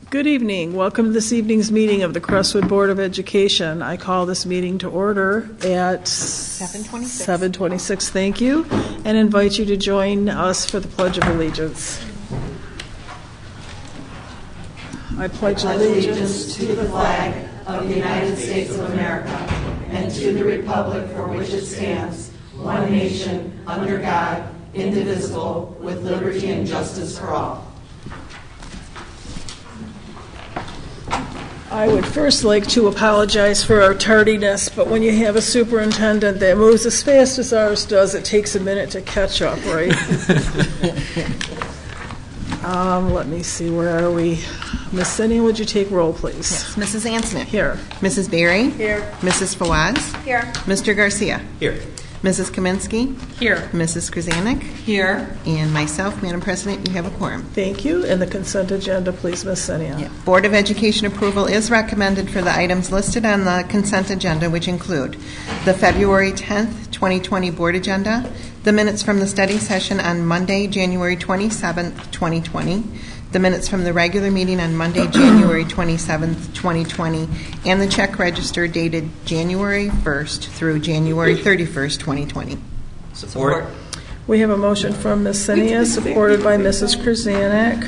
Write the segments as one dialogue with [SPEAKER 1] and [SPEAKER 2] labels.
[SPEAKER 1] Good evening. Welcome to this evening's meeting of the Crestwood Board of Education. I call this meeting to order at 7:26. Thank you, and invite you to join us for the Pledge of Allegiance. I pledge allegiance
[SPEAKER 2] to the flag of the United States of America and to the republic for which it stands, one nation, under God, indivisible, with liberty and justice for all.
[SPEAKER 1] I would first like to apologize for our tardiness, but when you have a superintendent that moves as fast as ours does, it takes a minute to catch up, right? Let me see, where are we? Miss Cindy, would you take roll, please?
[SPEAKER 3] Yes. Mrs. Ansnick.
[SPEAKER 1] Here.
[SPEAKER 3] Mrs. Berry.
[SPEAKER 1] Here.
[SPEAKER 3] Mrs. Fawaz.
[SPEAKER 4] Here.
[SPEAKER 3] Mr. Garcia.
[SPEAKER 5] Here.
[SPEAKER 3] Mrs. Kaminsky.
[SPEAKER 4] Here.
[SPEAKER 3] Mrs. Krasanik.
[SPEAKER 4] Here.
[SPEAKER 3] And myself, Madam President, you have a quorum.
[SPEAKER 1] Thank you. And the consent agenda, please, Ms. Senia.
[SPEAKER 3] Yeah. Board of Education approval is recommended for the items listed on the consent agenda, which include the February 10th, 2020 board agenda, the minutes from the study session on Monday, January 27th, 2020, the minutes from the regular meeting on Monday, January 27th, 2020, and the check register dated January 1st through January 31st, 2020.
[SPEAKER 5] Support.
[SPEAKER 1] We have a motion from Ms. Senia, supported by Mrs. Krasanik,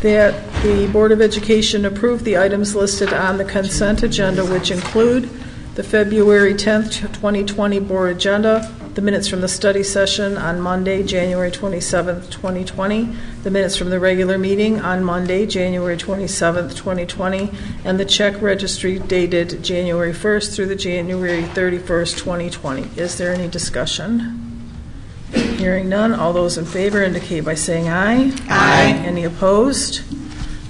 [SPEAKER 1] that the Board of Education approve the items listed on the consent agenda, which include the February 10th, 2020 board agenda, the minutes from the study session on Monday, January 27th, 2020, the minutes from the regular meeting on Monday, January 27th, 2020, and the check registry dated January 1st through the January 31st, 2020. Is there any discussion? Hearing none, all those in favor indicate by saying aye.
[SPEAKER 3] Aye.
[SPEAKER 1] Any opposed?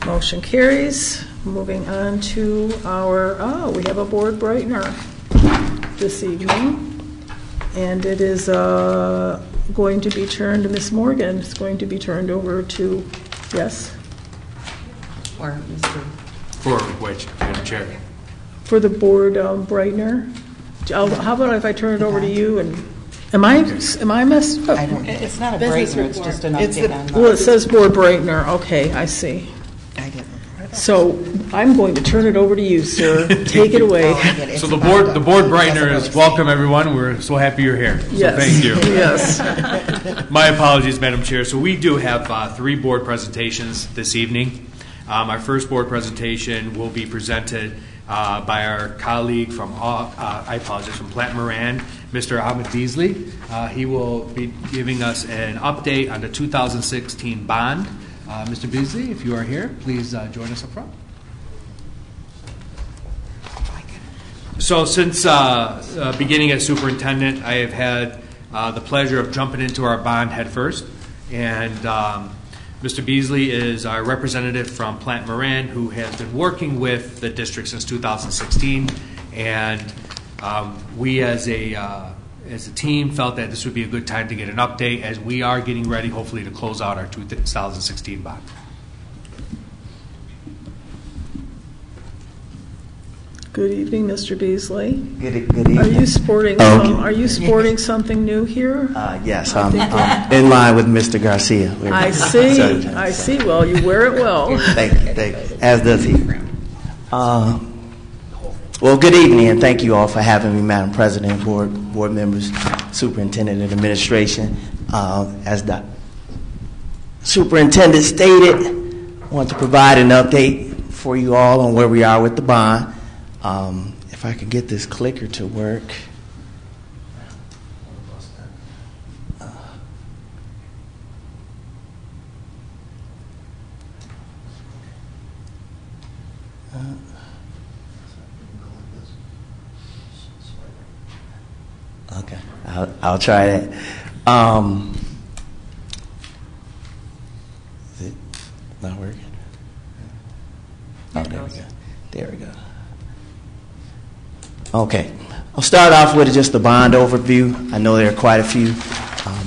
[SPEAKER 1] Motion carries. Moving on to our, we have a board brightener this evening. And it is going to be turned to Ms. Morgan. It's going to be turned over to, yes?
[SPEAKER 4] Or Mr.
[SPEAKER 5] For which, Madam Chair?
[SPEAKER 1] For the board brightener. How about if I turn it over to you? And am I messed up?
[SPEAKER 3] I don't know.
[SPEAKER 4] It's not a brightener, it's just an update on
[SPEAKER 1] Well, it says board brightener. Okay, I see.
[SPEAKER 3] I didn't.
[SPEAKER 1] So I'm going to turn it over to you, sir. Take it away.
[SPEAKER 5] So the board brightener is welcome, everyone. We're so happy you're here. So
[SPEAKER 1] Yes.
[SPEAKER 5] thank you.
[SPEAKER 1] Yes.
[SPEAKER 5] My apologies, Madam Chair. So we do have 3 board presentations this evening. Our first board presentation will be presented by our colleague from from Plant Moran, Mr. Ahmed Beasley. He will be giving us an update on the 2016 bond. Mr. Beasley, if you are here, please join us up front. So since beginning as superintendent, I have had the pleasure of jumping into our bond head first. And Mr. Beasley is our representative from Plant Moran, who has been working with the district since 2016. And we as a team felt that this would be a good time to get an update as we are getting ready, hopefully, to close out our 2016 bond.
[SPEAKER 1] Good evening, Mr. Beasley.
[SPEAKER 6] Good evening.
[SPEAKER 1] Are you sporting? Are you sporting something new here?
[SPEAKER 6] Yes, I'm in line with Mr. Garcia.
[SPEAKER 1] I see. I see. Well, you wear it well.
[SPEAKER 6] Thank you. As does he. Well, good evening, and thank you all for having me, Madam President, board members, superintendent, and administration. As the superintendent stated, I want to provide an update for you all on where we are with the bond. If I could get this clicker to work. Okay, I'll try that. Is it not working? Oh, there we go. There we go. Okay, I'll start off with just the bond overview. I know there are quite a few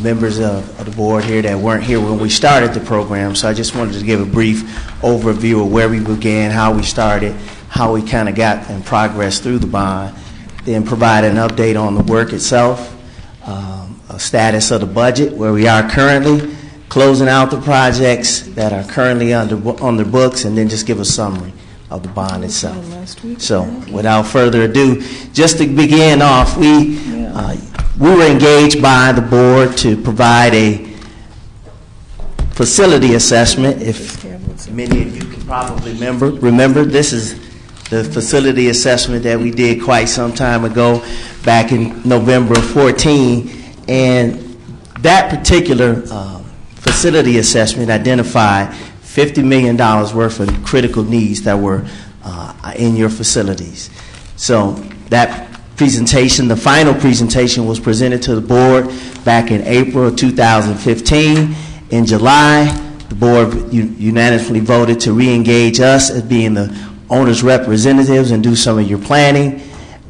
[SPEAKER 6] members of the board here that weren't here when we started the program, so I just wanted to give a brief overview of where we began, how we started, how we kind of got in progress through the bond, then provide an update on the work itself, a status of the budget, where we are currently, closing out the projects that are currently on the books, and then just give a summary of the bond itself. So, without further ado, just to begin off, we were engaged by the board to provide a facility assessment. If many of you can probably remember, this is the facility assessment that we did quite some time ago, back in November of 14, and that particular facility assessment identified $50 million worth of critical needs that were in your facilities. So that presentation, the final presentation, was presented to the board back in April of 2015. In July, the board unanimously voted to re-engage us as being the owner's representatives and do some of your planning.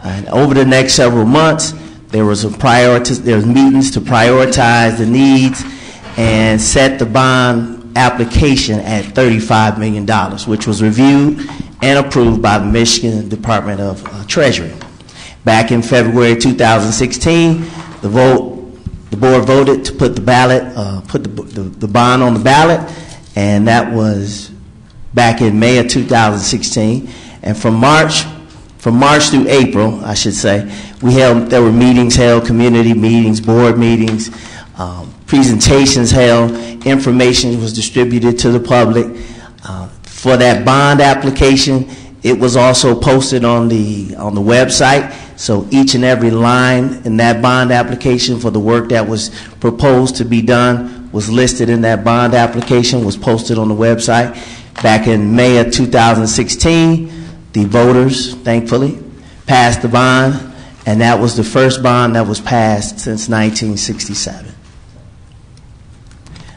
[SPEAKER 6] And over the next several months, there was meetings to prioritize the needs and set the bond application at $35 million, which was reviewed and approved by the Michigan Department of Treasury. Back in February 2016, the board voted to put the bond on the ballot, and that was back in May of 2016. And from March through April, I should say, there were meetings held, community meetings, board meetings, presentations held, information was distributed to the public. For that bond application, it was also posted on the website. So each and every line in that bond application for the work that was proposed to be done was listed in that bond application, was posted on the website. Back in May of 2016, the voters, thankfully, passed the bond, and that was the first bond that was passed since 1967.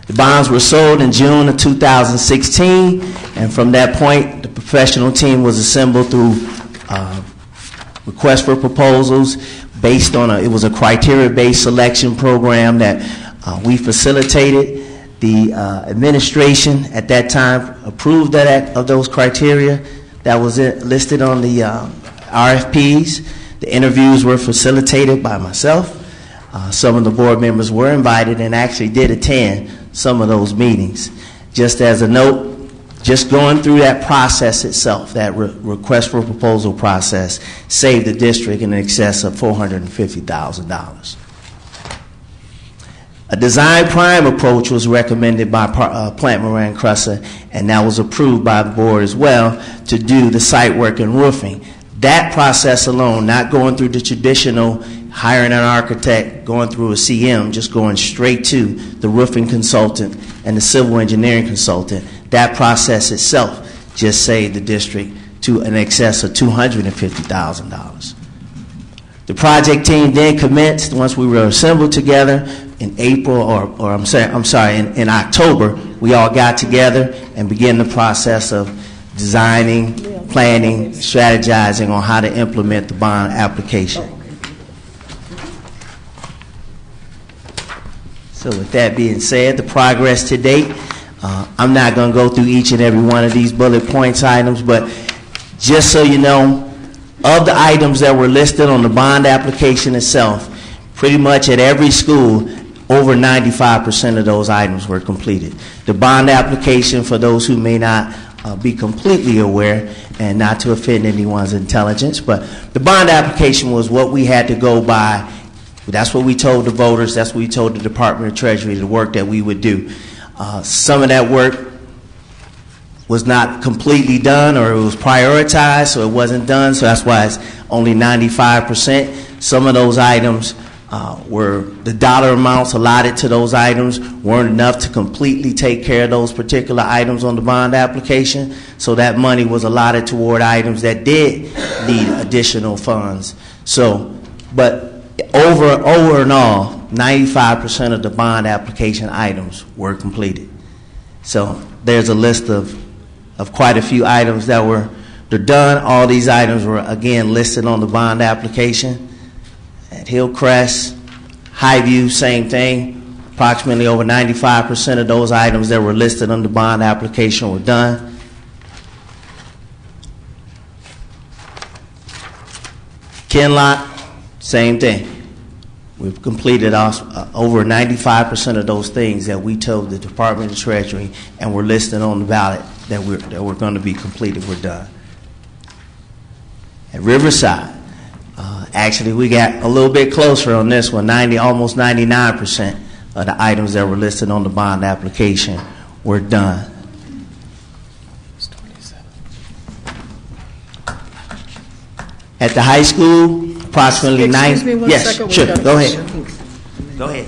[SPEAKER 6] The bonds were sold in June of 2016, and from that point, the professional team was assembled through request for proposals based on it was a criteria-based selection program that we facilitated. The administration at that time approved of those criteria that was listed on the RFPs. The interviews were facilitated by myself. Some of the board members were invited and actually did attend some of those meetings. Just as a note, just going through that process itself, that request for proposal process, saved the district in excess of $450,000. A design prime approach was recommended by Plant Moran Crusser, and that was approved by the board as well, to do the site work and roofing. That process alone, not going through the traditional hiring an architect, going through a CM, just going straight to the roofing consultant and the civil engineering consultant, that process itself just saved the district to an excess of $250,000. The project team then commenced once we were assembled together in April, in October. We all got together and began the process of designing, planning, strategizing on how to implement the bond application. So with that being said, the progress to date, I'm not going to go through each and every one of these bullet points items, but just so you know, of the items that were listed on the bond application itself, pretty much at every school, over 95% of those items were completed. The bond application, for those who may not be completely aware, and not to offend anyone's intelligence, but the bond application was what we had to go by. That's what we told the voters, that's what we told the Department of Treasury, the work that we would do. Some of that work was not completely done, or it was prioritized, so it wasn't done, so that's why it's only 95%. Some of those items were the dollar amounts allotted to those items weren't enough to completely take care of those particular items on the bond application, so that money was allotted toward items that did need additional funds. So, but over and all, 95% of the bond application items were completed. So there's a list of quite a few items that they're done. All these items were again listed on the bond application. At Hillcrest, Highview, same thing. Approximately over 95% of those items that were listed on the bond application were done. Kinlock, same thing. We've completed over 95% of those things that we told the Department of Treasury and we're listed on the ballot that we're going to be completed. We're done. At Riverside, actually we got a little bit closer on this one. Almost 99% of the items that were listed on the bond application were done. At the high school, approximately
[SPEAKER 1] Excuse me one second.
[SPEAKER 6] Sure.
[SPEAKER 1] Got a
[SPEAKER 6] Go
[SPEAKER 1] question.
[SPEAKER 6] ahead. Go ahead.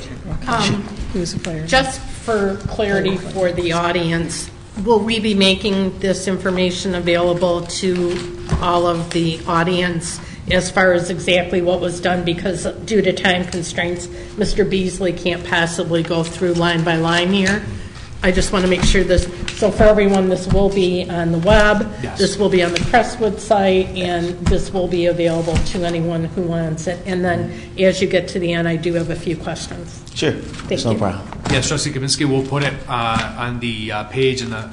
[SPEAKER 1] He was a fire.
[SPEAKER 7] Just for clarity for the audience, will we be making this information available to all of the audience as far as exactly what was done? Because due to time constraints, Mr. Beasley can't possibly go through line by line here. I just want to make sure this, so for everyone, this will be on the web,
[SPEAKER 5] Yes.
[SPEAKER 7] This will be on the Crestwood site, and this will be available to anyone who wants it. And then as you get to the end, I do have a few questions.
[SPEAKER 6] Sure. That's no
[SPEAKER 7] you.
[SPEAKER 6] problem.
[SPEAKER 5] Yes, Trustee Kaminsky, we'll put it on the page in the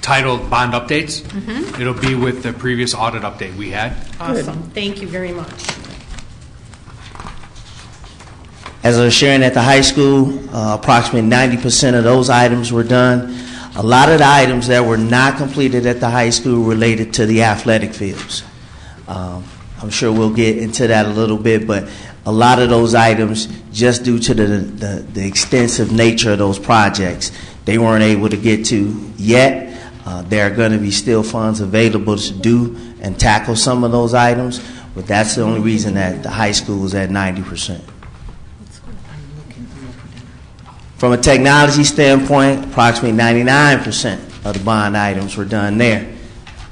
[SPEAKER 5] titled Bond Updates. It'll be with the previous audit update we had.
[SPEAKER 7] Awesome. Thank you very much.
[SPEAKER 6] As I was sharing at the high school, approximately 90% of those items were done. A lot of the items that were not completed at the high school related to the athletic fields. I'm sure we'll get into that a little bit, but a lot of those items, just due to the extensive nature of those projects, they weren't able to get to yet. There are going to be still funds available to do and tackle some of those items, but that's the only reason that the high school is at 90%. From a technology standpoint, approximately 99% of the bond items were done there.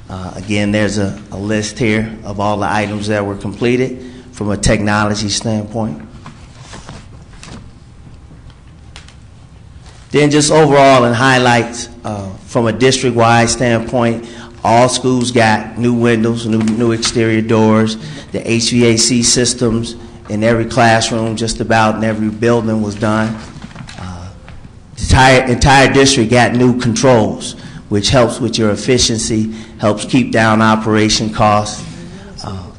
[SPEAKER 6] Again, there's a list here of all the items that were completed from a technology standpoint. Then just overall in highlights, from a district-wide standpoint, all schools got new windows, new exterior doors, the HVAC systems in every classroom, just about in every building was done. The entire district got new controls, which helps with your efficiency, helps keep down operation costs.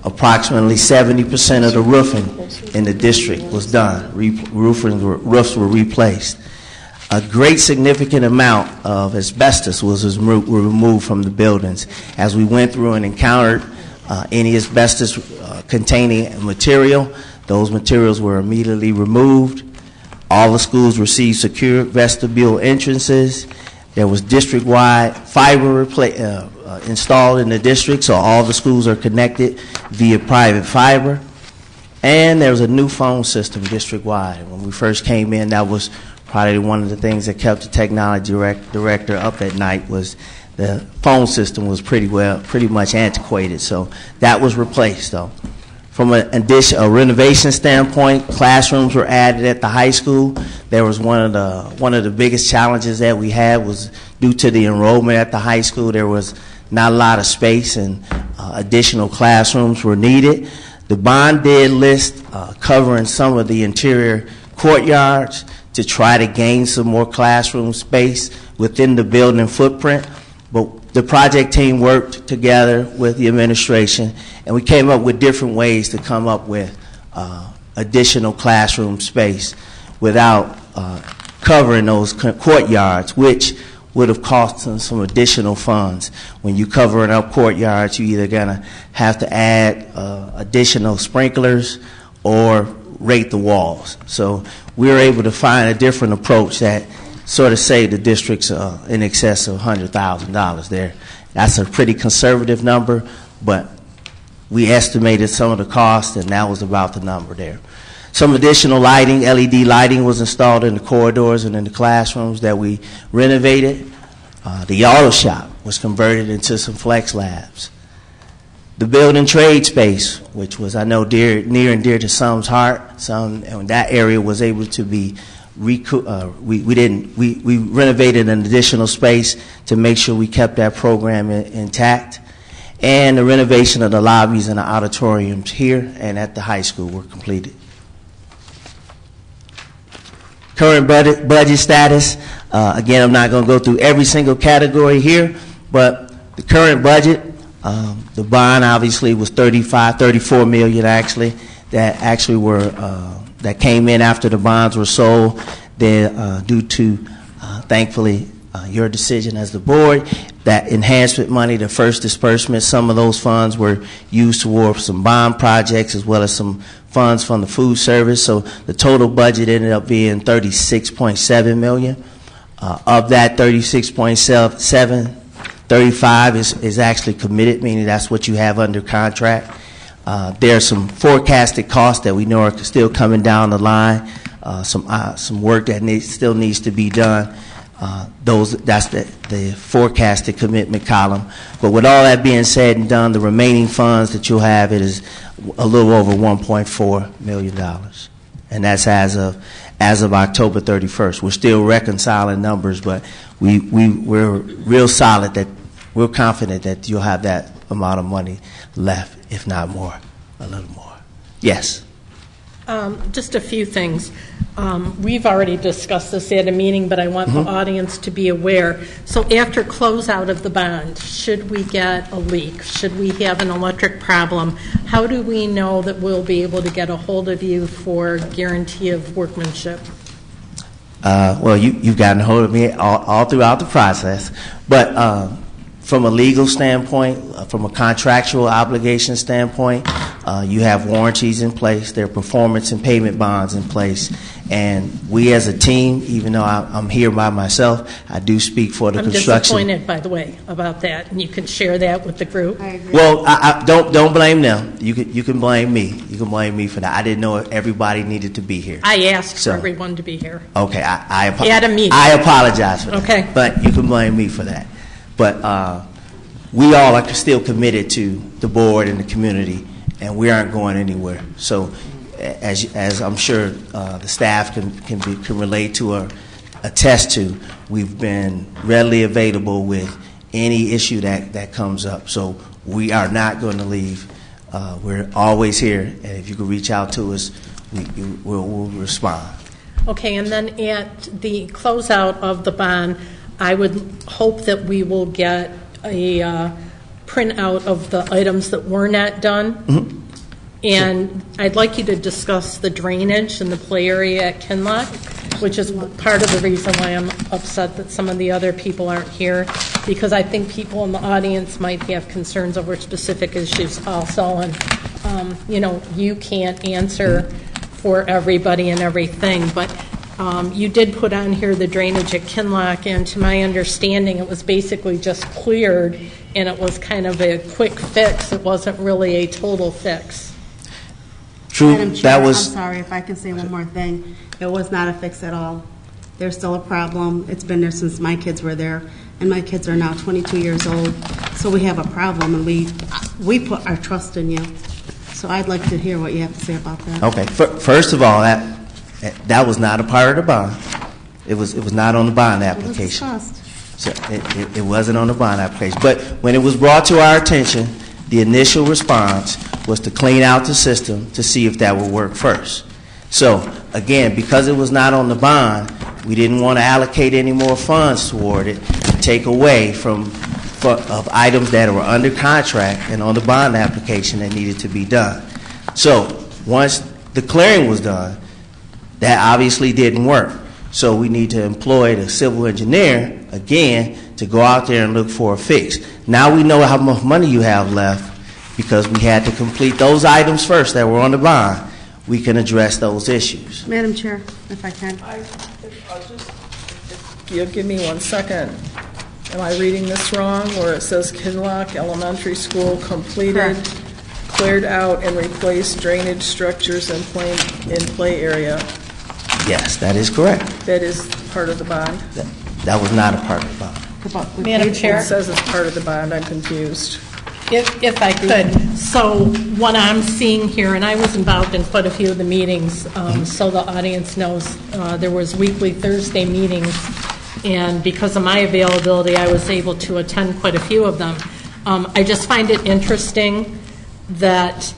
[SPEAKER 6] Approximately 70% of the roofing in the district was done. Roofs were replaced. A great significant amount of asbestos was removed from the buildings. As we went through and encountered any asbestos containing material, those materials were immediately removed. All the schools received secure vestibule entrances. There was district-wide fiber installed in the district, so all the schools are connected via private fiber. And there was a new phone system district-wide. When we first came in, that was probably one of the things that kept the technology director up at night, was the phone system was pretty much antiquated. So that was replaced, though. From a renovation standpoint, classrooms were added at the high school. There was one of the biggest challenges that we had was due to the enrollment at the high school. There was not a lot of space, and additional classrooms were needed. The bond did list covering some of the interior courtyards to try to gain some more classroom space within the building footprint. But the project team worked together with the administration, and we came up with different ways to come up with additional classroom space without covering those courtyards, which would have cost us some additional funds. When you covering up courtyards, you either gonna have to add additional sprinklers or rate the walls. So we were able to find a different approach that sort of saved the districts in excess of $100,000 there. That's a pretty conservative number, but we estimated some of the cost, and that was about the number there. Some additional lighting, LED lighting, was installed in the corridors and in the classrooms that we renovated. The auto shop was converted into some flex labs. The building trade space, which was, I know, near and dear to some's heart, and that area was able to be we renovated an additional space to make sure we kept that program intact. And the renovation of the lobbies and the auditoriums here and at the high school were completed. Current budget status, again, I'm not going to go through every single category here, but the current budget, the bond obviously was $34 million actually. that actually were that came in after the bonds were sold. Then, due to thankfully your decision as the board, that enhancement money, the first disbursement, some of those funds were used towards some bond projects as well as some funds from the food service. So the total budget ended up being $36.7 million. Of that 36.7, 35 is actually committed, meaning that's what you have under contract. There are some forecasted costs that we know are still coming down the line. Some work that still needs to be done. That's the forecasted commitment column. But with all that being said and done, the remaining funds that you'll have, it is a little over $1.4 million, and that's as of October 31st. We're still reconciling numbers, but we're real solid that we're confident that you'll have that amount of money left, if not more, a little more. Yes.
[SPEAKER 7] Just a few things. We've already discussed this at a meeting, but I want the audience to be aware. So after closeout of the bond, should we get a leak, should we have an electric problem, how do we know that we'll be able to get a hold of you for guarantee of workmanship?
[SPEAKER 6] Well, you've gotten a hold of me all throughout the process, but from a legal standpoint, from a contractual obligation standpoint, you have warranties in place, there are performance and payment bonds in place, and we as a team, even though I'm here by myself, I do speak for the construction.
[SPEAKER 7] I'm disappointed, by the way, about that, and you can share that with the group.
[SPEAKER 6] Well, I don't blame them. You can blame me. You can blame me for that. I didn't know everybody needed to be here.
[SPEAKER 7] I asked for everyone to be here.
[SPEAKER 6] Okay,
[SPEAKER 7] At a meeting.
[SPEAKER 6] I apologize for that.
[SPEAKER 7] Okay.
[SPEAKER 6] But you can blame me for that. But we all are still committed to the board and the community, and we aren't going anywhere. So, as I'm sure the staff can relate to or attest to, we've been readily available with any issue that comes up. So we are not going to leave. We're always here, and if you can reach out to us, we'll respond.
[SPEAKER 7] Okay, and then at the closeout of the bond, I would hope that we will get a printout of the items that were not done.
[SPEAKER 6] Mm-hmm.
[SPEAKER 7] And I'd like you to discuss the drainage and the play area at Kinlock, which is part of the reason why I'm upset that some of the other people aren't here, because I think people in the audience might have concerns over specific issues also. And, you can't answer for everybody and everything, but you did put on here the drainage at Kinlock, and to my understanding, it was basically just cleared, and it was kind of a quick fix. It wasn't really a total fix.
[SPEAKER 6] True.
[SPEAKER 8] Madam Chair, I'm sorry if I can say one more thing. It was not a fix at all. There's still a problem. It's been there since my kids were there, and my kids are now 22 years old. So we have a problem, and we put our trust in you. So I'd like to hear what you have to say about that.
[SPEAKER 6] Okay. First of all, that was not a part of the bond. It was not on the bond application.
[SPEAKER 8] It was discussed.
[SPEAKER 6] So it wasn't on the bond application. But when it was brought to our attention, the initial response was to clean out the system to see if that would work first. So, again, because it was not on the bond, we didn't want to allocate any more funds toward it to take away from items that were under contract and on the bond application that needed to be done. So, once the clearing was done, that obviously didn't work. So we need to employ the civil engineer, again, to go out there and look for a fix. Now we know how much money you have left because we had to complete those items first that were on the bond. We can address those issues.
[SPEAKER 8] Madam Chair, if I can.
[SPEAKER 1] If you'll give me 1 second. Am I reading this wrong, where it says Kinlock Elementary School completed, cleared out, and replaced drainage structures in play area?
[SPEAKER 6] Yes, that is correct.
[SPEAKER 1] That is part of the bond?
[SPEAKER 6] That was not a part of the bond.
[SPEAKER 7] Madam Chair.
[SPEAKER 1] It says it's part of the bond. I'm confused.
[SPEAKER 7] If I could. So what I'm seeing here, and I was involved in quite a few of the meetings, so the audience knows there was weekly Thursday meetings, and because of my availability, I was able to attend quite a few of them. I just find it interesting that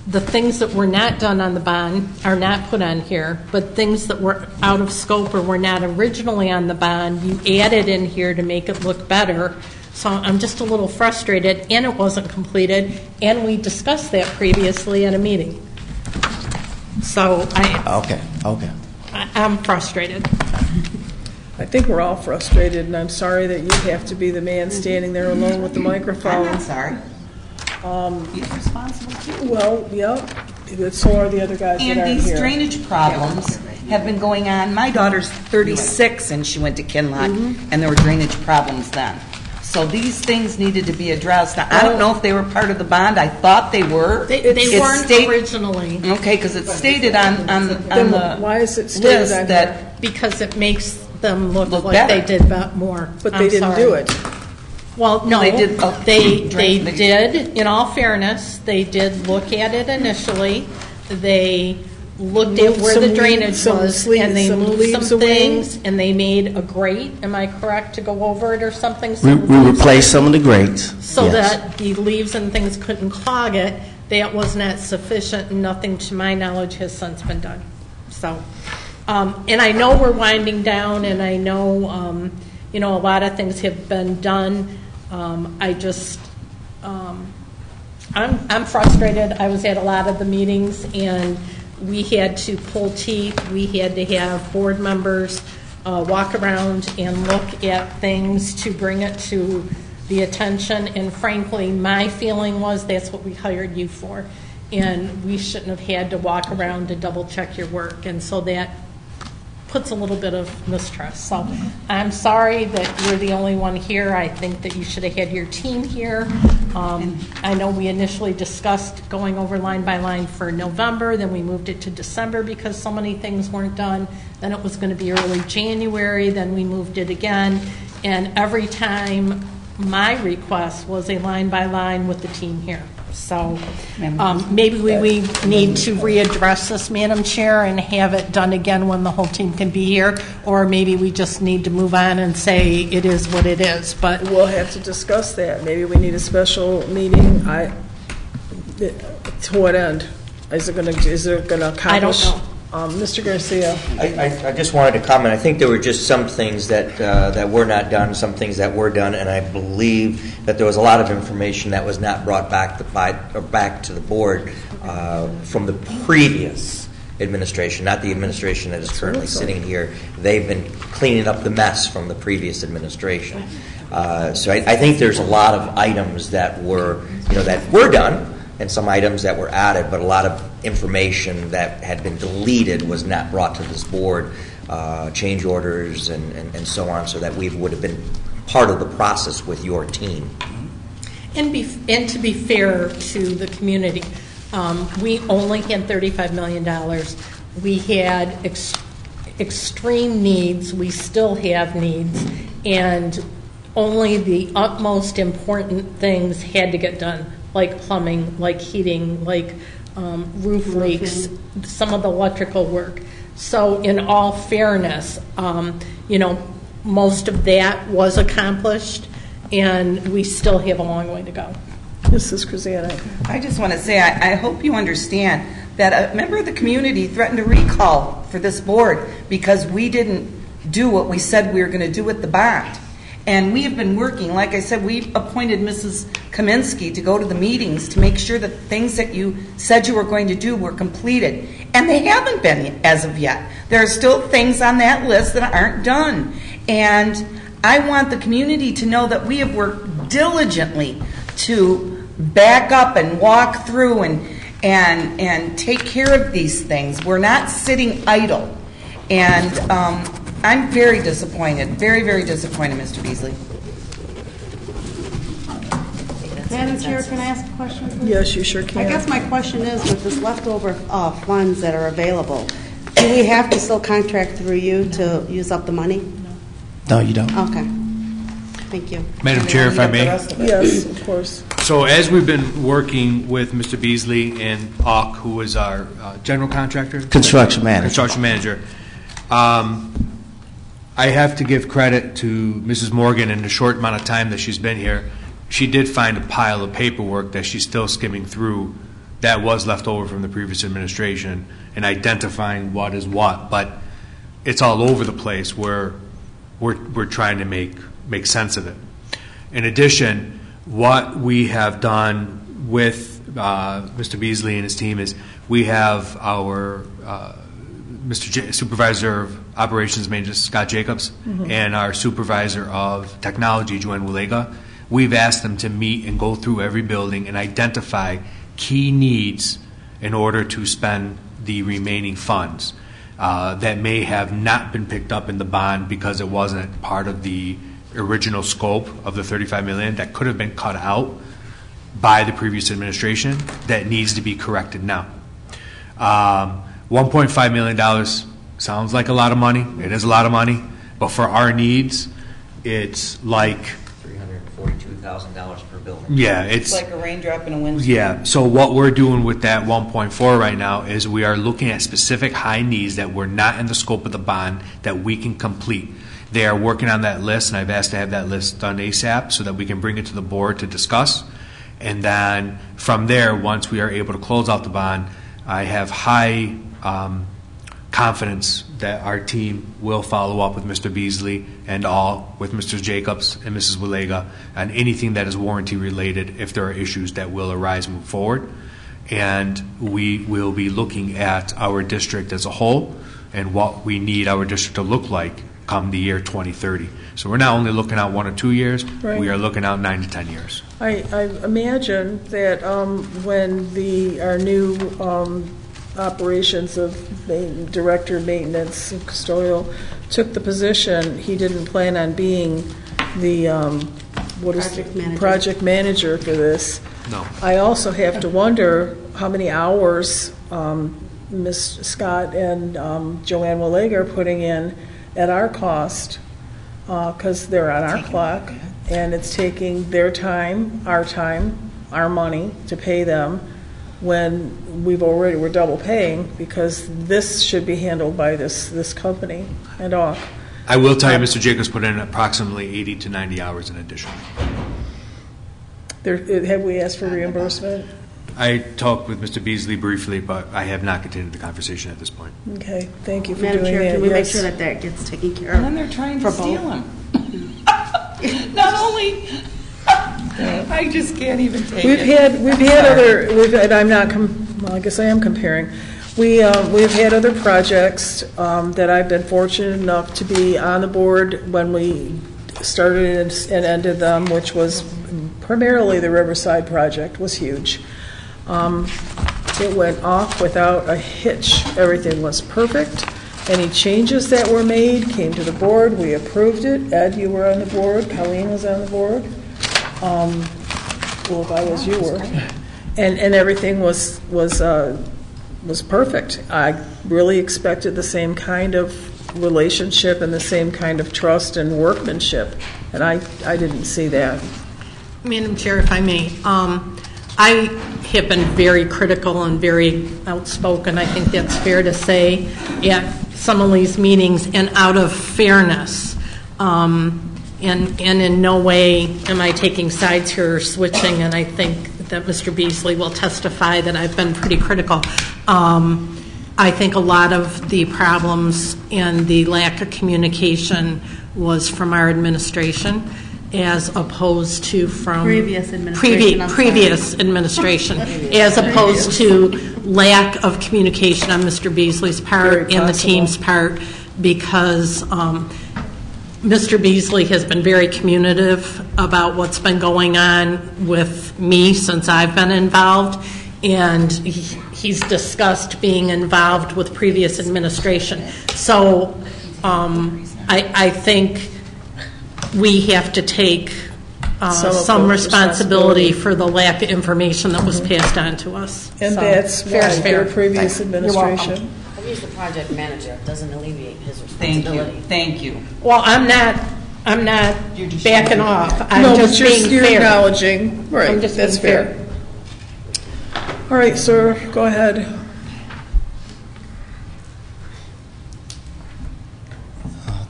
[SPEAKER 7] the things that were not done on the bond are not put on here, but things that were out of scope or were not originally on the bond, you added in here to make it look better. So I'm just a little frustrated, and it wasn't completed, and we discussed that previously at a meeting. So
[SPEAKER 6] Okay.
[SPEAKER 7] I'm frustrated.
[SPEAKER 1] I think we're all frustrated, and I'm sorry that you have to be the man standing there alone with the microphone.
[SPEAKER 2] I'm not sorry. He's responsible too.
[SPEAKER 1] Well, yeah, so are the other guys that
[SPEAKER 2] And
[SPEAKER 1] aren't
[SPEAKER 2] these
[SPEAKER 1] here.
[SPEAKER 2] drainage problems have been going on. My daughter's 36 and she went to Kinloch, and there were drainage problems then. So these things needed to be addressed. Now, I don't know if they were part of the bond. I thought they were.
[SPEAKER 7] They weren't originally.
[SPEAKER 2] Okay, because it's stated on the
[SPEAKER 1] Why is it stated
[SPEAKER 2] list
[SPEAKER 1] on
[SPEAKER 2] that
[SPEAKER 1] here?
[SPEAKER 7] Because it makes them look like
[SPEAKER 2] better.
[SPEAKER 7] they did more.
[SPEAKER 1] But
[SPEAKER 7] I'm
[SPEAKER 1] they didn't
[SPEAKER 7] sorry.
[SPEAKER 1] do it.
[SPEAKER 7] Well, no,
[SPEAKER 2] They did,
[SPEAKER 7] they
[SPEAKER 2] drain-
[SPEAKER 7] did, in all fairness, they did look at it initially. They looked at
[SPEAKER 1] Moved
[SPEAKER 7] where
[SPEAKER 1] some
[SPEAKER 7] the
[SPEAKER 1] leaves-
[SPEAKER 7] drainage
[SPEAKER 1] some
[SPEAKER 7] was,
[SPEAKER 1] sleeves-
[SPEAKER 7] and they
[SPEAKER 1] some
[SPEAKER 7] moved
[SPEAKER 1] leaves
[SPEAKER 7] some
[SPEAKER 1] away.
[SPEAKER 7] things, and they made a grate, am I correct, to go over it or something?
[SPEAKER 6] We
[SPEAKER 7] Some leaves-
[SPEAKER 6] replaced some of the grates.
[SPEAKER 7] So
[SPEAKER 6] yes.
[SPEAKER 7] that the leaves and things couldn't clog it. That was not sufficient, and nothing, to my knowledge, has since been done. So, and I know we're winding down, and I know, a lot of things have been done. I'm frustrated. I was at a lot of the meetings, and we had to pull teeth. We had to have board members walk around and look at things to bring it to the attention. And frankly, my feeling was that's what we hired you for. And we shouldn't have had to walk around to double check your work. And so that puts a little bit of mistrust. So I'm sorry that you're the only one here. I think that you should have had your team here. I know we initially discussed going over line by line for November, then we moved it to December because so many things weren't done. Then it was going to be early January, then we moved it again. And every time my request was a line by line with the team here. So maybe we need to readdress this, Madam Chair, and have it done again when the whole team can be here, or maybe we just need to move on and say it is what it is. But
[SPEAKER 1] We'll have to discuss that. Maybe we need a special meeting. To what end? Is it going to accomplish?
[SPEAKER 7] I don't know.
[SPEAKER 1] Mr. Garcia.
[SPEAKER 9] I just wanted to comment. I think there were just some things that were not done, some things that were done, and I believe that there was a lot of information that was not brought back to the board from the previous administration, not the administration that is currently sitting here. They've been cleaning up the mess from the previous administration. So I think there's a lot of items that were done, and some items that were added, but a lot of information that had been deleted was not brought to this board, change orders and so on, so that we would have been part of the process with your team.
[SPEAKER 7] And to be fair to the community, we only had $35 million. We had extreme needs. We still have needs. And only the utmost important things had to get done, like plumbing, like heating, like roof leaks, some of the electrical work. So in all fairness, most of that was accomplished, and we still have a long way to go.
[SPEAKER 1] Mrs. Krasanik.
[SPEAKER 2] I just want to say, I hope you understand that a member of the community threatened to recall for this board because we didn't do what we said we were going to do with the bond. And we have been working, like I said, we appointed Mrs. Kaminsky to go to the meetings to make sure that things that you said you were going to do were completed. And they haven't been as of yet. There are still things on that list that aren't done. And I want the community to know that we have worked diligently to back up and walk through and take care of these things. We're not sitting idle. And I'm very disappointed, very, very disappointed, Mr. Beasley.
[SPEAKER 8] Madam Chair, can I ask a question, please?
[SPEAKER 1] Yes, you sure can.
[SPEAKER 8] I guess my question is, with this leftover funds that are available, do we have to still contract through you to use up the money?
[SPEAKER 6] No, you don't.
[SPEAKER 8] Okay. Thank you.
[SPEAKER 5] Madam Chair, if I may.
[SPEAKER 1] Yes, of course.
[SPEAKER 5] So as we've been working with Mr. Beasley and Auk, who is our general contractor?
[SPEAKER 6] Construction manager.
[SPEAKER 5] Construction manager. I have to give credit to Mrs. Morgan in the short amount of time that she's been here. She did find a pile of paperwork that she's still skimming through that was left over from the previous administration and identifying what is what. But it's all over the place where we're trying to make sense of it. In addition, what we have done with Mr. Beasley and his team is we have our Supervisor of Operations Maintenance, Scott Jacobs, and our Supervisor of Technology, Joanne Walega. We've asked them to meet and go through every building and identify key needs in order to spend the remaining funds that may have not been picked up in the bond because it wasn't part of the original scope of the $35 million that could have been cut out by the previous administration that needs to be corrected now. $1.5 million sounds like a lot of money. It is a lot of money, but for our needs, it's like
[SPEAKER 9] $342,000 per building.
[SPEAKER 5] Yeah,
[SPEAKER 4] It's like a raindrop in a windstorm.
[SPEAKER 5] yeah. So what we're doing with that 1.4 right now is we are looking at specific high needs that were not in the scope of the bond that we can complete. They are working on that list, and I've asked to have that list done ASAP so that we can bring it to the board to discuss. And then from there, once we are able to close out the bond, I have high confidence that our team will follow up with Mr. Beasley and with Mr. Jacobs and Mrs. Walega on anything that is warranty related if there are issues that will arise moving forward. And we will be looking at our district as a whole and what we need our district to look like come the year 2030. So we're not only looking out 1 or 2 years,
[SPEAKER 1] Right.
[SPEAKER 5] we are looking out 9 to 10 years.
[SPEAKER 1] I imagine that when our new operations of director of maintenance and custodial took the position, he didn't plan on being the project manager for this.
[SPEAKER 5] No.
[SPEAKER 1] I also have to wonder how many hours Ms. Scott and Joanne Walega are putting in at our cost, because they're on our clock, and it's taking their time, our money to pay them when we're double paying, because this should be handled by this company and all.
[SPEAKER 5] I will tell you, Mr. Jacobs put in approximately 80 to 90 hours in addition.
[SPEAKER 1] Have we asked for reimbursement?
[SPEAKER 5] I talked with Mr. Beasley briefly, but I have not continued the conversation at this point.
[SPEAKER 1] Okay, thank you for
[SPEAKER 8] Madam
[SPEAKER 1] doing
[SPEAKER 8] Chair,
[SPEAKER 1] that.
[SPEAKER 8] can we make
[SPEAKER 1] Yes.
[SPEAKER 8] sure that gets taken care of?
[SPEAKER 4] And then they're trying to
[SPEAKER 8] For
[SPEAKER 4] steal
[SPEAKER 8] both.
[SPEAKER 4] them. Not only, I just can't even take
[SPEAKER 1] We've
[SPEAKER 4] it.
[SPEAKER 1] had other, and I'm not, well, I guess I am comparing. We've had other projects that I've been fortunate enough to be on the board when we started and ended them, which was primarily the Riverside project, was huge. It went off without a hitch. Everything was perfect. Any changes that were made came to the board. We approved it. Ed, you were on the board. Colleen was on the board. Well, if I was, you were. And everything was perfect. I really expected the same kind of relationship and the same kind of trust and workmanship, and I didn't see that.
[SPEAKER 7] Madam Chair, if I may, I have been very critical and very outspoken, I think that's fair to say, at some of these meetings, and out of fairness. And in no way am I taking sides here or switching, and I think that Mr. Beasley will testify that I've been pretty critical. I think a lot of the problems and the lack of communication was from our administration, as opposed to from
[SPEAKER 8] Previous administration,
[SPEAKER 7] previous administration, as opposed to lack of communication on Mr. Beasley's part and the team's part, because Mr. Beasley has been very communicative about what's been going on with me since I've been involved, and he's discussed being involved with previous administration. So I think we have to take some responsibility for the lack of information that was passed on to us.
[SPEAKER 1] And
[SPEAKER 7] So,
[SPEAKER 1] that's
[SPEAKER 7] fair's
[SPEAKER 1] why
[SPEAKER 7] fair.
[SPEAKER 1] their previous administration.
[SPEAKER 10] He's the project manager. It doesn't alleviate his
[SPEAKER 4] Thank
[SPEAKER 10] responsibility.
[SPEAKER 4] you, thank you.
[SPEAKER 7] Well, I'm not
[SPEAKER 4] You're just
[SPEAKER 7] backing off. I'm
[SPEAKER 1] No,
[SPEAKER 7] just
[SPEAKER 1] but
[SPEAKER 7] being
[SPEAKER 1] you're
[SPEAKER 7] fair.
[SPEAKER 1] acknowledging, right,
[SPEAKER 7] I'm just
[SPEAKER 1] that's
[SPEAKER 7] being
[SPEAKER 1] fair. All right, sir, go ahead.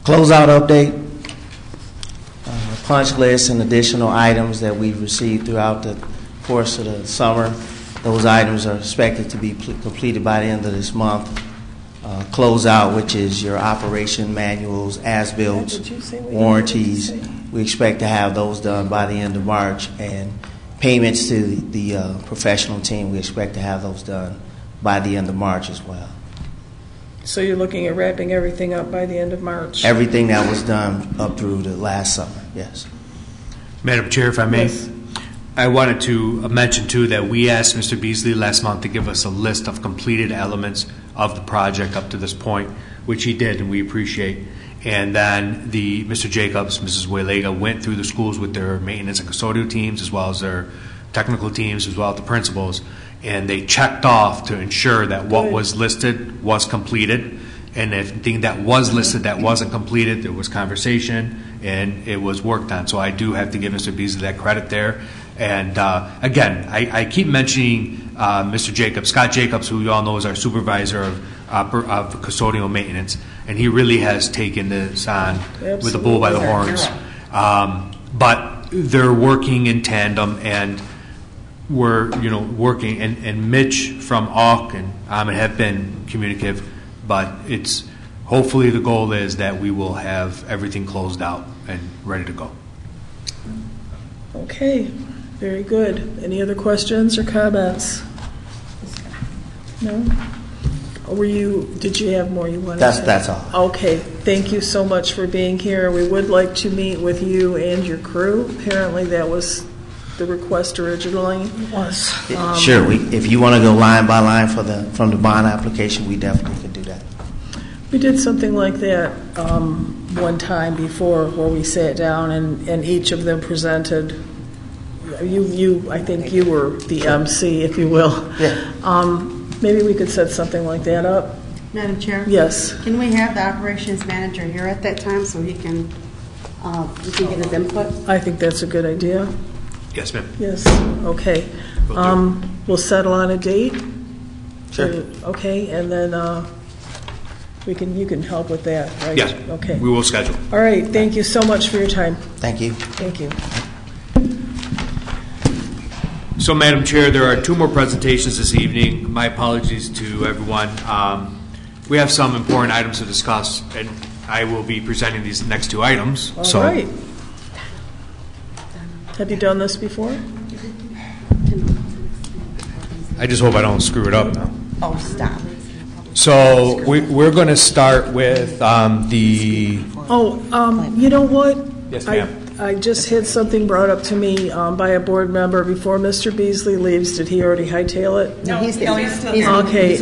[SPEAKER 6] Closeout update, punch list and additional items that we've received throughout the course of the summer. Those items are expected to be completed by the end of this month. Closeout, which is your operation manuals, as-built, warranties. We expect to have those done by the end of March, and payments to the professional team, we expect to have those done by the end of March as well.
[SPEAKER 1] So you're looking at wrapping everything up by the end of March?
[SPEAKER 6] Everything that was done up through the last summer, yes.
[SPEAKER 5] Madam Chair, if I may,
[SPEAKER 1] Yes.
[SPEAKER 5] I wanted to mention too that we asked Mr. Beasley last month to give us a list of completed elements of the project up to this point, which he did, and we appreciate. And then Mr. Jacobs, Mrs. Waylega went through the schools with their maintenance and custodial teams, as well as their technical teams, as well as the principals, and they checked off to ensure that what was listed was completed. And if anything that was listed that wasn't completed, there was conversation and it was worked on. So I do have to give Mr. Beasley that credit there. And again, I keep mentioning Mr. Jacobs, Scott Jacobs, who you all know is our supervisor of custodial maintenance, and he really has taken this on with the bull by the horns. But they're working in tandem, and we're working. And Mitch from AUK and Ahmed have been communicative, but it's hopefully the goal is that we will have everything closed out and ready to go.
[SPEAKER 1] Okay, very good. Any other questions or comments? No? Did you have more you wanted to say?
[SPEAKER 6] That's all.
[SPEAKER 1] Okay, thank you so much for being here. We would like to meet with you and your crew. Apparently that was the request originally. It was.
[SPEAKER 6] Sure, if you want to go line by line from the bond application, we definitely could do that.
[SPEAKER 1] We did something like that one time before, where we sat down and each of them presented. I think you were the MC, if you will.
[SPEAKER 6] Yeah.
[SPEAKER 1] Maybe we could set something like that up.
[SPEAKER 8] Madam Chair?
[SPEAKER 1] Yes.
[SPEAKER 8] Can we have the operations manager here at that time so we can get his input?
[SPEAKER 1] I think that's a good idea.
[SPEAKER 5] Yes, ma'am.
[SPEAKER 1] Yes, okay. We'll settle on a date.
[SPEAKER 6] Sure.
[SPEAKER 1] Okay, and then you can help with that, right?
[SPEAKER 5] Yes.
[SPEAKER 1] Okay.
[SPEAKER 5] We will schedule.
[SPEAKER 1] All right, thank you so much for your time.
[SPEAKER 6] Thank you.
[SPEAKER 1] Thank you.
[SPEAKER 5] So, Madam Chair, there are two more presentations this evening. My apologies to everyone. We have some important items to discuss, and I will be presenting these next two items.
[SPEAKER 1] All right. Have you done this before?
[SPEAKER 5] I just hope I don't screw it up now.
[SPEAKER 3] Oh, stop.
[SPEAKER 5] So we're going to start with the...
[SPEAKER 1] You know what?
[SPEAKER 5] Yes, ma'am.
[SPEAKER 1] I just had something brought up to me by a board member before Mr. Beasley leaves. Did he already hightail it?
[SPEAKER 3] No, he's still
[SPEAKER 1] Okay.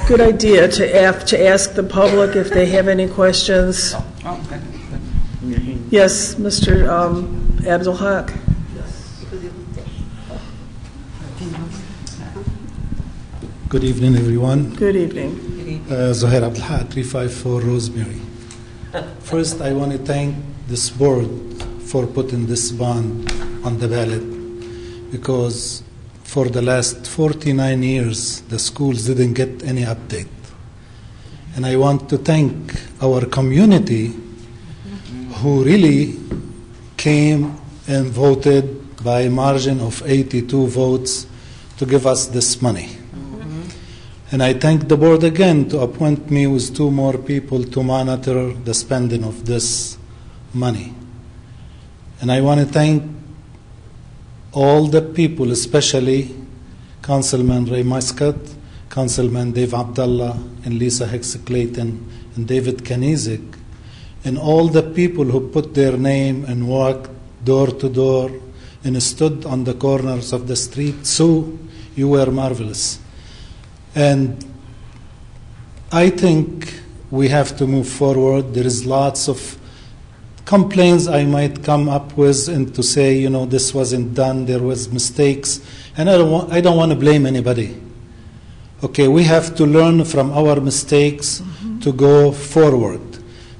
[SPEAKER 1] Good idea to ask the public if they have any questions. Yes, Mr. Abdul Haq.
[SPEAKER 11] Good evening, everyone.
[SPEAKER 1] Good evening.
[SPEAKER 11] Zohair Abdul Haq, 354 Rosemary. First, I want to thank this board for putting this bond on the ballot, because for the last 49 years, the schools didn't get any update. And I want to thank our community who really came and voted by a margin of 82 votes to give us this money. And I thank the board again to appoint me with two more people to monitor the spending of this money. And I want to thank all the people, especially Councilman Ray Muscat, Councilman Dave Abdallah, and Lisa Hicks Clayton, and David Kanizik, and all the people who put their name and walked door to door and stood on the corners of the street. So you were marvelous. And I think we have to move forward. There is lots of complaints I might come up with, and to say, this wasn't done, there was mistakes, and I don't want to blame anybody. Okay, we have to learn from our mistakes to go forward.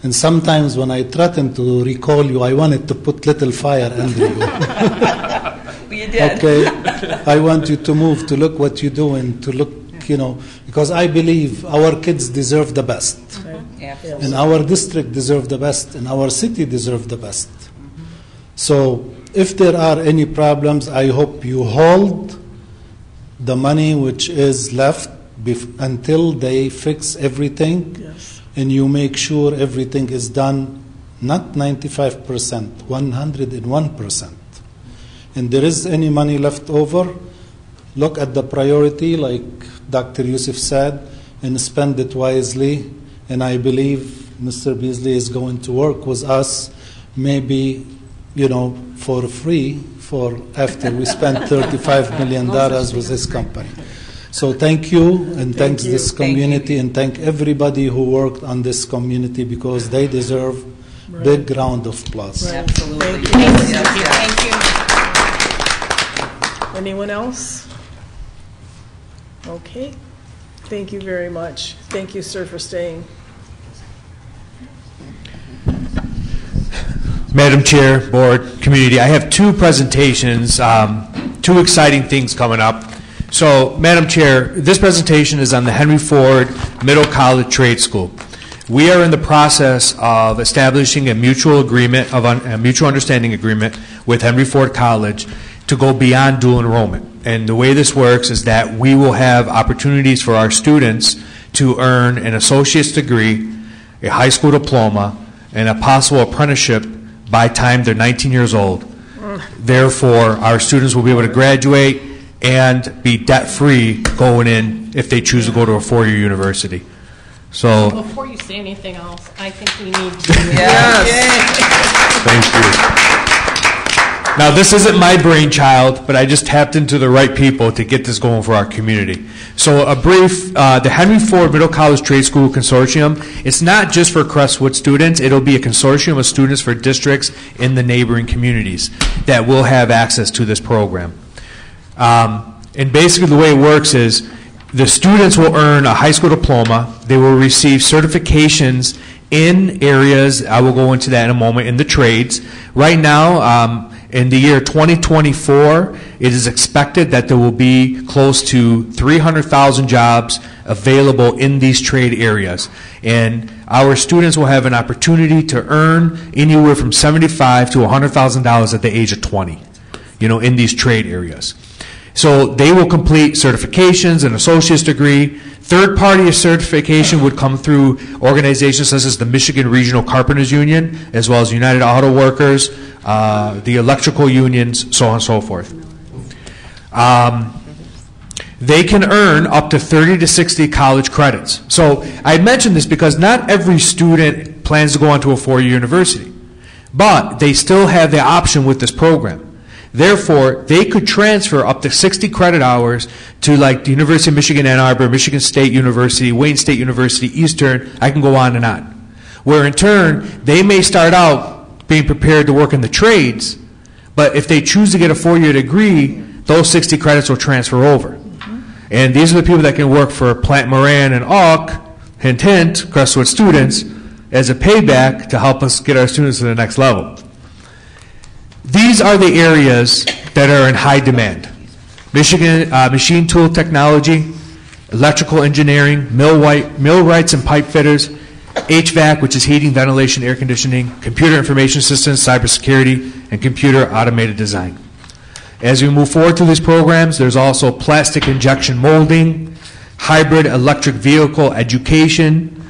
[SPEAKER 11] And sometimes when I threaten to recall you, I wanted to put little fire under you.
[SPEAKER 4] You did.
[SPEAKER 11] Okay, I want you to move, to look what you're doing, to look, because I believe our kids deserve the best.
[SPEAKER 4] Absolutely.
[SPEAKER 11] And our district deserve the best, and our city deserve the best. So if there are any problems, I hope you hold the money which is left until they fix everything.
[SPEAKER 1] Yes.
[SPEAKER 11] And you make sure everything is done, not 95%, 101%. And there is any money left over, look at the priority, like Dr. Yusuf said, and spend it wisely. And I believe Mr. Beasley is going to work with us, maybe, for free, for after we spend $35 million with this company. So thank you, and thanks this community, and thank everybody who worked on this community, because they deserve big round of applause.
[SPEAKER 1] Right.
[SPEAKER 3] Absolutely.
[SPEAKER 1] Thank you. Anyone else? Okay. Thank you very much. Thank you, sir, for staying.
[SPEAKER 5] Madam Chair, Board, Community, I have two presentations, two exciting things coming up. So, Madam Chair, this presentation is on the Henry Ford Middle College Trade School. We are in the process of establishing a mutual understanding agreement with Henry Ford College to go beyond dual enrollment. And the way this works is that we will have opportunities for our students to earn an associate's degree, a high school diploma, and a possible apprenticeship by the time they're 19 years old. Therefore, our students will be able to graduate and be debt-free going in if they choose to go to a four-year university. So,
[SPEAKER 7] Before you say anything else, I think we need to.
[SPEAKER 5] Thank you. Now, this isn't my brainchild, but I just tapped into the right people to get this going for our community. So a brief, the Henry Ford Middle College Trade School Consortium, it's not just for Crestwood students. It'll be a consortium of students for districts in the neighboring communities that will have access to this program. And basically the way it works is the students will earn a high school diploma. They will receive certifications in areas, I will go into that in a moment, in the trades. Right now, in the year 2024, it is expected that there will be close to 300,000 jobs available in these trade areas. And our students will have an opportunity to earn anywhere from $75,000 to $100,000 at the age of 20, in these trade areas. So they will complete certifications, an associate's degree. Third-party certification would come through organizations such as the Michigan Regional Carpenters Union, as well as United Auto Workers, the electrical unions, so on and so forth. They can earn up to 30 to 60 college credits. So I mentioned this because not every student plans to go on to a four-year university, but they still have the option with this program. Therefore, they could transfer up to 60 credit hours to like the University of Michigan, Ann Arbor, Michigan State University, Wayne State University, Eastern, I can go on and on. Where in turn, they may start out being prepared to work in the trades, but if they choose to get a four-year degree, those 60 credits will transfer over. And these are the people that can work for Plant Moran and Auk, hint, hint, Crestwood students, as a payback to help us get our students to the next level. These are the areas that are in high demand. Michigan machine tool technology, electrical engineering, millwrights and pipe fitters, HVAC, which is heating, ventilation, air conditioning, computer information systems, cybersecurity, and computer automated design. As we move forward through these programs, there's also plastic injection molding, hybrid electric vehicle education,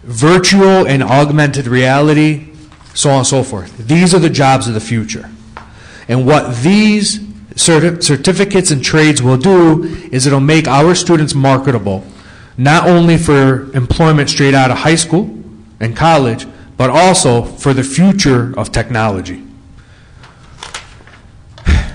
[SPEAKER 5] virtual and augmented reality, so on and so forth. These are the jobs of the future. And what these certificates and trades will do is it'll make our students marketable, not only for employment straight out of high school and college, but also for the future of technology.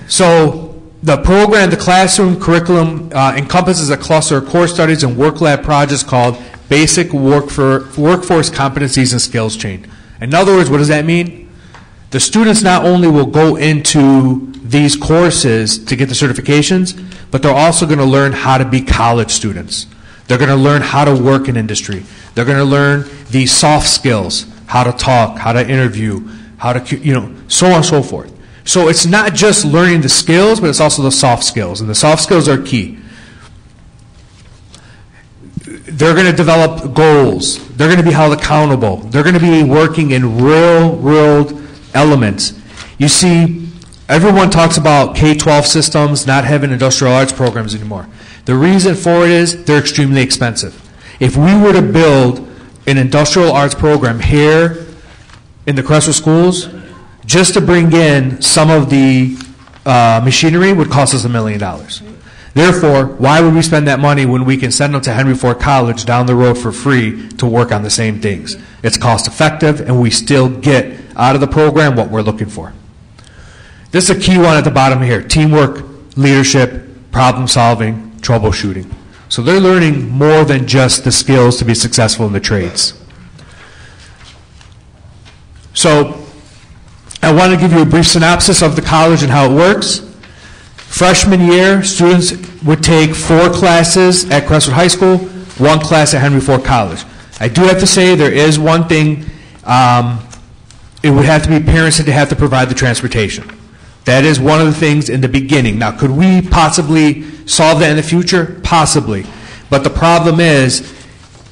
[SPEAKER 5] So the program, the classroom curriculum encompasses a cluster of core studies and work lab projects called Basic Workforce Competencies and Skills Chain. In other words, what does that mean? The students not only will go into these courses to get the certifications, but they're also going to learn how to be college students. They're going to learn how to work in industry. They're going to learn these soft skills, how to talk, how to interview, how to, so on and so forth. So it's not just learning the skills, but it's also the soft skills, and the soft skills are key. They're going to develop goals. They're going to be held accountable. They're going to be working in real-world elements. You see, everyone talks about K-12 systems not having industrial arts programs anymore. The reason for it is they're extremely expensive. If we were to build an industrial arts program here in the Crestwood schools, just to bring in some of the machinery would cost us $1 million. Therefore, why would we spend that money when we can send them to Henry Ford College down the road for free to work on the same things? It's cost effective, and we still get out of the program what we're looking for. This is a key one at the bottom here: teamwork, leadership, problem solving, troubleshooting. So they're learning more than just the skills to be successful in the trades. So I want to give you a brief synopsis of the college and how it works. Freshman year, students would take 4 classes at Crestwood High School, 1 class at Henry Ford College. I do have to say there is one thing, it would have to be parents that have to provide the transportation. That is one of the things in the beginning. Now, could we possibly solve that in the future? Possibly. But the problem is,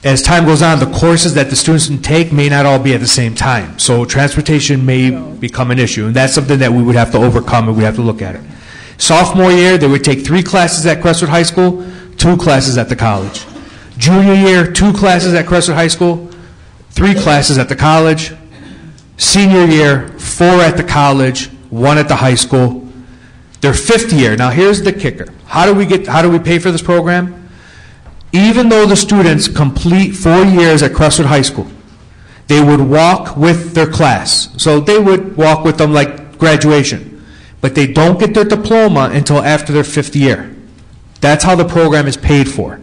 [SPEAKER 5] as time goes on, the courses that the students can take may not all be at the same time. So transportation may become an issue, and that's something that we would have to overcome, and we have to look at it. Sophomore year, they would take 3 classes at Crestwood High School, 2 classes at the college. Junior year, 2 classes at Crestwood High School, 3 classes at the college. Senior year, 4 at the college, 1 at the high school. Their 5th year, now here's the kicker. How do we pay for this program? Even though the students complete 4 years at Crestwood High School, they would walk with their class. So they would walk with them like graduation. But they don't get their diploma until after their 5th year. That's how the program is paid for.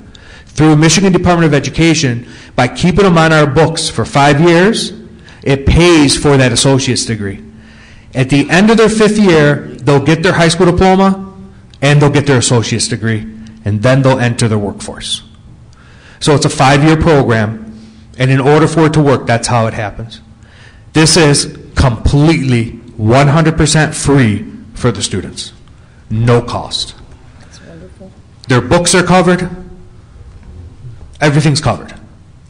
[SPEAKER 5] Through Michigan Department of Education, by keeping them on our books for 5 years, it pays for that associate's degree. At the end of their 5th year, they'll get their high school diploma and they'll get their associate's degree, and then they'll enter the workforce. So it's a 5-year program, and in order for it to work, that's how it happens. This is completely 100% free for the students. No cost.
[SPEAKER 1] That's wonderful.
[SPEAKER 5] Their books are covered. Everything's covered.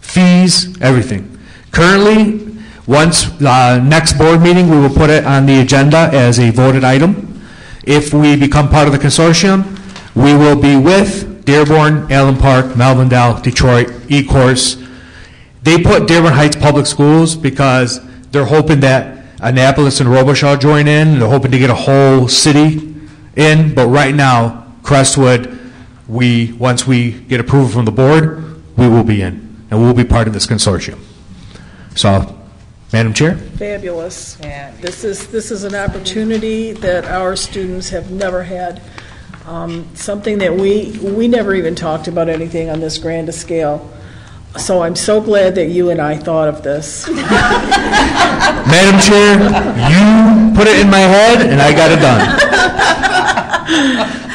[SPEAKER 5] Fees, everything. Currently, once next board meeting, we will put it on the agenda as a voted item. If we become part of the consortium, we will be with Dearborn, Allen Park, Melvindale, Detroit, E-Course. They put Dearborn Heights Public Schools because they're hoping that Annapolis and Robichaud join in. They're hoping to get a whole city in. But right now, Crestwood, once we get approval from the board, we will be in. And we'll be part of this consortium. So, Madam Chair?
[SPEAKER 1] Fabulous. This is an opportunity that our students have never had. Something that we never even talked about anything on this grand a scale. So I'm so glad that you and I thought of this.
[SPEAKER 5] Madam Chair, you put it in my head and I got it done.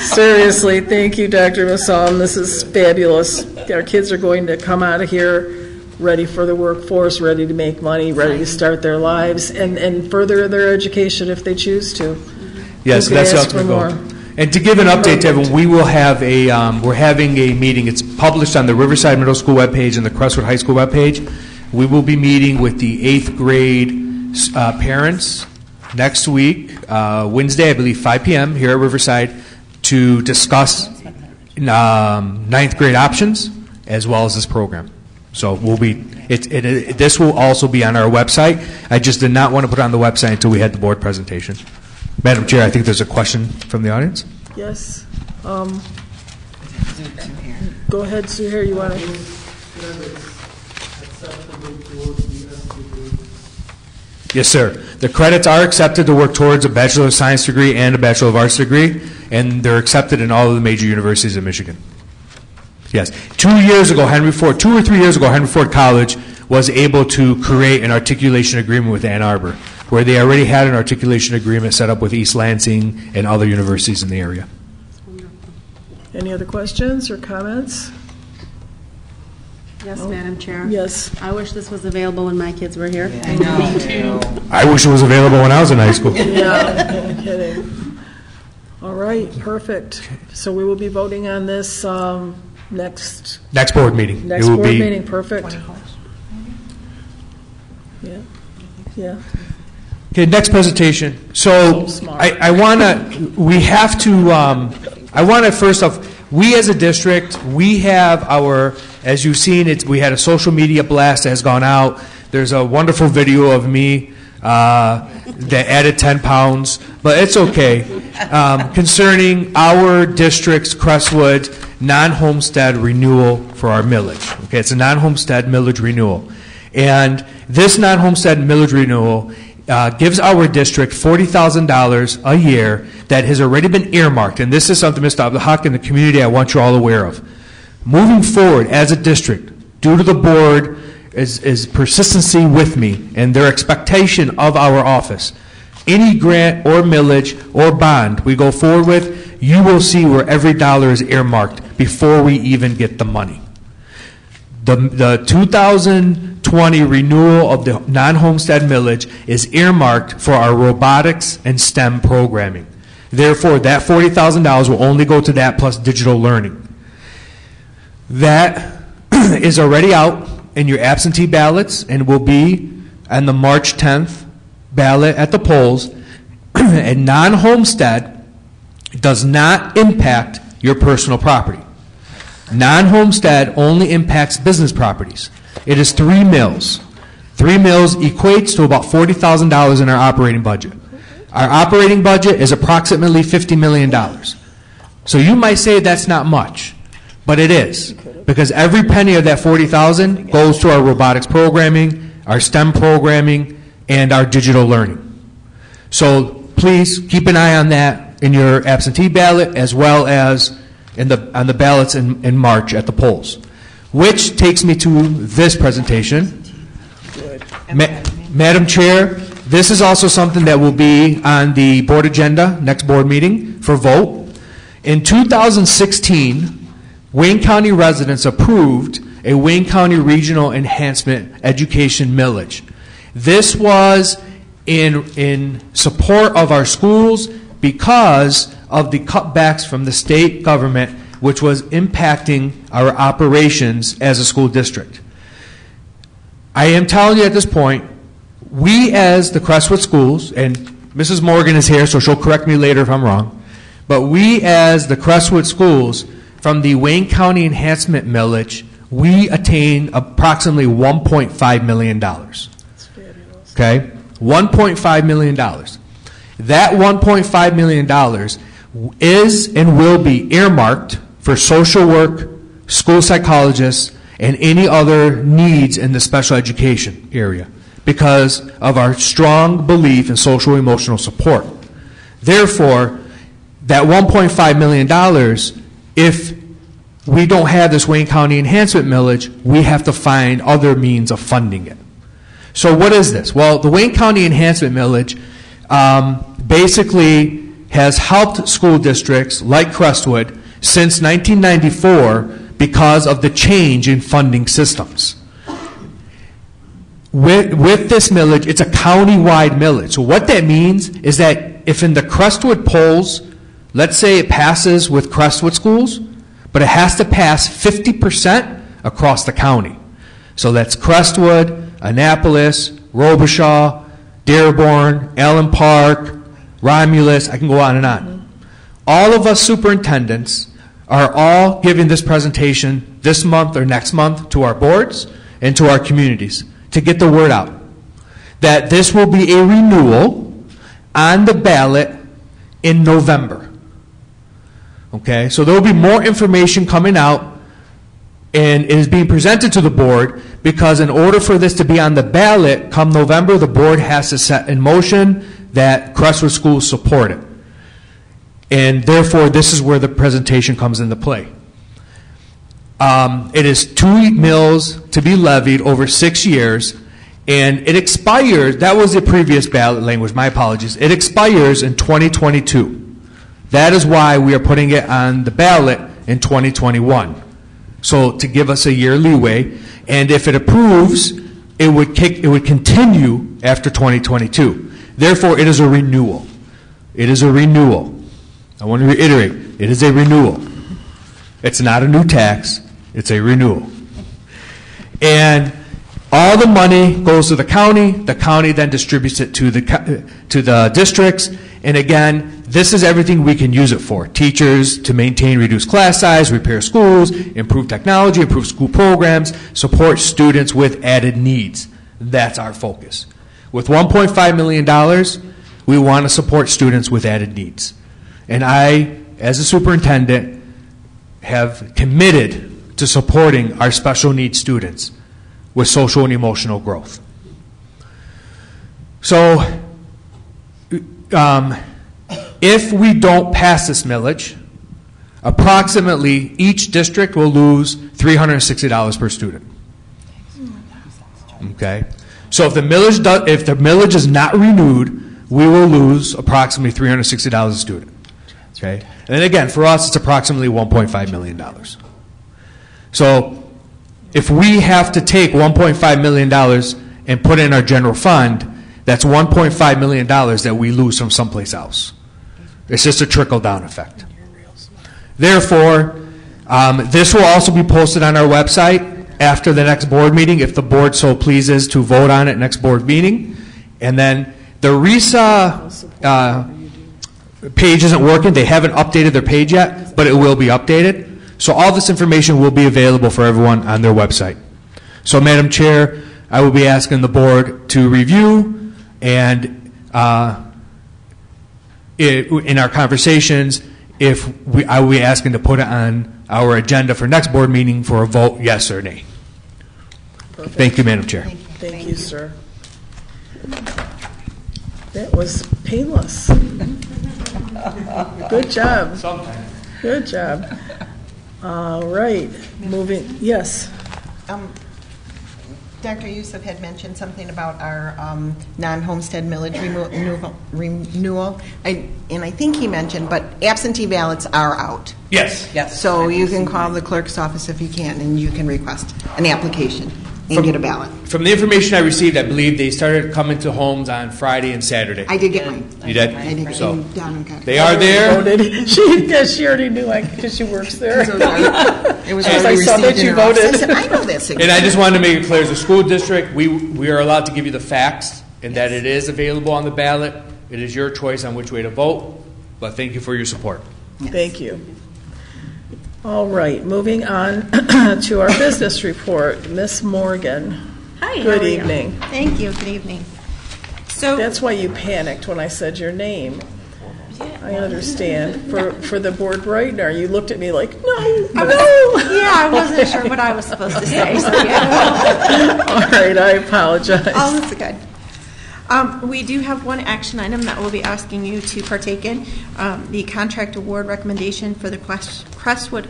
[SPEAKER 1] Seriously, thank you, Dr. Masson. This is fabulous. Our kids are going to come out of here ready for the workforce, ready to make money, ready to start their lives, and further their education if they choose to.
[SPEAKER 5] Yes, that's the ultimate goal. And to give an update to everyone, we will have we're having a meeting. It's published on the Riverside Middle School webpage and the Crestwood High School webpage. We will be meeting with the 8th grade parents next week, Wednesday, I believe, 5 p.m. here at Riverside, to discuss 9th grade options as well as this program. So this will also be on our website. I just did not want to put it on the website until we had the board presentation. Madam Chair, I think there's a question from the audience.
[SPEAKER 1] Yes. Go ahead, Suhair. You want to?
[SPEAKER 5] Yes, sir. The credits are accepted to work towards a Bachelor of Science degree and a Bachelor of Arts degree, and they're accepted in all of the major universities in Michigan. Yes. 2 or 3 years ago, Henry Ford College was able to create an articulation agreement with Ann Arbor, where they already had an articulation agreement set up with East Lansing and other universities in the area.
[SPEAKER 1] Any other questions or comments?
[SPEAKER 8] Yes, Madam Chair.
[SPEAKER 1] Yes.
[SPEAKER 8] I wish this was available when my kids were here.
[SPEAKER 10] I know. Me too.
[SPEAKER 5] I wish it was available when I was in high school.
[SPEAKER 1] Yeah, no kidding. All right, perfect. So we will be voting on this next
[SPEAKER 5] board meeting.
[SPEAKER 1] Next board meeting, perfect. Yeah.
[SPEAKER 5] Okay, next presentation. So I want to first off, we as a district, we have our, as you've seen, we had a social media blast that has gone out. There's a wonderful video of me that added 10 pounds. but it's okay, concerning our district's Crestwood non-homestead renewal for our millage. Okay, it's a non-homestead millage renewal. And this non-homestead millage renewal gives our district $40,000 a year that has already been earmarked. And this is something, Mr. Abdelhak, and the community I want you all aware of. Moving forward as a district, due to the board is persistency with me and their expectation of our office, any grant or millage or bond we go forward with, you will see where every dollar is earmarked before we even get the money. The 2020 renewal of the non-homestead millage is earmarked for our robotics and STEM programming. Therefore, that $40,000 will only go to that plus digital learning. That is already out in your absentee ballots and will be on the March 10th ballot at the polls. And non-homestead does not impact your personal property. Non-homestead only impacts business properties. It is 3 mills. 3 mills equates to about $40,000 in our operating budget. Our operating budget is approximately $50 million. So you might say that's not much, but it is, because every penny of that $40,000 goes to our robotics programming, our STEM programming, and our digital learning. So please keep an eye on that in your absentee ballot as well as on the ballots in March at the polls. Which takes me to this presentation. Madam Chair, this is also something that will be on the board agenda, next board meeting, for vote. In 2016, Wayne County residents approved a Wayne County Regional Enhancement Education millage. This was in support of our schools because of the cutbacks from the state government, which was impacting our operations as a school district. I am telling you at this point, we as the Crestwood schools, and Mrs. Morgan is here, so she'll correct me later if I'm wrong, but we as the Crestwood schools, from the Wayne County Enhancement millage, we attain approximately $1.5 million. Okay? $1.5 million. That $1.5 million is and will be earmarked for social work, school psychologists, and any other needs in the special education area because of our strong belief in social emotional support. Therefore, that $1.5 million, if we don't have this Wayne County Enhancement millage, we have to find other means of funding it. So what is this? Well, the Wayne County Enhancement millage basically has helped school districts like Crestwood since 1994 because of the change in funding systems. With this millage, it's a county-wide millage. So what that means is that if in the Crestwood polls, let's say it passes with Crestwood schools, but it has to pass 50% across the county. So that's Crestwood, Annapolis, Robichaud, Dearborn, Allen Park, Romulus, I can go on and on. All of us superintendents are all giving this presentation this month or next month to our boards and to our communities to get the word out that this will be a renewal on the ballot in November. Okay, so there will be more information coming out, and it is being presented to the board because in order for this to be on the ballot come November, the board has to set in motion that Crestwood schools support it. And therefore, this is where the presentation comes into play. It is 2 mills to be levied over 6 years, and it expires, that was the previous ballot language, my apologies, it expires in 2022. That is why we are putting it on the ballot in 2021. So to give us a year leeway, and if it approves, it would continue after 2022. Therefore, it is a renewal. It is a renewal. I want to reiterate, it is a renewal. It's not a new tax, it's a renewal. And all the money goes to the county then distributes it to the districts, and again, this is everything we can use it for. Teachers to maintain reduced class size, repair schools, improve technology, improve school programs, support students with added needs. That's our focus. With $1.5 million, We want to support students with added needs. And I, as a superintendent, have committed to supporting our special needs students with social and emotional growth. So, if we don't pass this millage, approximately each district will lose $360 per student. Okay? So if the millage is not renewed, we will lose approximately $360 a student. Okay? And then again, for us, it's approximately $1.5 million. So if we have to take $1.5 million and put in our general fund, that's $1.5 million that we lose from someplace else. It's just a trickle-down effect. Therefore, this will also be posted on our website after the next board meeting, if the board so pleases to vote on it next board meeting. And then the RESA page isn't working. They haven't updated their page yet, but it will be updated. So all this information will be available for everyone on their website. So, Madam Chair, I will be asking the board to review and in our conversations, I will be asking to put it on our agenda for next board meeting for a vote, yes or nay.
[SPEAKER 1] Perfect.
[SPEAKER 5] Thank you, Madam Chair.
[SPEAKER 1] Thank you, sir. That was painless. Good job.
[SPEAKER 5] Sometimes.
[SPEAKER 1] Good job. All right, moving, yes.
[SPEAKER 3] Dr. Youssef had mentioned something about our non-homestead millage renewal. And I think he mentioned, but absentee ballots are out.
[SPEAKER 5] Yes.
[SPEAKER 4] Yes.
[SPEAKER 3] So you can call the clerk's office if you can, and you can request an application and get a ballot.
[SPEAKER 5] From the information I received, I believe they started coming to homes on Friday and Saturday.
[SPEAKER 3] I did get mine.
[SPEAKER 5] You did?
[SPEAKER 3] I did.
[SPEAKER 5] So
[SPEAKER 3] Down in Concord.
[SPEAKER 5] they are there.
[SPEAKER 1] Voted. She already knew because she works there.
[SPEAKER 3] It was
[SPEAKER 1] I
[SPEAKER 3] already
[SPEAKER 1] saw that
[SPEAKER 3] received
[SPEAKER 1] you
[SPEAKER 3] in her office.
[SPEAKER 1] voted.
[SPEAKER 3] I said, I know this.
[SPEAKER 5] And I just wanted to make it clear, as a school district, we are allowed to give you the facts and that it is available on the ballot. It is your choice on which way to vote, but thank you for your support.
[SPEAKER 1] Thank you. All right, moving on to our business report. Miss Morgan.
[SPEAKER 12] Hi.
[SPEAKER 1] Good
[SPEAKER 12] how are you?
[SPEAKER 1] evening.
[SPEAKER 12] Thank you. Good evening. So
[SPEAKER 1] That's why you panicked when I said your name. I understand. For the board Breitner, you looked at me like, no.
[SPEAKER 12] yeah, I wasn't sure what I was supposed to say. So yeah.
[SPEAKER 1] All right, I apologize.
[SPEAKER 12] Oh, that's good. We do have one action item that we'll be asking you to partake in, the contract award recommendation for the Crestwood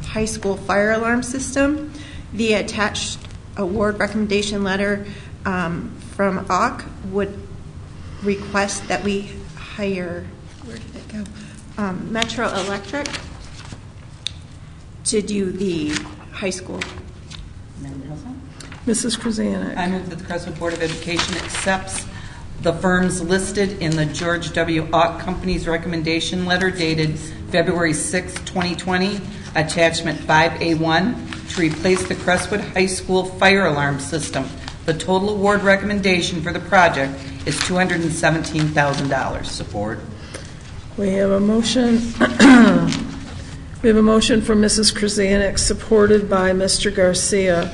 [SPEAKER 12] High School fire alarm system. The attached award recommendation letter from AUK would request that we hire, where did it go? Metro Electric to do the high school.
[SPEAKER 1] Mrs. Krasanik.
[SPEAKER 4] I move that the Crestwood Board of Education accepts the firms listed in the George W. Ott Company's recommendation letter dated February 6, 2020, attachment 5A1, to replace the Crestwood High School fire alarm system. The total award recommendation for the project is $217,000.
[SPEAKER 9] Support.
[SPEAKER 1] We have a motion. We have a motion from Mrs. Krasanik, supported by Mr. Garcia,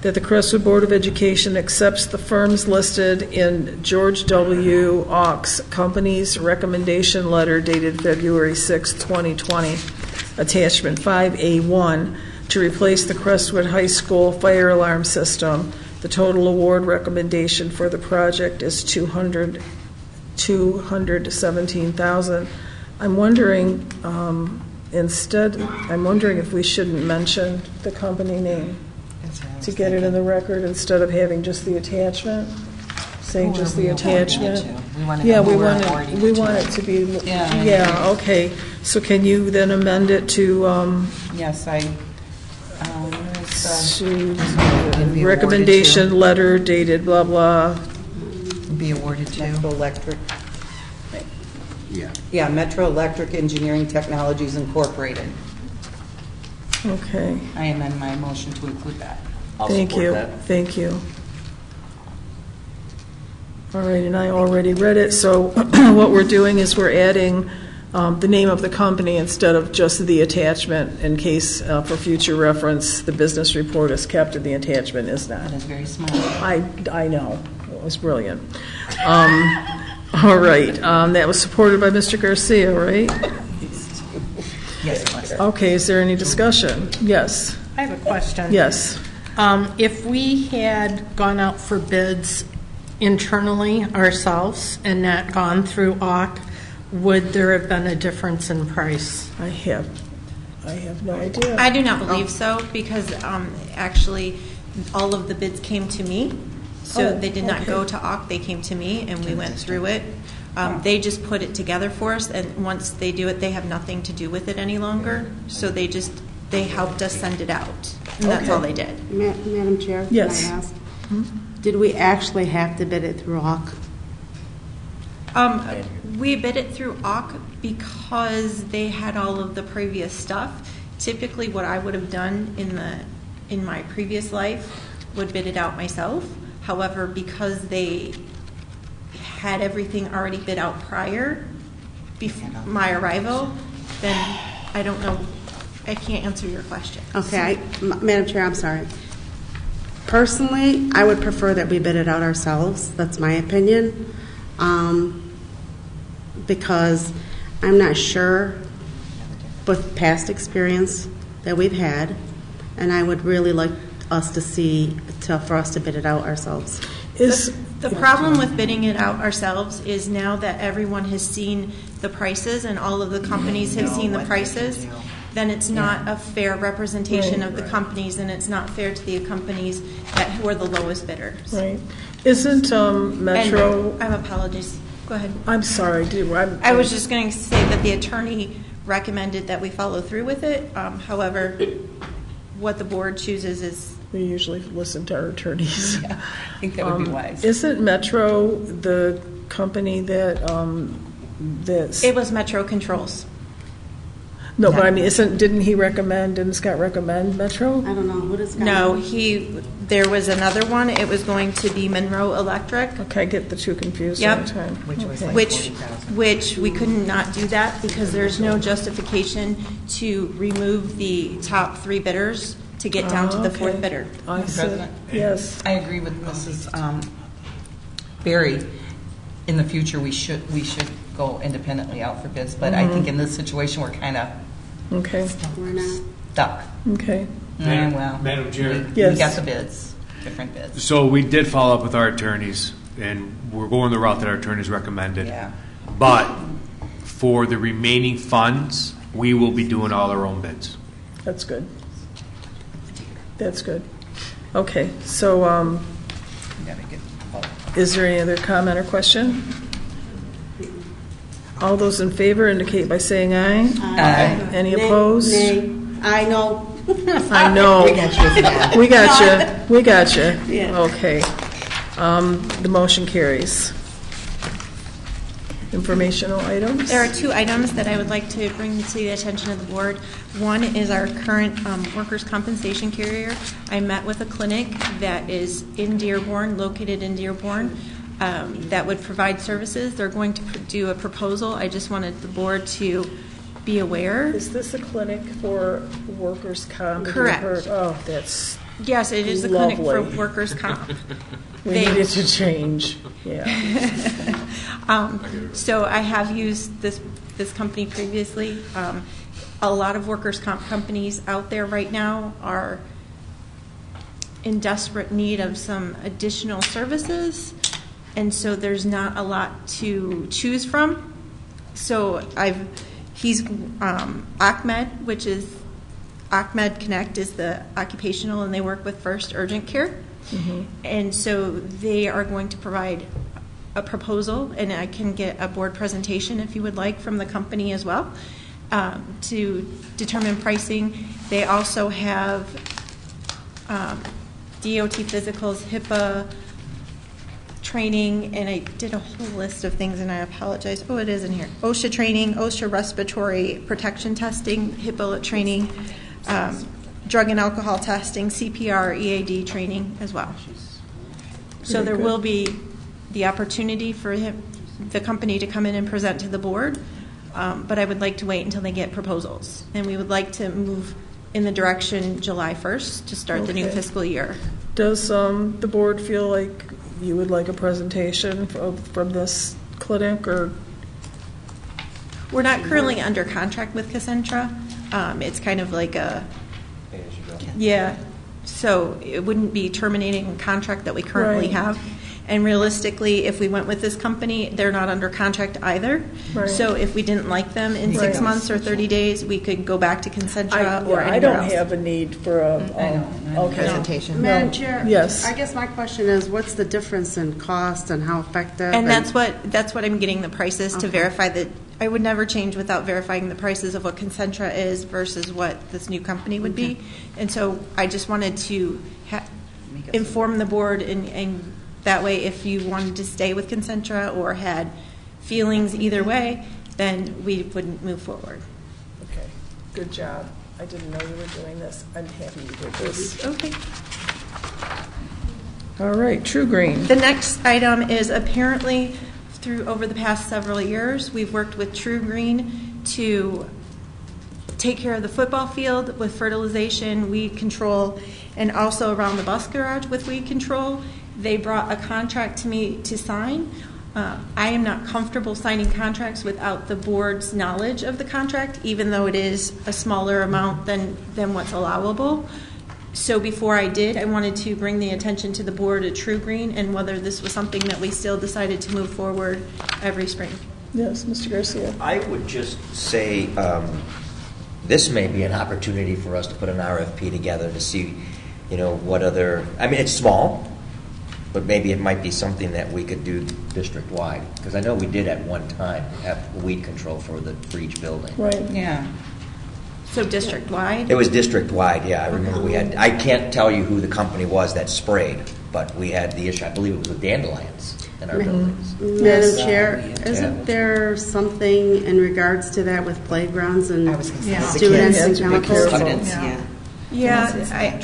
[SPEAKER 1] that the Crestwood Board of Education accepts the firms listed in George W. Ox Company's recommendation letter dated February 6, 2020, attachment 5A1, to replace the Crestwood High School fire alarm system. The total award recommendation for the project is $217,000. I'm wondering, I'm wondering if we shouldn't mention the company name to get it in the record instead of having just the attachment, saying just the attachment. Yeah, we want it to be. Yeah. Okay. So can you then amend it to?
[SPEAKER 4] Yes,
[SPEAKER 1] to recommendation letter dated blah blah.
[SPEAKER 3] Be awarded to
[SPEAKER 4] Metro Electric.
[SPEAKER 9] Yeah.
[SPEAKER 4] Yeah, Metro Electric Engineering Technologies Incorporated.
[SPEAKER 1] Okay.
[SPEAKER 4] I amend my motion to include that.
[SPEAKER 1] Thank you. Thank you. All right, and I already read it. So what we're doing is we're adding the name of the company instead of just the attachment, in case for future reference the business report is kept and the attachment is not.
[SPEAKER 4] That is very smart.
[SPEAKER 1] I know. It was brilliant. All right, that was supported by Mr. Garcia, right?
[SPEAKER 4] Yes, it was.
[SPEAKER 1] Okay, is there any discussion? Yes.
[SPEAKER 7] I have a question.
[SPEAKER 1] Yes.
[SPEAKER 7] If we had gone out for bids internally ourselves and not gone through AUK, would there have been a difference in price?
[SPEAKER 1] I have no idea.
[SPEAKER 12] I do not believe so, because actually, all of the bids came to me. So they did not go to AUK, they came to me, and we went through it. They just put it together for us, and once they do it, they have nothing to do with it any longer. So they helped us send it out, and that's all they did.
[SPEAKER 8] Madam Chair?
[SPEAKER 1] Yes.
[SPEAKER 8] Can I ask? Did we actually have to bid it through AUK?
[SPEAKER 12] We bid it through AUK because they had all of the previous stuff. Typically, what I would have done in my previous life would bid it out myself. However, because they had everything already bid out prior before my arrival, then I don't know. I can't answer your question.
[SPEAKER 8] Okay, Madam Chair, I'm sorry. Personally, I would prefer that we bid it out ourselves. That's my opinion. Because I'm not sure with past experience that we've had, and I would really like us for us to bid it out ourselves.
[SPEAKER 12] The problem with bidding it out ourselves is now that everyone has seen the prices and all of the companies have seen the prices, then it's not a fair representation of the companies, and it's not fair to the companies who are the lowest bidders.
[SPEAKER 1] Right. Isn't Metro...
[SPEAKER 12] I'm apologies. Go ahead.
[SPEAKER 1] I'm sorry.
[SPEAKER 12] I was just going to say that the attorney recommended that we follow through with it. However, what the board chooses is...
[SPEAKER 1] We usually listen to our attorneys.
[SPEAKER 4] Yeah, I think that would be wise.
[SPEAKER 1] Isn't Metro the company that...
[SPEAKER 12] It was Metro Controls.
[SPEAKER 1] No, but I mean, didn't Scott recommend Metro?
[SPEAKER 8] I don't know. What is Scott?
[SPEAKER 12] No, there was another one. It was going to be Monroe Electric.
[SPEAKER 1] Okay, I get the two confused
[SPEAKER 12] Yep.
[SPEAKER 1] every time.
[SPEAKER 4] Which was
[SPEAKER 1] Okay.
[SPEAKER 4] like 40,000.
[SPEAKER 12] Which we could not do that because there's no justification to remove the top three bidders to get down to the fourth bidder.
[SPEAKER 1] I see. Yes.
[SPEAKER 4] I agree with Mrs. Berry. In the future, we should go independently out for bids, but I think in this situation, we're kind of
[SPEAKER 1] Okay.
[SPEAKER 8] We're not.
[SPEAKER 4] stuck.
[SPEAKER 1] Okay.
[SPEAKER 5] Madam Chair.
[SPEAKER 4] We
[SPEAKER 1] Yes.
[SPEAKER 4] got the bids, different bids.
[SPEAKER 5] So we did follow up with our attorneys, and we're going the route that our attorneys recommended.
[SPEAKER 4] Yeah.
[SPEAKER 5] But for the remaining funds, we will be doing all our own bids.
[SPEAKER 1] That's good. That's good. Okay, so
[SPEAKER 4] We gotta get-
[SPEAKER 1] is there any other comment or question? All those in favor indicate by saying aye.
[SPEAKER 4] Aye.
[SPEAKER 1] Any
[SPEAKER 8] Nay.
[SPEAKER 1] opposed?
[SPEAKER 8] Nay. I know.
[SPEAKER 1] I know. We got you. We got you.
[SPEAKER 8] Yeah.
[SPEAKER 1] Okay. The motion carries. Informational items?
[SPEAKER 12] There are two items that I would like to bring to the attention of the board. One is our current workers' compensation carrier. I met with a clinic that is in Dearborn, located in Dearborn, that would provide services. They're going to do a proposal. I just wanted the board to be aware.
[SPEAKER 1] Is this a clinic for workers' comp?
[SPEAKER 12] Correct.
[SPEAKER 1] Oh, that's
[SPEAKER 12] Yes, it is a clinic for
[SPEAKER 1] Lovely.
[SPEAKER 12] workers' comp.
[SPEAKER 1] we needed to change. Yeah.
[SPEAKER 12] So I have used this company previously. A lot of workers' comp companies out there right now are in desperate need of some additional services, and so there's not a lot to choose from. So he's Ahmed, which is Ahmed Connect is the occupational, and they work with First Urgent Care. Mm-hmm. And so they are going to provide a proposal, and I can get a board presentation if you would like from the company as well to determine pricing. They also have DOT physicals, HIPAA training, and I did a whole list of things, and I apologize. Oh, it is in here. OSHA training, OSHA respiratory protection testing, HIPAA training, drug and alcohol testing, CPR, EAD training as well. So there will be the opportunity for the company to come in and present to the board, but I would like to wait until they get proposals. And we would like to move in the direction July 1st to start the new fiscal year.
[SPEAKER 1] Does the board feel like you would like a presentation from this clinic or?
[SPEAKER 12] We're not currently under contract with Concentra. It's kind of like a, yeah, so it wouldn't be terminating a contract that we currently
[SPEAKER 1] Right.
[SPEAKER 12] have. And realistically, if we went with this company, they're not under contract either.
[SPEAKER 1] Right.
[SPEAKER 12] So if we didn't like them in 6
[SPEAKER 1] Right.
[SPEAKER 12] months or 30 days, we could go back to Concentra or
[SPEAKER 1] I
[SPEAKER 12] anywhere
[SPEAKER 1] don't
[SPEAKER 12] else.
[SPEAKER 1] have a need for a, okay.
[SPEAKER 3] Presentation.
[SPEAKER 8] Madam
[SPEAKER 1] No.
[SPEAKER 8] Chair?
[SPEAKER 1] Yes.
[SPEAKER 8] I guess my question is, what's the difference in cost and how effective?
[SPEAKER 12] And that's what I'm getting the prices to verify that. I would never change without verifying the prices of what Concentra is versus what this new company would be. And so I just wanted to inform the board, and that way if you wanted to stay with Concentra or had feelings either way, then we wouldn't move forward.
[SPEAKER 1] Okay, good job. I didn't know you were doing this. I'm happy you did this.
[SPEAKER 12] Okay.
[SPEAKER 1] All right, True Green.
[SPEAKER 12] The next item is apparently over the past several years, we've worked with True Green to take care of the football field with fertilization, weed control, and also around the bus garage with weed control. They brought a contract to me to sign. I am not comfortable signing contracts without the board's knowledge of the contract, even though it is a smaller amount than what's allowable. So before I did, I wanted to bring the attention to the board at True Green and whether this was something that we still decided to move forward every spring.
[SPEAKER 1] Yes, Mr. Garcia.
[SPEAKER 9] I would just say this may be an opportunity for us to put an RFP together to see, what other, I mean, it's small, but maybe it might be something that we could do district-wide. Because I know we did at one time have weed control for each building.
[SPEAKER 1] Right.
[SPEAKER 4] Yeah.
[SPEAKER 12] So district-wide?
[SPEAKER 9] It was district-wide, yeah. I remember I can't tell you who the company was that sprayed, but we had the issue, I believe it was with dandelions in our buildings.
[SPEAKER 8] Madam Chair, isn't there something in regards to that with playgrounds and students and chemicals?
[SPEAKER 12] Yeah,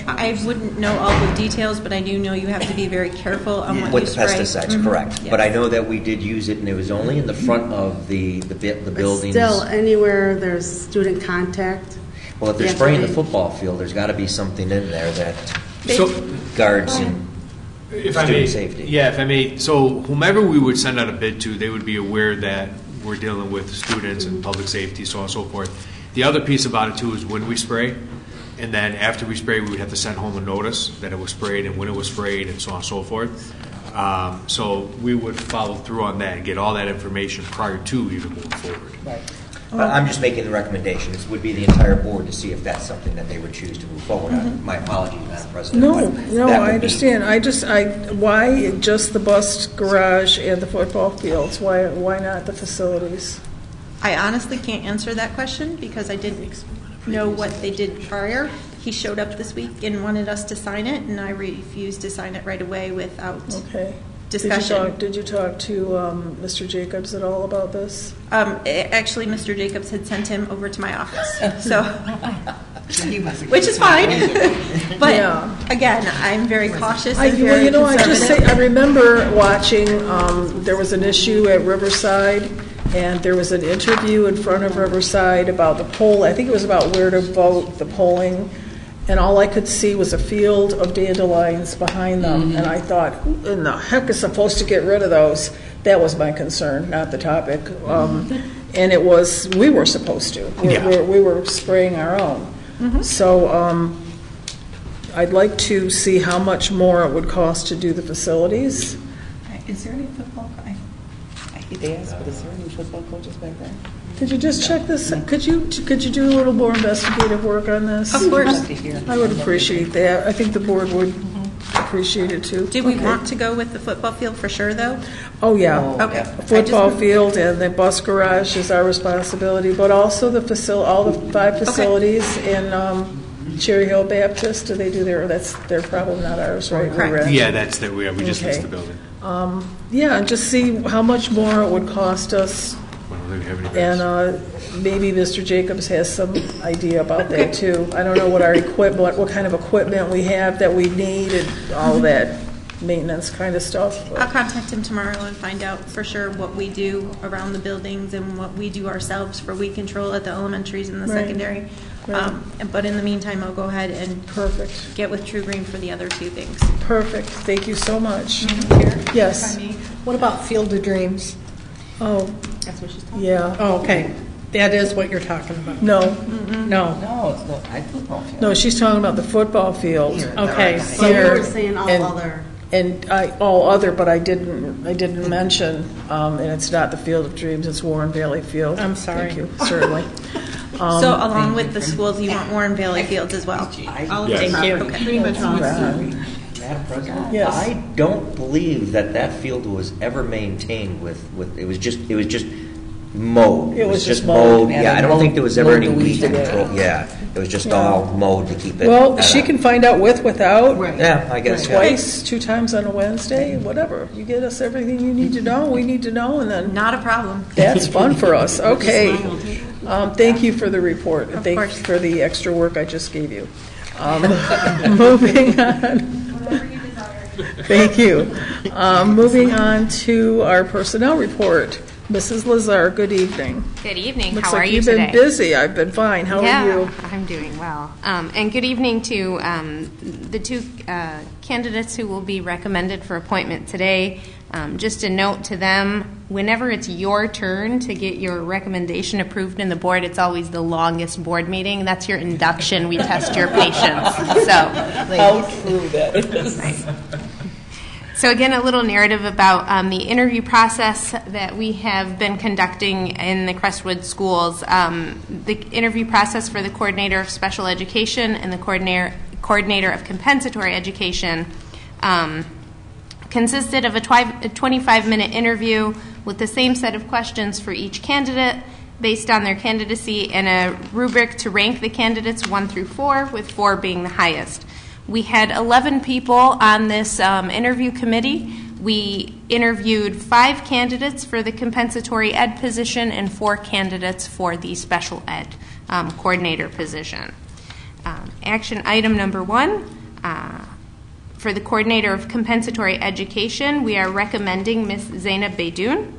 [SPEAKER 12] I wouldn't know all the details, but I do know you have to be very careful on what you
[SPEAKER 9] With
[SPEAKER 12] spray.
[SPEAKER 9] pesticides, correct.
[SPEAKER 12] Yes.
[SPEAKER 9] But I know that we did use it, and it was only in the front of the buildings.
[SPEAKER 8] Still, anywhere there's student contact.
[SPEAKER 9] Well, if they're
[SPEAKER 8] Yeah,
[SPEAKER 9] spraying the
[SPEAKER 8] right.
[SPEAKER 9] football field, there's got to be something in there that
[SPEAKER 5] So,
[SPEAKER 9] guards and
[SPEAKER 5] if I may,
[SPEAKER 9] student safety.
[SPEAKER 5] yeah, if I may, so whomever we would send out a bid to, they would be aware that we're dealing with students and public safety, so on and so forth. The other piece about it too is when we spray, and then after we spray, we would have to send home a notice that it was sprayed and when it was sprayed and so on and so forth. So we would follow through on that and get all that information prior to even moving forward.
[SPEAKER 4] Right.
[SPEAKER 9] I'm just making the recommendation. This would be the entire board to see if that's something that they would choose to move forward on. My apologies, Madam President.
[SPEAKER 1] No,
[SPEAKER 9] but
[SPEAKER 1] no,
[SPEAKER 9] that
[SPEAKER 1] I
[SPEAKER 9] would be-
[SPEAKER 1] understand. Why just the bus garage and the football fields? Why not the facilities?
[SPEAKER 12] I honestly can't answer that question because I didn't know what they did prior. He showed up this week and wanted us to sign it, and I refused to sign it right away without
[SPEAKER 1] Okay.
[SPEAKER 12] discussion.
[SPEAKER 1] Did you talk to Mr. Jacobs at all about this?
[SPEAKER 12] Actually, Mr. Jacobs had sent him over to my office, so which is fine. But
[SPEAKER 1] Yeah.
[SPEAKER 12] again, I'm very cautious and
[SPEAKER 1] Well,
[SPEAKER 12] very
[SPEAKER 1] you know, I just say,
[SPEAKER 12] conservative.
[SPEAKER 1] I remember watching, there was an issue at Riverside, and there was an interview in front of Riverside about the poll. I think it was about where to vote, the polling, and all I could see was a field of dandelions behind them, and I thought, who in the heck is supposed to get rid of those? That was my concern, not the topic. And it was, we were supposed to. We were spraying our own. So I'd like to see how much more it would cost to do the facilities.
[SPEAKER 4] Is there any football? I hate to ask, but is there any football coaches back there?
[SPEAKER 1] Could you just check this? Could you do a little more investigative work on this?
[SPEAKER 12] Of course.
[SPEAKER 1] I would appreciate that. I think the board would appreciate it too.
[SPEAKER 12] Do we want to go with the football field for sure, though?
[SPEAKER 1] Oh, yeah.
[SPEAKER 12] Okay.
[SPEAKER 1] Football field and the bus garage is our responsibility, but also all the 5 facilities in Cherry Hill Baptist. Do they do they're probably not ours, right?
[SPEAKER 12] Correct.
[SPEAKER 1] We're at-
[SPEAKER 5] Yeah, that's that. We just missed
[SPEAKER 1] Okay.
[SPEAKER 5] the building.
[SPEAKER 1] Yeah, and just see how much more it would cost us.
[SPEAKER 5] I don't think we have any bids.
[SPEAKER 1] And maybe Mr. Jacobs has some idea about that too. I don't know what our equipment, what kind of equipment we have that we need and all that maintenance kind of stuff.
[SPEAKER 12] I'll contact him tomorrow and find out for sure what we do around the buildings and what we do ourselves for weed control at the elementaries and the
[SPEAKER 1] Right.
[SPEAKER 12] secondary.
[SPEAKER 1] Right.
[SPEAKER 12] But in the meantime, I'll go ahead and
[SPEAKER 1] Perfect.
[SPEAKER 12] get with True Green for the other 2 things.
[SPEAKER 1] Perfect. Thank you so much.
[SPEAKER 7] Chair,
[SPEAKER 1] Yes.
[SPEAKER 7] if I may. What about Field of Dreams?
[SPEAKER 1] Oh,
[SPEAKER 7] That's what she's talking
[SPEAKER 1] yeah.
[SPEAKER 7] about. Oh, okay. That is what you're talking about.
[SPEAKER 1] No,
[SPEAKER 7] No.
[SPEAKER 4] No, it's not. I football field.
[SPEAKER 1] no, she's talking about the football field.
[SPEAKER 7] Okay.
[SPEAKER 8] So you
[SPEAKER 1] Here,
[SPEAKER 8] were saying all
[SPEAKER 1] and-
[SPEAKER 8] other.
[SPEAKER 1] And all other, but I didn't mention, and it's not the Field of Dreams, it's Warren Valley Field.
[SPEAKER 7] I'm sorry.
[SPEAKER 1] Thank you, certainly.
[SPEAKER 12] So along with the schools, you want Warren Valley Fields as well?
[SPEAKER 8] All of
[SPEAKER 1] Yes.
[SPEAKER 8] the
[SPEAKER 7] Thank you.
[SPEAKER 8] property.
[SPEAKER 12] Pretty much all.
[SPEAKER 9] Madam President,
[SPEAKER 1] Yes.
[SPEAKER 9] I don't believe that field was ever maintained with it was just mowed.
[SPEAKER 1] It was just mowed.
[SPEAKER 9] Yeah, I don't think there was ever any
[SPEAKER 4] Mowed the
[SPEAKER 9] weed
[SPEAKER 4] weeds.
[SPEAKER 9] control. Yeah, it was just all mowed to keep it.
[SPEAKER 1] Well, she can find out with, without,
[SPEAKER 9] Yeah, I guess. yeah.
[SPEAKER 1] twice, 2 times on a Wednesday, whatever. You get us everything you need to know, we need to know, and then
[SPEAKER 12] Not a problem.
[SPEAKER 1] that's fun for us. Okay. Thank you for the report.
[SPEAKER 12] Of
[SPEAKER 1] Thank you
[SPEAKER 12] course.
[SPEAKER 1] for the extra work I just gave you. Moving on. Thank you. Moving on to our personnel report. Mrs. Lazar, good evening.
[SPEAKER 13] Good evening.
[SPEAKER 1] Looks
[SPEAKER 13] How are
[SPEAKER 1] like
[SPEAKER 13] you
[SPEAKER 1] you've
[SPEAKER 13] today?
[SPEAKER 1] been busy. I've been fine. How
[SPEAKER 13] yeah,
[SPEAKER 1] are you?
[SPEAKER 13] I'm doing well. And good evening to the 2 candidates who will be recommended for appointment today. Just a note to them, whenever it's your turn to get your recommendation approved in the board, it's always the longest board meeting. That's your induction. We test your patience. So,
[SPEAKER 1] How true that is.
[SPEAKER 13] So again, a little narrative about the interview process that we have been conducting in the Crestwood schools. The interview process for the coordinator of special education and the coordinator of compensatory education consisted of a 25-minute interview with the same set of questions for each candidate based on their candidacy and a rubric to rank the candidates 1 through 4, with 4 being the highest. We had 11 people on this interview committee. We interviewed 5 candidates for the compensatory ed position and 4 candidates for the special ed coordinator position. Action item number 1, for the coordinator of compensatory education, we are recommending Ms. Zainab Beydoun.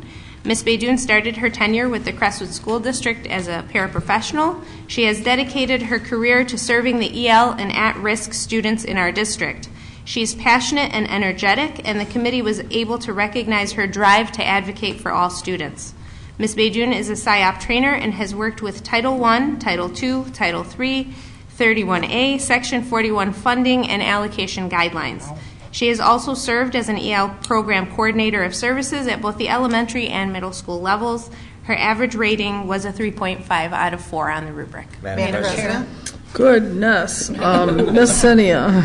[SPEAKER 13] Ms. Beydoun started her tenure with the Crestwood School District as a paraprofessional. She has dedicated her career to serving the EL and at-risk students in our district. She is passionate and energetic, and the committee was able to recognize her drive to advocate for all students. Ms. Beydoun is a PSYOP trainer and has worked with Title I, Title II, Title III, 31A, Section 41 funding and allocation guidelines. She has also served as an EL program coordinator of services at both the elementary and middle school levels. Her average rating was a 3.5 out of 4 on the rubric.
[SPEAKER 3] Madam President?
[SPEAKER 1] Goodness. Ms. Senia.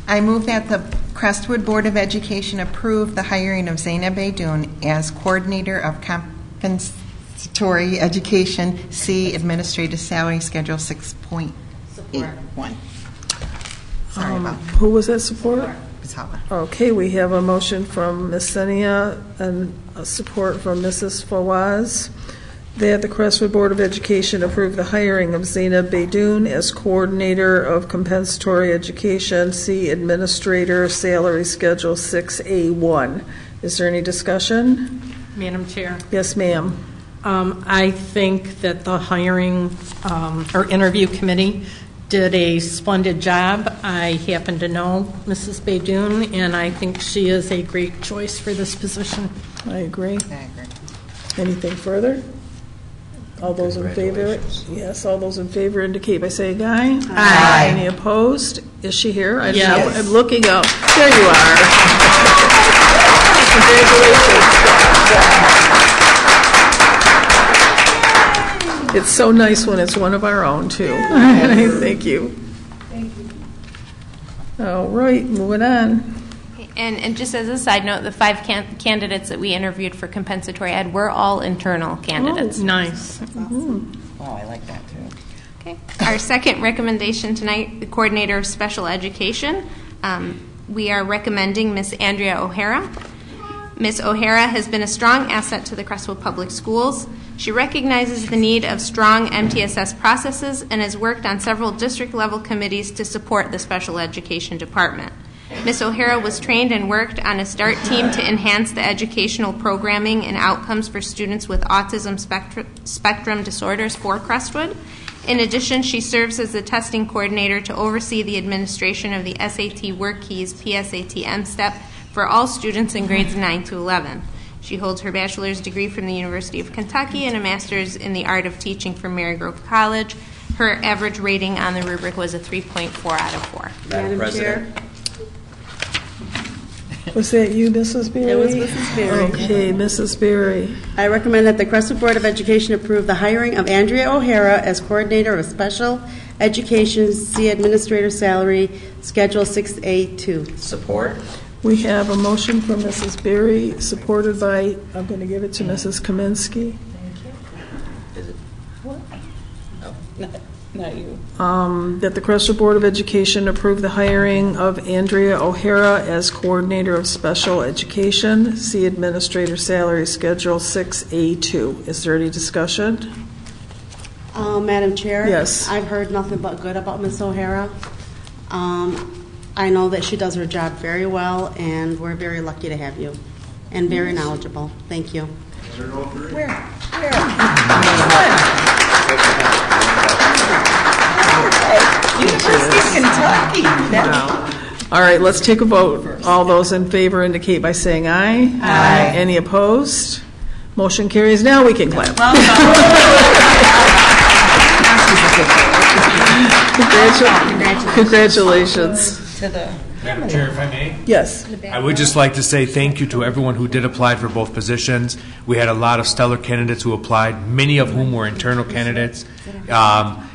[SPEAKER 3] I move that the Crestwood Board of Education approve the hiring of Zainab Beydoun as Coordinator of Compensatory Education, C, Administrative Salary Schedule 6.81. Sorry about that.
[SPEAKER 1] Who was that support?
[SPEAKER 3] Pisala.
[SPEAKER 1] Okay, we have a motion from Ms. Senia and a support from Mrs. Fawaz that the Crestwood Board of Education approve the hiring of Zainab Beydoun as Coordinator of Compensatory Education, C, Administrator, Salary Schedule 6A1. Is there any discussion?
[SPEAKER 7] Madam Chair.
[SPEAKER 1] Yes, ma'am.
[SPEAKER 7] I think that the hiring or interview committee did a splendid job. I happen to know Mrs. Beydoun, and I think she is a great choice for this position.
[SPEAKER 1] I agree.
[SPEAKER 3] I agree.
[SPEAKER 1] Anything further? All those in favor? Yes, all those in favor indicate by saying aye.
[SPEAKER 7] Aye.
[SPEAKER 1] Any opposed? Is she here? I don't
[SPEAKER 7] Yes.
[SPEAKER 1] know. I'm looking up. There you are. Congratulations. It's so nice when it's one of our own, too. Thank you. Thank you. All right, moving on.
[SPEAKER 13] And just as a side note, the 5 candidates that we interviewed for compensatory ed were all internal candidates.
[SPEAKER 7] Nice.
[SPEAKER 4] Oh, I like that too.
[SPEAKER 13] Okay. Our second recommendation tonight, the coordinator of special education. We are recommending Ms. Andrea O'Hara. Ms. O'Hara has been a strong asset to the Crestwood Public Schools. She recognizes the need of strong MTSS processes and has worked on several district-level committees to support the special education department. Ms. O'Hara was trained and worked on a START team to enhance the educational programming and outcomes for students with autism spectrum disorders for Crestwood. In addition, she serves as the testing coordinator to oversee the administration of the SAT Work Keys PSAT MSTEP for all students in grades 9 to 11. She holds her bachelor's degree from the University of Kentucky and a master's in the art of teaching from Marygrove College. Her average rating on the rubric was a 3.4 out of 4.
[SPEAKER 9] Madam President.
[SPEAKER 1] Was that you, Mrs. Berry?
[SPEAKER 8] It was Mrs. Berry.
[SPEAKER 1] Okay, Mrs. Berry.
[SPEAKER 8] I recommend that the Crestwood Board of Education approve the hiring of Andrea O'Hara as Coordinator of Special Education, C Administrator Salary, Schedule 6A2.
[SPEAKER 9] Support.
[SPEAKER 1] We have a motion from Mrs. Berry, supported by, I'm going to give it to Mrs. Kaminsky.
[SPEAKER 9] Is it?
[SPEAKER 4] Not you.
[SPEAKER 1] That the Crestwood Board of Education approve the hiring of Andrea O'Hara as Coordinator of Special Education, C Administrator Salary Schedule 6A2. Is there any discussion?
[SPEAKER 8] Madam Chair?
[SPEAKER 1] Yes.
[SPEAKER 8] I've heard nothing but good about Ms. O'Hara. I know that she does her job very well, and we're very lucky to have you, and very knowledgeable. Thank you.
[SPEAKER 4] University of Kentucky.
[SPEAKER 1] All right, let's take a vote. All those in favor indicate by saying aye. Aye. Any opposed? Motion carries. Now we can clap. Congratulations.
[SPEAKER 5] Madam Chair, if I may?
[SPEAKER 1] Yes.
[SPEAKER 5] I would just like to say thank you to everyone who did apply for both positions. We had a lot of stellar candidates who applied, many of whom were internal candidates.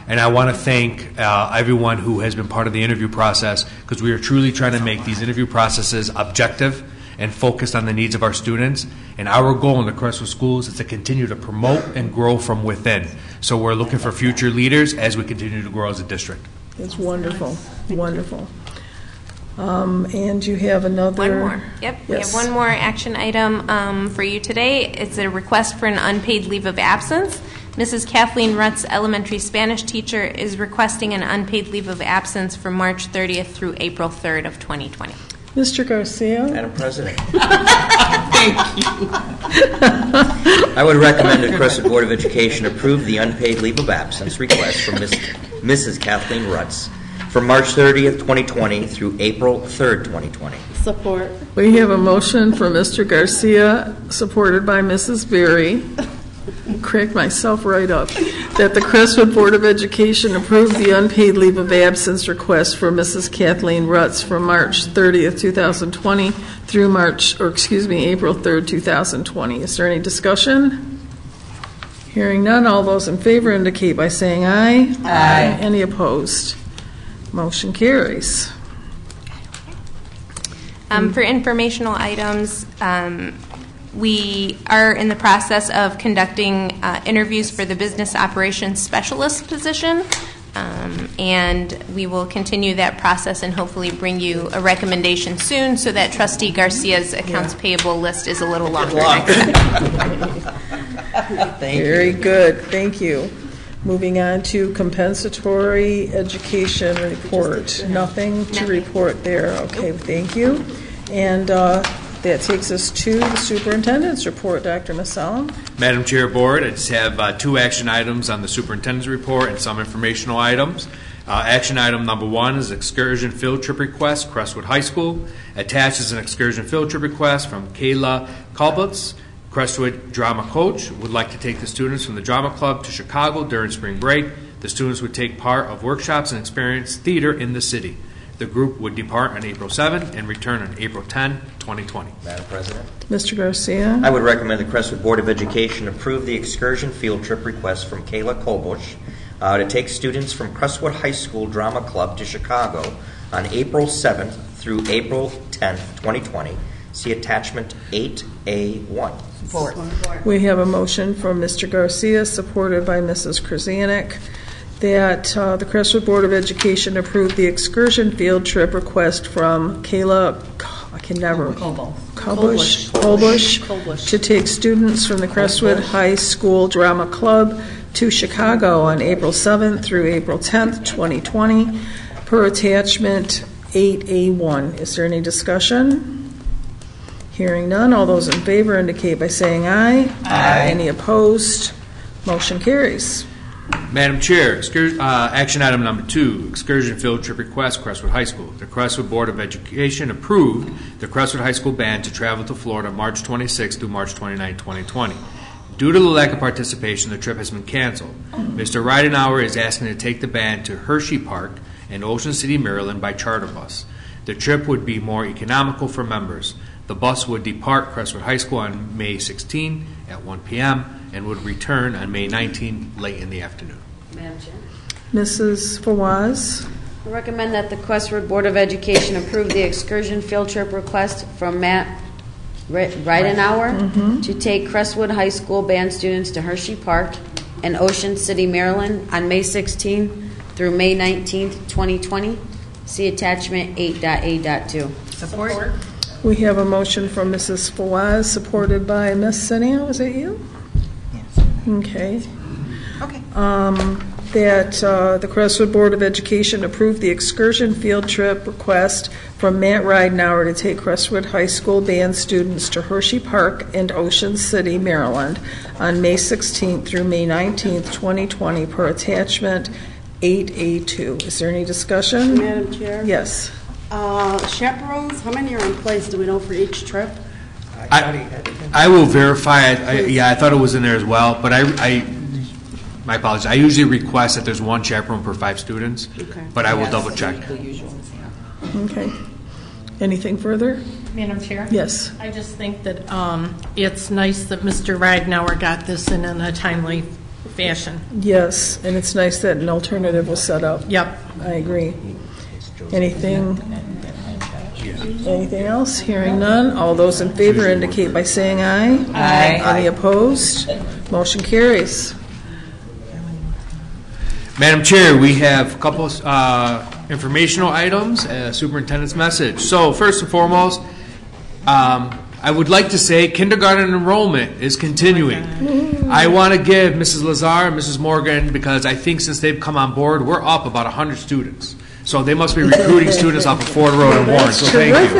[SPEAKER 5] And I want to thank everyone who has been part of the interview process, because we are truly trying to make these interview processes objective and focused on the needs of our students. And our goal in the Crestwood schools is to continue to promote and grow from within. So we're looking for future leaders as we continue to grow as a district.
[SPEAKER 1] It's wonderful. Wonderful. And you have another.
[SPEAKER 13] One more. Yep.
[SPEAKER 1] Yes.
[SPEAKER 13] We have one more action item for you today. It's a request for an unpaid leave of absence. Mrs. Kathleen Rutz, elementary Spanish teacher, is requesting an unpaid leave of absence from March 30th through April 3rd of 2020.
[SPEAKER 1] Mr. Garcia.
[SPEAKER 9] Madam President. Thank you. I would recommend the Crestwood Board of Education approve the unpaid leave of absence request from Mrs. Kathleen Rutz from March 30th, 2020 through April 3rd, 2020.
[SPEAKER 8] Support.
[SPEAKER 1] We have a motion from Mr. Garcia, supported by Mrs. Berry. Crack myself right up. That the Crestwood Board of Education approve the unpaid leave of absence request for Mrs. Kathleen Rutz from March 30th, 2020 through April 3rd, 2020. Is there any discussion? Hearing none, all those in favor indicate by saying aye. Aye. Any opposed? Motion carries.
[SPEAKER 13] For informational items, we are in the process of conducting interviews for the business operations specialist position, and we will continue that process and hopefully bring you a recommendation soon so that Trustee Garcia's accounts payable list is a little longer next time.
[SPEAKER 1] Very good. Thank you. Moving on to compensatory education report. Nothing to report there. Okay, thank you. And that takes us to the superintendent's report. Dr. Masalam.
[SPEAKER 5] Madam Chair, Board, I just have two action items on the superintendent's report and some informational items. Action item number 1 is excursion field trip request, Crestwood High School. Attached is an excursion field trip request from Kayla Kalbutz, Crestwood drama coach. Would like to take the students from the drama club to Chicago during spring break. The students would take part of workshops and experience theater in the city. The group would depart on April 7 and return on April 10, 2020.
[SPEAKER 9] Madam President.
[SPEAKER 1] Mr. Garcia.
[SPEAKER 9] I would recommend the Crestwood Board of Education approve the excursion field trip request from Kayla Kolbush to take students from Crestwood High School Drama Club to Chicago on April 7th through April 10th, 2020. See attachment 8A1.
[SPEAKER 1] Support. We have a motion from Mr. Garcia, supported by Mrs. Krasanik, that the Crestwood Board of Education approve the excursion field trip request from Kayla Kolbush to take students from the Crestwood High School Drama Club to Chicago on April 7th through April 10th, 2020, per attachment 8A1. Is there any discussion? Hearing none, all those in favor indicate by saying aye. Aye. Any opposed? Motion carries.
[SPEAKER 5] Madam Chair, action item number 2, excursion field trip request, Crestwood High School. The Crestwood Board of Education approved the Crestwood High School band to travel to Florida March 26 through March 29, 2020. Due to the lack of participation, the trip has been canceled. Mr. Ridenauer is asking to take the band to Hershey Park in Ocean City, Maryland by charter bus. The trip would be more economical for members. The bus would depart Crestwood High School on May 16 at 1 p.m. and would return on May 19 late in the afternoon.
[SPEAKER 10] Madam Chair.
[SPEAKER 1] Mrs. Fawaz?
[SPEAKER 10] I recommend that the Crestwood Board of Education approve the excursion field trip request from Matt Ridenauer to take Crestwood High School band students to Hershey Park in Ocean City, Maryland on May 16 through May 19, 2020. See attachment 8.A.2.
[SPEAKER 3] Support.
[SPEAKER 1] We have a motion from Mrs. Fawaz, supported by Ms. Sinia. Was it you?
[SPEAKER 3] Yes.
[SPEAKER 1] Okay.
[SPEAKER 3] Okay.
[SPEAKER 1] That the Crestwood Board of Education approved the excursion field trip request from Matt Ridenauer to take Crestwood High School band students to Hershey Park and Ocean City, Maryland on May 16th through May 19th, 2020 per attachment 8A2. Is there any discussion?
[SPEAKER 8] Madam Chair?
[SPEAKER 1] Yes.
[SPEAKER 8] Chaperones, how many are in place, do we know, for each trip?
[SPEAKER 5] I will verify it. I thought it was in there as well, but my apologies. I usually request that there's one chaperone per 5 students, but I will double check.
[SPEAKER 1] Okay. Anything further?
[SPEAKER 7] Madam Chair?
[SPEAKER 1] Yes.
[SPEAKER 7] I just think that it's nice that Mr. Ridenauer got this in a timely fashion.
[SPEAKER 1] Yes, and it's nice that an alternative was set up.
[SPEAKER 7] Yep.
[SPEAKER 1] I agree. Anything else? Hearing none. All those in favor indicate by saying aye.
[SPEAKER 4] Aye.
[SPEAKER 1] Any opposed? Motion carries.
[SPEAKER 5] Madam Chair, we have a couple informational items, Superintendent's Message. So first and foremost, I would like to say kindergarten enrollment is continuing. I want to give Mrs. Lazar and Mrs. Morgan, because I think since they've come on board, we're up about 100 students. So they must be recruiting students off of Ford Road and Warren. So thank you.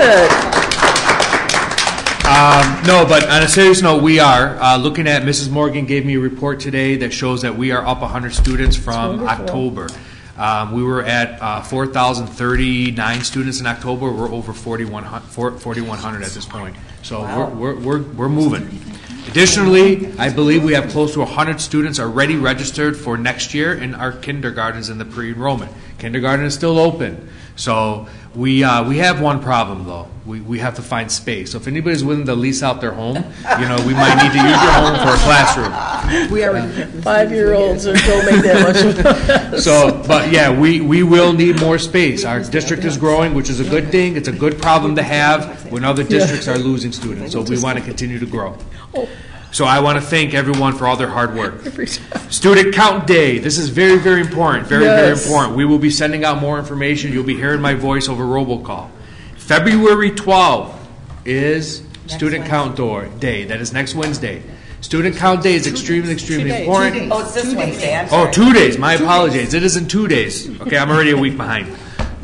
[SPEAKER 5] No, but on a serious note, we are looking at. Mrs. Morgan gave me a report today that shows that we are up 100 students from October. We were at 4,039 students in October. We're over 4,100 at this point. So we're moving. Additionally, I believe we have close to 100 students already registered for next year in our kindergartens in the pre-enrollment. Kindergarten is still open. So we have one problem, though. We have to find space. So if anybody's willing to lease out their home, we might need to use your home for a classroom.
[SPEAKER 1] We are 5-year-olds, or don't make that much.
[SPEAKER 5] So, but yeah, we will need more space. Our district is growing, which is a good thing. It's a good problem to have when other districts are losing students. So we want to continue to grow. So I want to thank everyone for all their hard work. Student Count Day. This is very, very important. Very important. We will be sending out more information. You'll be hearing my voice over robocall. February 12th is Student Count Day. That is next Wednesday. Student Count Day is extremely important.
[SPEAKER 4] Oh, it's this Wednesday.
[SPEAKER 5] 2 days. My apologies. It is in 2 days. Okay, I'm already a week behind.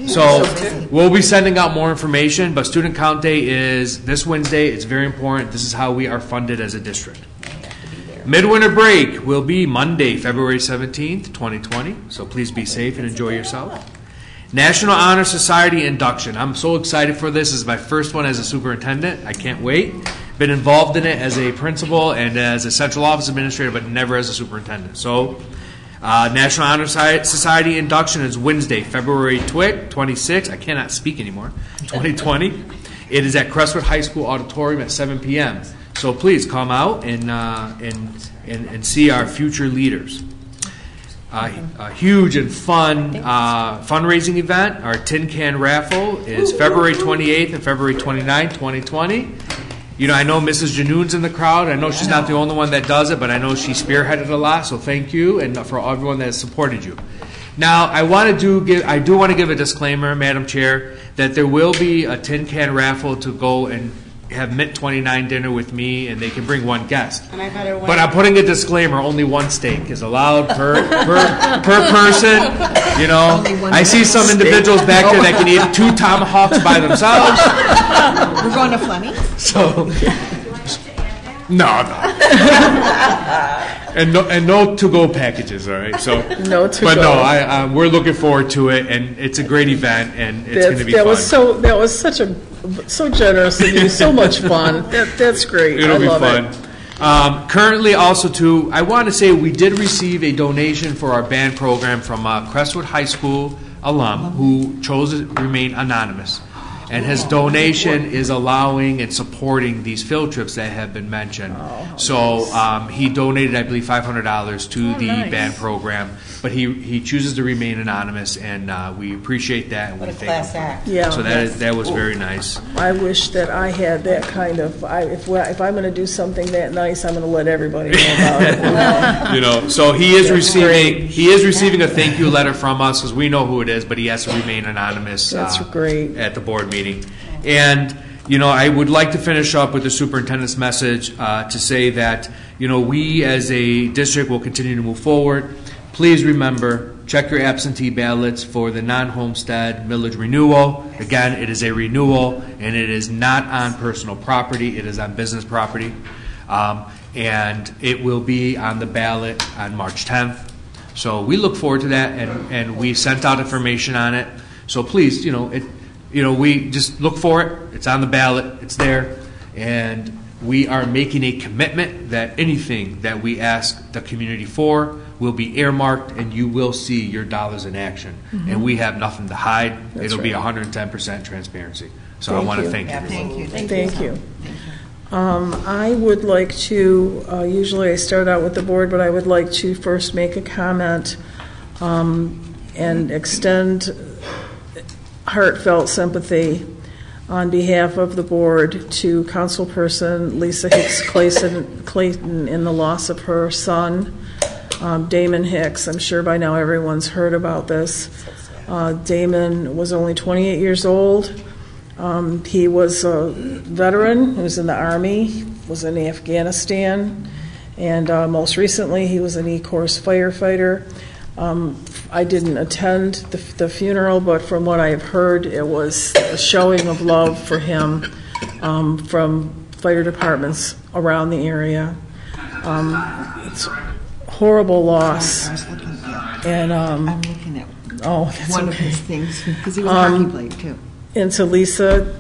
[SPEAKER 5] So we'll be sending out more information, but Student Count Day is this Wednesday. It's very important. This is how we are funded as a district. Midwinter break will be Monday, February 17th, 2020. So please be safe and enjoy yourself. National Honor Society induction. I'm so excited for this. This is my first one as a superintendent. I can't wait. Been involved in it as a principal and as a central office administrator, but never as a superintendent. So National Honor Society induction is Wednesday, February 26th. I cannot speak anymore. 2020. It is at Crestwood High School auditorium at 7 p.m. So please come out and see our future leaders. A huge and fun fundraising event. Our tin can raffle is February 28th and February 29th, 2020. I know Mrs. Janoon's in the crowd. I know she's not the only one that does it, but I know she spearheaded a lot, so thank you, and for everyone that has supported you. Now, I do want to give a disclaimer, Madam Chair, that there will be a tin can raffle to go and have Mint 29 dinner with me, and they can bring one guest.
[SPEAKER 8] And I better win.
[SPEAKER 5] But I'm putting a disclaimer: only one steak is allowed per person. I see some individuals back there that can eat 2 tomahawks by themselves.
[SPEAKER 3] We're going to Fleming.
[SPEAKER 5] So, no. And no to-go packages, all right? So
[SPEAKER 1] No to-go.
[SPEAKER 5] But no, we're looking forward to it, and it's a great event, and it's going to be fun.
[SPEAKER 1] That was so generous of you, so much fun. That's great.
[SPEAKER 5] It'll be
[SPEAKER 1] love
[SPEAKER 5] fun.
[SPEAKER 1] It.
[SPEAKER 5] Currently, also, too, I want to say we did receive a donation for our band program from Crestwood High School alum who chose to remain anonymous. And his donation is allowing and supporting these field trips that have been mentioned. So he donated, I believe, $500 to the band program. But he chooses to remain anonymous, and we appreciate that. And
[SPEAKER 4] What
[SPEAKER 5] we
[SPEAKER 4] a
[SPEAKER 5] thank
[SPEAKER 4] class
[SPEAKER 5] him.
[SPEAKER 4] act.
[SPEAKER 1] Yeah.
[SPEAKER 5] So that was very nice.
[SPEAKER 1] I wish that I had that kind of. If I'm going to do something that nice, I'm going to let everybody know about it.
[SPEAKER 5] So he is receiving a thank you letter from us because we know who it is, but he has to remain anonymous.
[SPEAKER 1] That's great.
[SPEAKER 5] At the board meeting, and I would like to finish up with the superintendent's message to say that we as a district will continue to move forward. Please remember, check your absentee ballots for the non-homestead millage renewal. Again, it is a renewal, and it is not on personal property. It is on business property. And it will be on the ballot on March 10th. So we look forward to that, and we sent out information on it. So please, we just look for it. It's on the ballot. It's there. And we are making a commitment that anything that we ask the community for will be earmarked, and you will see your dollars in action.
[SPEAKER 1] Mm-hmm.
[SPEAKER 5] And we have nothing to hide.
[SPEAKER 1] That's
[SPEAKER 5] It'll be
[SPEAKER 1] right.
[SPEAKER 5] 110% transparency. So I want to thank you.
[SPEAKER 1] Thank you. I would like to, usually I start out with the board, but I would like to first make a comment and extend heartfelt sympathy on behalf of the board to Councilperson Lisa Hicks Clayton in the loss of her son, Damon Hicks. I'm sure by now everyone's heard about this. Damon was only 28 years old. He was a veteran. He was in the Army, was in Afghanistan, and most recently he was an E-Course firefighter. I didn't attend the funeral, but from what I have heard, it was a showing of love for him from fire departments around the area. It's a horrible loss. And
[SPEAKER 3] I'm looking at
[SPEAKER 1] that's
[SPEAKER 3] one of
[SPEAKER 1] okay.
[SPEAKER 3] his things, because he was a hockey player, too.
[SPEAKER 1] And to Lisa,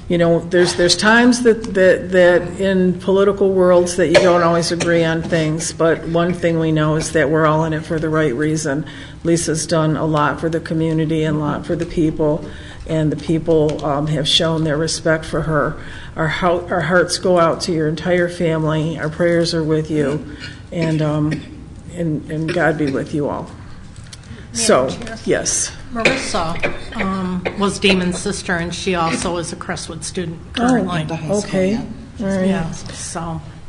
[SPEAKER 1] there's times that in political worlds that you don't always agree on things, but one thing we know is that we're all in it for the right reason. Lisa's done a lot for the community and a lot for the people, and the people have shown their respect for her. Our hearts go out to your entire family. Our prayers are with you, and God be with you all. So, yes.
[SPEAKER 7] Marissa was Damon's sister, and she also is a Crestwood student currently.
[SPEAKER 1] Oh, okay. All right.
[SPEAKER 7] Yeah,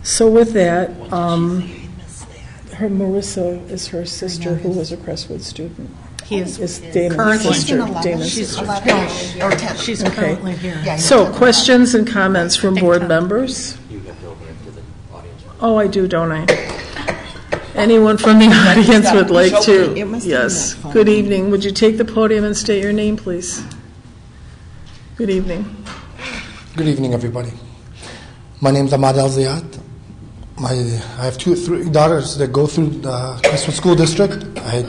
[SPEAKER 1] So with that, her Marissa is her sister who was a Crestwood student.
[SPEAKER 7] He is
[SPEAKER 1] Damon's
[SPEAKER 7] currently
[SPEAKER 1] sister.
[SPEAKER 7] Damon's
[SPEAKER 1] She's
[SPEAKER 7] sister. She's currently here.
[SPEAKER 1] So questions and comments from board members? Oh, I do, don't I? Anyone from the audience would like to? Yes. Good evening. Would you take the podium and state your name, please? Good evening.
[SPEAKER 14] Good evening, everybody. My name is Ahmad Al-Ziyad. I have three daughters that go through the Crestwood School District. I had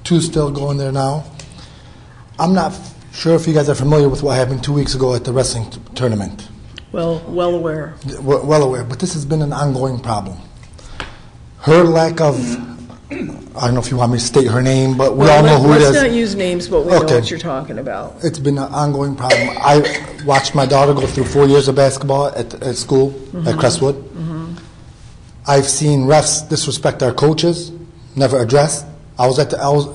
[SPEAKER 14] two still going there now. I'm not sure if you guys are familiar with what happened 2 weeks ago at the wrestling tournament.
[SPEAKER 1] Well aware.
[SPEAKER 14] Well aware, but this has been an ongoing problem. Her lack of, I don't know if you want me to state her name, but we all know who it is.
[SPEAKER 1] Let's not use names, but we know what you're talking about.
[SPEAKER 14] It's been an ongoing problem. I watched my daughter go through 4 years of basketball at school, at Crestwood. Mm-hmm. I've seen refs disrespect our coaches, never addressed. I was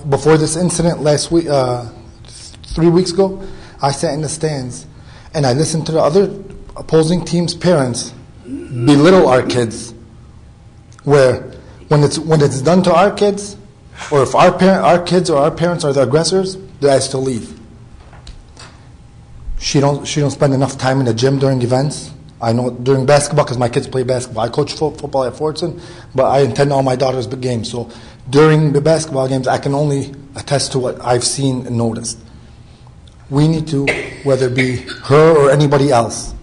[SPEAKER 14] before this incident last week, 3 weeks ago, I sat in the stands and I listened to the other opposing team's parents belittle our kids, where when it's done to our kids, or if our kids or our parents are the aggressors, they're asked to leave. She don't spend enough time in the gym during events. I know during basketball, because my kids play basketball. I coach football at Fortson, but I attend all my daughter's big games. So during the basketball games, I can only attest to what I've seen and noticed. We need to, whether it be her or anybody else,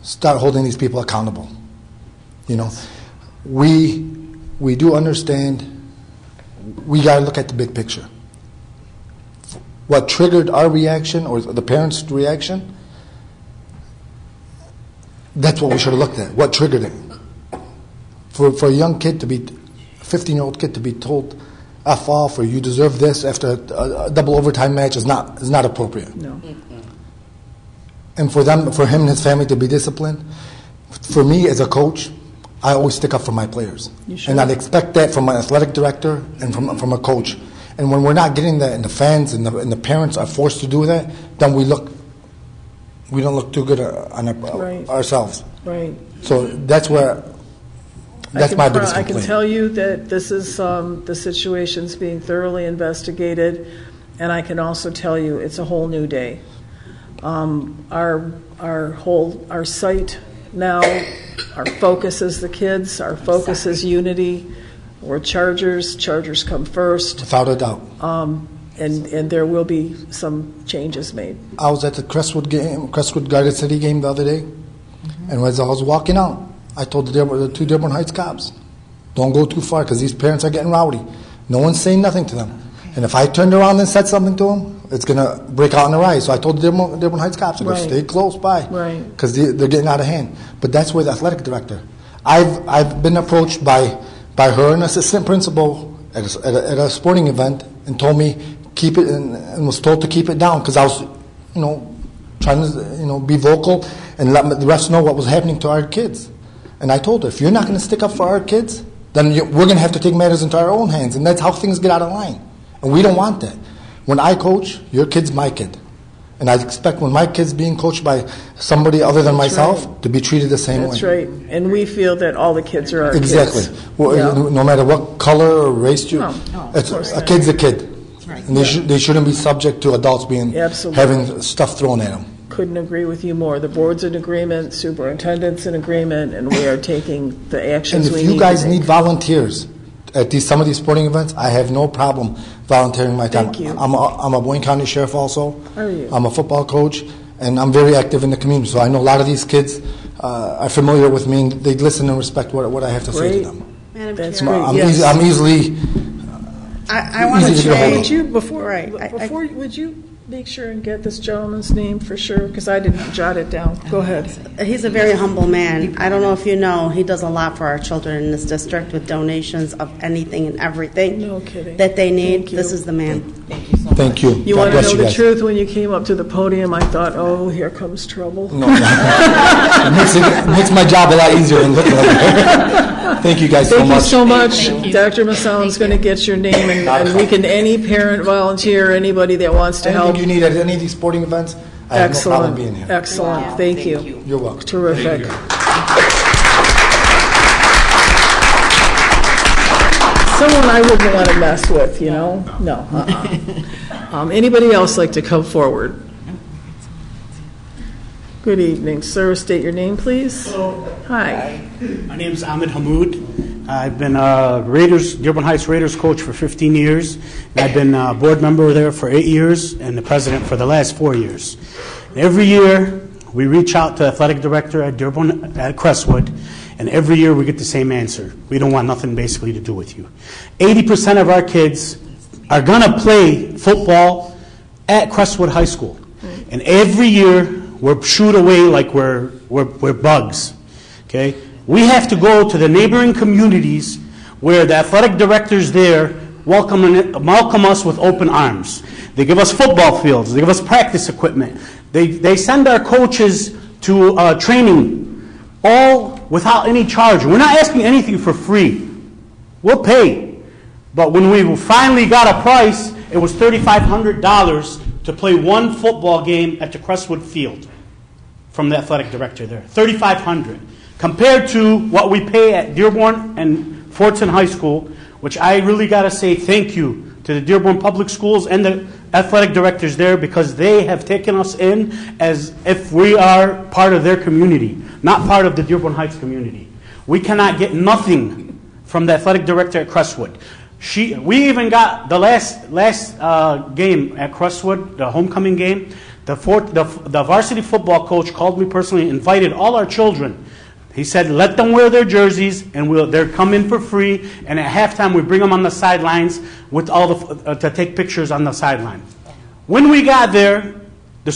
[SPEAKER 14] start holding these people accountable. we do understand we got to look at the big picture. What triggered our reaction or the parents' reaction, that's what we should have looked at. What triggered it? For a young kid to be, a 15-year-old kid to be told, F off, or you deserve this after a double overtime match is not appropriate.
[SPEAKER 1] No.
[SPEAKER 14] And for him and his family to be disciplined, for me as a coach, I always stick up for my players. And I'd expect that from my athletic director and from a coach. And when we're not getting that, and the fans and the parents are forced to do that, then we don't look too good on ourselves.
[SPEAKER 1] Right.
[SPEAKER 14] So that's my biggest complaint.
[SPEAKER 1] I can tell you that this is the situation's being thoroughly investigated, and I can also tell you it's a whole new day. Our site now, our focus is the kids. Our focus is unity. We're Chargers. Chargers come first.
[SPEAKER 14] Without a doubt.
[SPEAKER 1] And there will be some changes made.
[SPEAKER 14] I was at the Crestwood Garden City game the other day, and as I was walking out, I told the two Dearborn Heights cops, don't go too far because these parents are getting rowdy. No one's saying nothing to them. And if I turned around and said something to them, it's going to break out in a riot. So I told the Dearborn Heights cops, I go, stay close by, because they're getting out of hand. But that's where the athletic director. I've been approached by her, an assistant principal at a sporting event, and told me keep it, and was told to keep it down because I was, trying to, be vocal and let the refs know what was happening to our kids. And I told her, if you're not going to stick up for our kids, then we're going to have to take matters into our own hands, and that's how things get out of line. And we don't want that. When I coach, your kid's my kid. And I expect when my kid's being coached by somebody other than myself to be treated the same way.
[SPEAKER 1] That's right. And we feel that all the kids are our kids.
[SPEAKER 14] Exactly. Well, no matter what color or race a kid's a kid. Right. And they shouldn't be subject to adults having stuff thrown at them.
[SPEAKER 1] Couldn't agree with you more. The board's in agreement, superintendent's in agreement, and we are taking the actions we need.
[SPEAKER 14] And if you guys need volunteers at some of these sporting events, I have no problem volunteering my time.
[SPEAKER 1] Thank you.
[SPEAKER 14] I'm a Wayne County Sheriff also.
[SPEAKER 1] Are you?
[SPEAKER 14] I'm a football coach, and I'm very active in the community. So I know a lot of these kids are familiar with me, and they listen and respect what I have to say to them.
[SPEAKER 8] Madam
[SPEAKER 1] That's
[SPEAKER 8] Chair.
[SPEAKER 1] great.
[SPEAKER 14] I'm easily.
[SPEAKER 8] I want to say.
[SPEAKER 1] Would you make sure and get this gentleman's name for sure? Because I didn't jot it down. Go ahead.
[SPEAKER 8] He's a very humble man. I don't know if you know, he does a lot for our children in this district with donations of anything and everything that they need. This is the man.
[SPEAKER 4] Thank you so much.
[SPEAKER 14] Thank you.
[SPEAKER 1] You want to know the truth? When you came up to the podium, I thought, oh, here comes trouble.
[SPEAKER 14] No. It makes my job a lot easier than looking like it. Thank you guys so much.
[SPEAKER 1] Thank you so much. Dr. Masalin's going to get your name, and we can, any parent, volunteer, anybody that wants to help.
[SPEAKER 14] Anything you need at any of these sporting events, I have no problem being here.
[SPEAKER 1] Excellent.
[SPEAKER 13] Wow.
[SPEAKER 1] Thank you.
[SPEAKER 14] You're welcome.
[SPEAKER 1] Terrific. Someone I wouldn't want to mess with, No. Anybody else like to come forward? Good evening, sir. State your name, please.
[SPEAKER 15] Hello.
[SPEAKER 1] Hi.
[SPEAKER 15] My name is Ahmed Hamoud. I've been a Dearborn Heights Raiders coach for 15 years. And I've been a board member there for 8 years and the president for the last 4 years. And every year, we reach out to the athletic director at Crestwood, and every year we get the same answer. We don't want nothing basically to do with you. 80% of our kids are going to play football at Crestwood High School. And every year, we're shooed away like we're bugs. Okay? We have to go to the neighboring communities where the athletic directors there welcome us with open arms. They give us football fields. They give us practice equipment. They send our coaches to training, all without any charge. We're not asking anything for free. We'll pay. But when we finally got a price, it was $3,500 to play one football game at the Crestwood field from the athletic director there. $3,500 compared to what we pay at Dearborn and Fortson High School, which I really got to say thank you to the Dearborn Public Schools and the athletic directors there, because they have taken us in as if we are part of their community, not part of the Dearborn Heights community. We cannot get nothing from the athletic director at Crestwood. We even got the last game at Crestwood, the homecoming game. The varsity football coach called me personally and invited all our children, He said, let them wear their jerseys, and they're coming for free. And at halftime, we bring them on the sidelines with to take pictures on the sideline. When we got there, the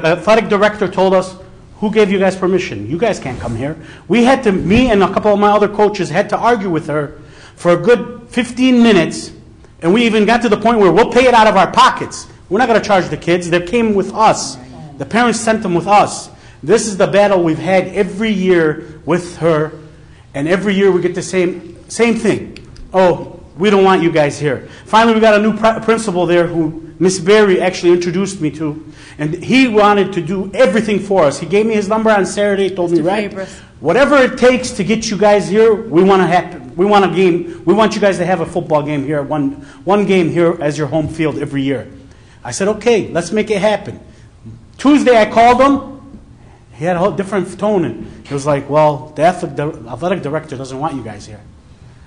[SPEAKER 15] athletic director told us, who gave you guys permission? You guys can't come here. Me and a couple of my other coaches had to argue with her for a good 15 minutes, and we even got to the point where we'll pay it out of our pockets. We're not going to charge the kids. They came with us. The parents sent them with us. This is the battle we've had every year with her, and every year we get the same thing. Oh, we don't want you guys here. Finally, we got a new principal there who Miss Berry actually introduced me to, and he wanted to do everything for us. He gave me his number on Saturday, told me, right, whatever it takes to get you guys here, we want a game. We want you guys to have a football game here, one game here as your home field every year. I said, okay, let's make it happen. Tuesday, I called him. He had a whole different tone, and he was like, well, the athletic director doesn't want you guys here.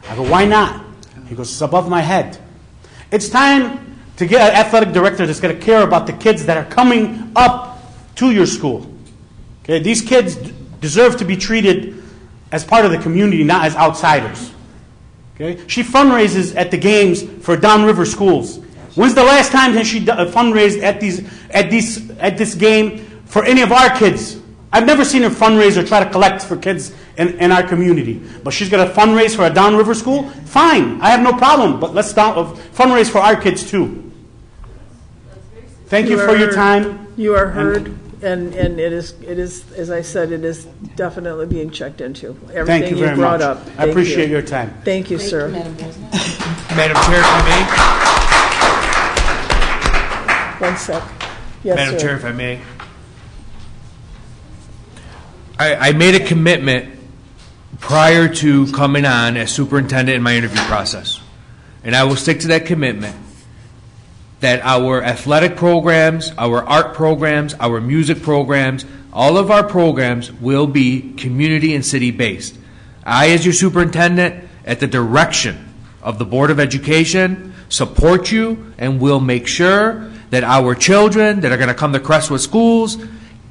[SPEAKER 15] I go, why not? He goes, it's above my head. It's time to get an athletic director that's going to care about the kids that are coming up to your school. Okay, these kids deserve to be treated as part of the community, not as outsiders. Okay, she fundraises at the games for downriver schools. When's the last time has she fundraised at this game for any of our kids? I've never seen her fundraise or try to collect for kids in our community. But she's going to fundraise for a downriver school? Fine, I have no problem. But let's fundraise for our kids too. Thank you for your time.
[SPEAKER 1] You are heard, and it is, as I said, it is definitely being checked into. Everything
[SPEAKER 15] Thank you very
[SPEAKER 1] brought
[SPEAKER 15] much.
[SPEAKER 1] up.
[SPEAKER 15] I appreciate your time.
[SPEAKER 1] Thank you, sir.
[SPEAKER 5] Madam Chair, if I may.
[SPEAKER 1] 1 sec. Yes,
[SPEAKER 5] Madam
[SPEAKER 1] sir.
[SPEAKER 5] Chair, if I may. I made a commitment prior to coming on as superintendent in my interview process, and I will stick to that commitment, that our athletic programs, our art programs, our music programs, all of our programs will be community and city-based. I, as your superintendent, at the direction of the Board of Education, support you and will make sure that our children that are going to come to Crestwood schools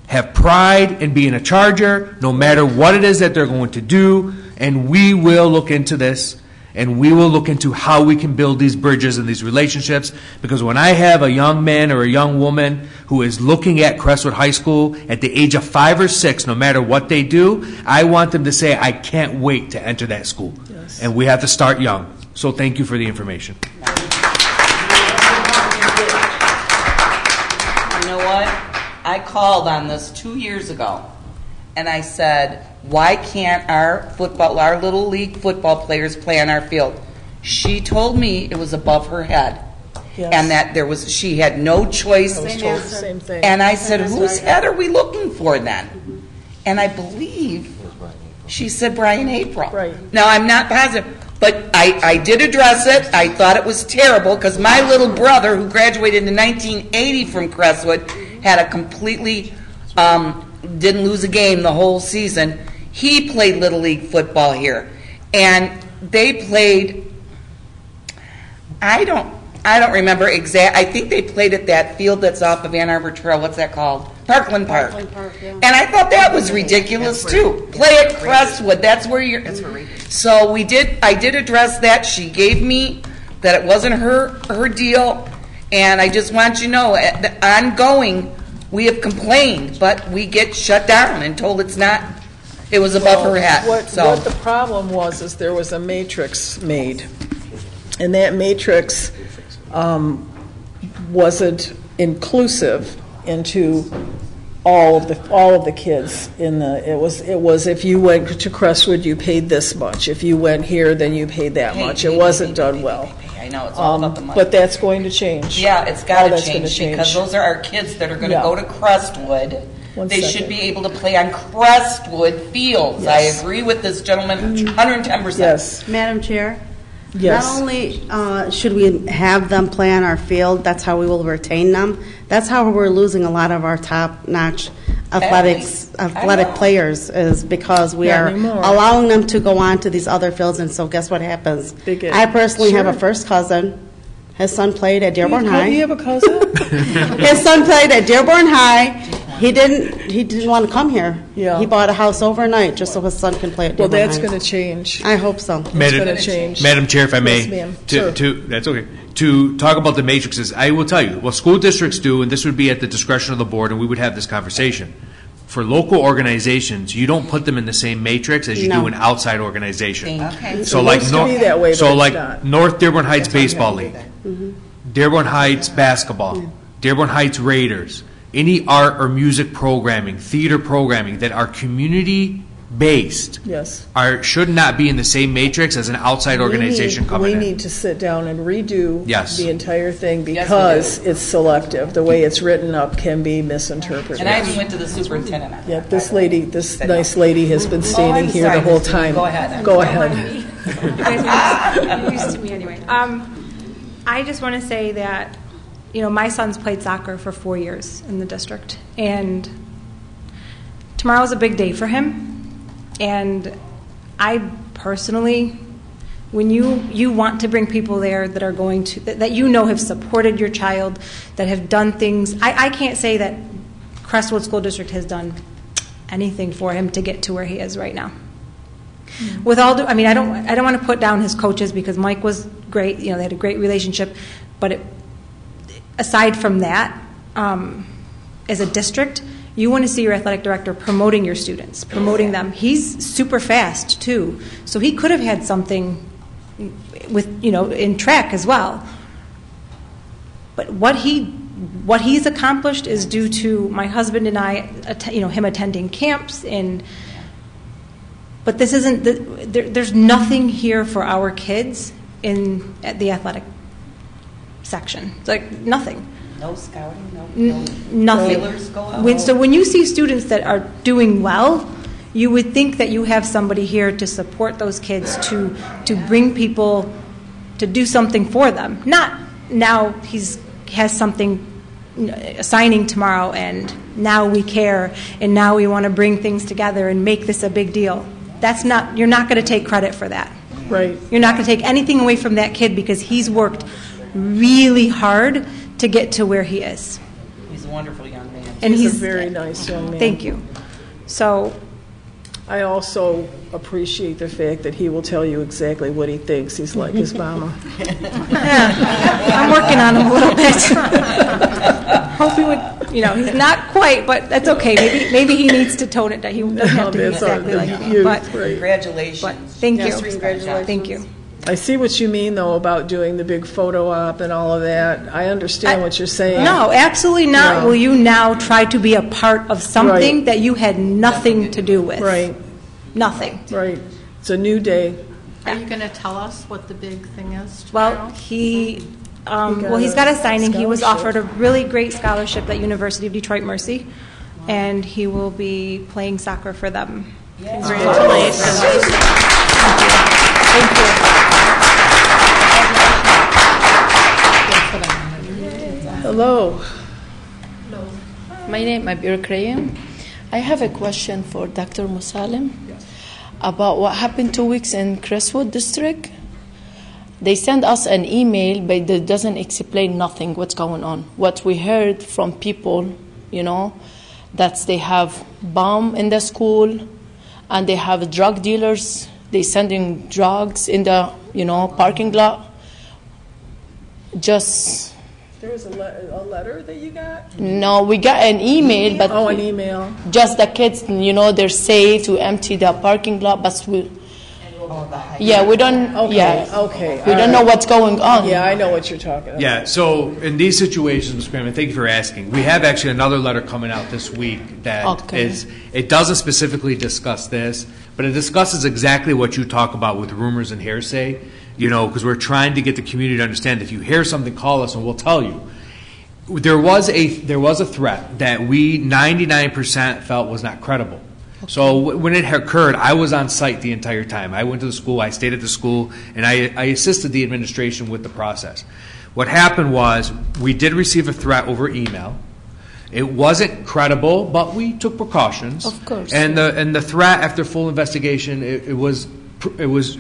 [SPEAKER 5] have pride in being a Charger, no matter what it is that they're going to do, and we will look into this, and we will look into how we can build these bridges and these relationships, because when I have a young man or a young woman who is looking at Crestwood High School at the age of 5 or 6, no matter what they do, I want them to say, I can't wait to enter that school. Yes. And we have to start young. So thank you for the information.
[SPEAKER 4] You know what? I called on this 2 years ago, and I said, why can't our little league football players play on our field? She told me it was above her head, and that she had no choice.
[SPEAKER 1] Same thing.
[SPEAKER 4] And I said, whose head are we looking for then? And I believe she said Brian April.
[SPEAKER 1] Right.
[SPEAKER 4] Now, I'm not positive, but I did address it. I thought it was terrible because my little brother, who graduated in 1980 from Crestwood, had a completely, didn't lose a game the whole season. He played Little League football here. And they played, I don't remember exact, I think they played at that field that's off of Ann Arbor Trail. What's that called? Parkland Park.
[SPEAKER 10] Yeah.
[SPEAKER 4] And I thought that was ridiculous too. Play at Crestwood. That's where you're. So I did address that. She gave me that it wasn't her deal. And I just want you to know, ongoing, we have complained, but we get shut down and told it was above her head.
[SPEAKER 1] What the problem was is there was a matrix made, and that matrix wasn't inclusive into all of the kids in the. It was if you went to Crestwood, you paid this much. If you went here, then you paid that much. It wasn't done well.
[SPEAKER 4] I know, it's all about the money.
[SPEAKER 1] But that's going to change.
[SPEAKER 4] Yeah, it's got to change because those are our kids that are going to go to Crestwood. They should be able to play on Crestwood fields. Yes. I agree with this gentleman 110%.
[SPEAKER 1] Yes.
[SPEAKER 8] Madam Chair?
[SPEAKER 1] Yes.
[SPEAKER 8] Not only should we have them play on our field, that's how we will retain them. That's how we're losing a lot of our top-notch athletic players, is because we are allowing them to go on to these other fields. And so guess what happens? I personally have a first cousin. His son played at Dearborn High.
[SPEAKER 1] Do you have a cousin?
[SPEAKER 8] His son played at Dearborn High. He didn't want to come here.
[SPEAKER 1] Yeah.
[SPEAKER 8] He bought a house overnight just so his son can play at
[SPEAKER 1] Well,
[SPEAKER 8] Dearborn
[SPEAKER 1] that's
[SPEAKER 8] Heights.
[SPEAKER 1] going to change.
[SPEAKER 8] I hope so.
[SPEAKER 1] It's going to change.
[SPEAKER 5] Madam Chair, if I may,
[SPEAKER 1] Yes, ma'am. Sure.
[SPEAKER 5] that's okay. To talk about the matrices, I will tell you, what school districts do, and this would be at the discretion of the board, and we would have this conversation. For local organizations, you don't put them in the same matrix as you do an outside organization.
[SPEAKER 10] Okay.
[SPEAKER 5] So
[SPEAKER 1] It
[SPEAKER 5] like,
[SPEAKER 1] used to be that way, but
[SPEAKER 5] so
[SPEAKER 1] it's
[SPEAKER 5] like
[SPEAKER 1] not.
[SPEAKER 5] North Dearborn Heights Baseball League, Dearborn Heights Basketball, Dearborn Heights Raiders, any art or music programming, theater programming that are community-based
[SPEAKER 1] Yes.
[SPEAKER 5] should not be in the same matrix as an outside organization coming
[SPEAKER 1] We
[SPEAKER 5] in.
[SPEAKER 1] need to sit down and redo
[SPEAKER 5] Yes.
[SPEAKER 1] the entire thing because it's selective. The way it's written up can be misinterpreted.
[SPEAKER 4] And I even went to the superintendent on that.
[SPEAKER 1] Yeah, this nice lady has been standing
[SPEAKER 4] I'm
[SPEAKER 1] here the
[SPEAKER 4] sorry,
[SPEAKER 1] whole
[SPEAKER 4] Ms. Dean.
[SPEAKER 1] time.
[SPEAKER 4] Go ahead.
[SPEAKER 1] Go ahead.
[SPEAKER 16] You guys are used to me anyway. I just want to say that, my son's played soccer for 4 years in the district, and tomorrow's a big day for him. And I personally, when you want to bring people there that are going to, that have supported your child, that have done things, I can't say that Crestwood School District has done anything for him to get to where he is right now. With all, I don't want to put down his coaches because Mike was great. They had a great relationship, but aside from that, as a district, you want to see your athletic director promoting your students, promoting them. He's super fast too, so he could have had something with in track as well. But what he's accomplished is due to my husband and I, him attending camps But this isn't. There's nothing here for our kids at the athletic section. It's like nothing.
[SPEAKER 4] No scouting,
[SPEAKER 16] Nothing.
[SPEAKER 4] Sailors go out.
[SPEAKER 16] So when you see students that are doing well, you would think that you have somebody here to support those kids, to bring people, to do something for them. Not now has something, a signing tomorrow, and now we care, and now we want to bring things together and make this a big deal. That's not. You're not going to take credit for that.
[SPEAKER 1] Right.
[SPEAKER 16] You're not going to take anything away from that kid because he's worked really hard to get to where he is.
[SPEAKER 4] He's a wonderful young man.
[SPEAKER 16] And
[SPEAKER 1] He's a very nice young man.
[SPEAKER 16] Thank you. So
[SPEAKER 1] I also appreciate the fact that he will tell you exactly what he thinks. He's like his mama.
[SPEAKER 16] I'm working on him a little bit. Hope he would. He's not quite, but that's okay. Maybe he needs to tone it down. He doesn't have to be exactly like me. But
[SPEAKER 4] Congratulations.
[SPEAKER 16] But thank you.
[SPEAKER 4] Yes, congratulations.
[SPEAKER 16] Thank you.
[SPEAKER 1] I see what you mean, though, about doing the big photo op and all of that. I understand what you're saying.
[SPEAKER 16] No, absolutely not.
[SPEAKER 1] No.
[SPEAKER 16] Will you now try to be a part of something
[SPEAKER 1] Right.
[SPEAKER 16] that you had nothing to do with?
[SPEAKER 1] Right.
[SPEAKER 16] Nothing.
[SPEAKER 1] Right. It's a new day.
[SPEAKER 7] Are you going to tell us what the big thing is
[SPEAKER 16] Well,
[SPEAKER 7] tomorrow?
[SPEAKER 16] he's got a signing. He was offered a really great scholarship at University of Detroit Mercy, and he will be playing soccer for them.
[SPEAKER 7] Congratulations.
[SPEAKER 16] Thank you.
[SPEAKER 1] Hello.
[SPEAKER 17] My name is Abir Krayem. I have a question for Dr. Musalim about what happened 2 weeks in Crestwood District. They send us an email, but it doesn't explain nothing what's going on. What we heard from people, that they have bomb in the school and they have drug dealers. They sending drugs in the parking lot. Just
[SPEAKER 1] There was a letter that you got?
[SPEAKER 17] no, we got an email, but
[SPEAKER 1] an email.
[SPEAKER 17] Just the kids, they're safe to empty the parking lot, but we don't.
[SPEAKER 1] Okay.
[SPEAKER 17] Yeah,
[SPEAKER 1] Okay.
[SPEAKER 17] we don't know what's going on.
[SPEAKER 1] Yeah, I know what you're talking about.
[SPEAKER 5] Yeah, so in these situations, Mr. Chairman, thank you for asking. We have actually another letter coming out this week that it doesn't specifically discuss this, but it discusses exactly what you talk about with rumors and hearsay, because we're trying to get the community to understand if you hear something, call us and we'll tell you. There was a threat that we 99% felt was not credible. So when it occurred, I was on site the entire time. I went to the school, I stayed at the school, and I assisted the administration with the process. What happened was we did receive a threat over email. It wasn't credible, but we took precautions.
[SPEAKER 17] Of course.
[SPEAKER 5] And the threat, after full investigation, it was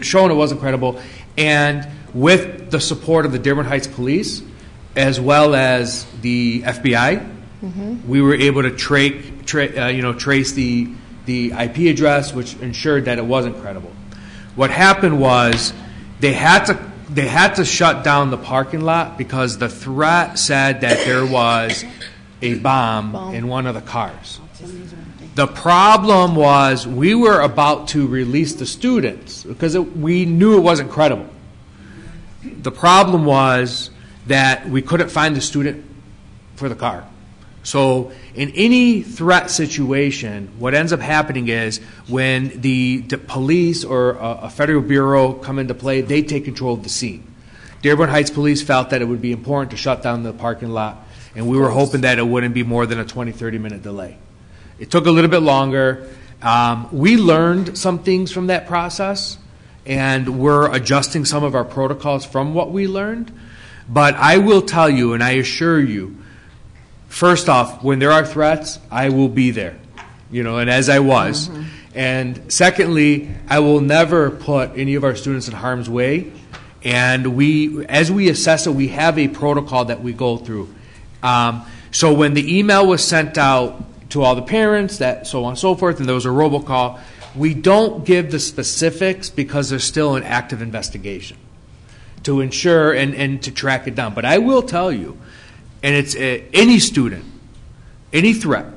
[SPEAKER 5] shown it wasn't credible. And with the support of the Dearborn Heights Police, as well as the FBI, We were able to trace the IP address, which ensured that it wasn't credible. What happened was they had to shut down the parking lot because the threat said that there was a bomb in one of the cars. The problem was we were about to release the students because we knew it wasn't credible. The problem was that we couldn't find the student for the car. So in any threat situation, what ends up happening is when the police or a federal bureau come into play, they take control of the scene. Dearborn Heights Police felt that it would be important to shut down the parking lot, and we were hoping that it wouldn't be more than a 20, 30-minute delay. It took a little bit longer. We learned some things from that process, and we're adjusting some of our protocols from what we learned. But I will tell you, and I assure you, first off, when there are threats, I will be there, and as I was. Mm-hmm. And secondly, I will never put any of our students in harm's way. And as we assess it, we have a protocol that we go through. So when the email was sent out to all the parents, that so on and so forth, and there was a robocall, we don't give the specifics because there's still an active investigation to ensure and to track it down. But I will tell you, and it's any student, any threat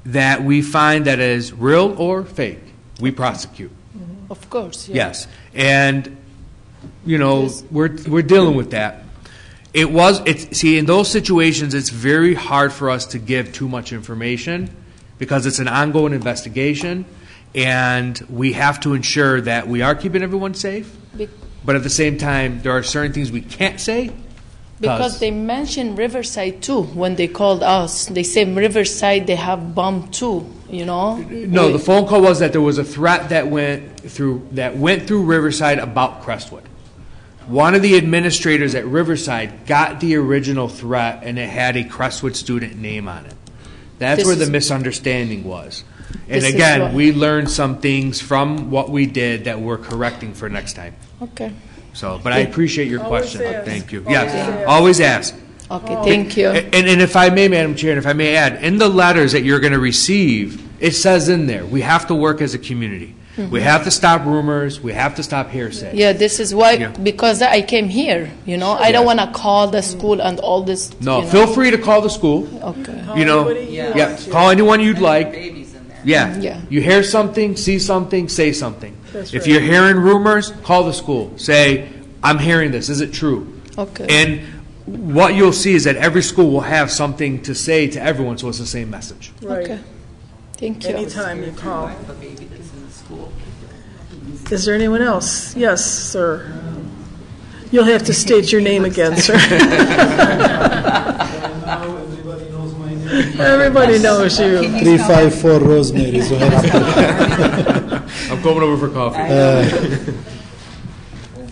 [SPEAKER 5] that we find that is real or fake, we prosecute.
[SPEAKER 17] Of course. Yeah.
[SPEAKER 5] Yes. And, we're dealing with that. See, in those situations, it's very hard for us to give too much information because it's an ongoing investigation, and we have to ensure that we are keeping everyone safe. But at the same time, there are certain things we can't say.
[SPEAKER 17] Because they mentioned Riverside too when they called us. They said Riverside they have bomb too.
[SPEAKER 5] No, the phone call was that there was a threat that went through Riverside about Crestwood. One of the administrators at Riverside got the original threat, and it had a Crestwood student name on it. That's where the misunderstanding was. And again, we learned some things from what we did that we're correcting for next time.
[SPEAKER 17] Okay.
[SPEAKER 5] So, but I appreciate your question. Thank you.
[SPEAKER 17] Yes,
[SPEAKER 5] always ask.
[SPEAKER 17] Okay, thank you.
[SPEAKER 5] And if I may, Madam Chair, and if I may add, in the letters that you're going to receive, it says in there, we have to work as a community. Mm-hmm. We have to stop rumors. We have to stop hearsay.
[SPEAKER 17] Yeah, this is why, because I came here, I don't want to call the school and all this.
[SPEAKER 5] No, feel free to call the school.
[SPEAKER 17] Okay.
[SPEAKER 5] Call anyone you'd like.
[SPEAKER 4] Babies in there.
[SPEAKER 17] Yeah.
[SPEAKER 5] You hear something, see something, say something.
[SPEAKER 1] That's
[SPEAKER 5] if
[SPEAKER 1] right.
[SPEAKER 5] you're hearing rumors, call the school. Say, I'm hearing this. Is it true?
[SPEAKER 17] Okay.
[SPEAKER 5] And what you'll see is that every school will have something to say to everyone, so it's the same message.
[SPEAKER 1] Right.
[SPEAKER 17] Okay. Thank you.
[SPEAKER 1] Anytime you call. Is there anyone else? Yes, sir. You'll have to state your name again, sir. Everybody knows you.
[SPEAKER 11] 354 Rosemary.
[SPEAKER 5] I'm coming over for coffee.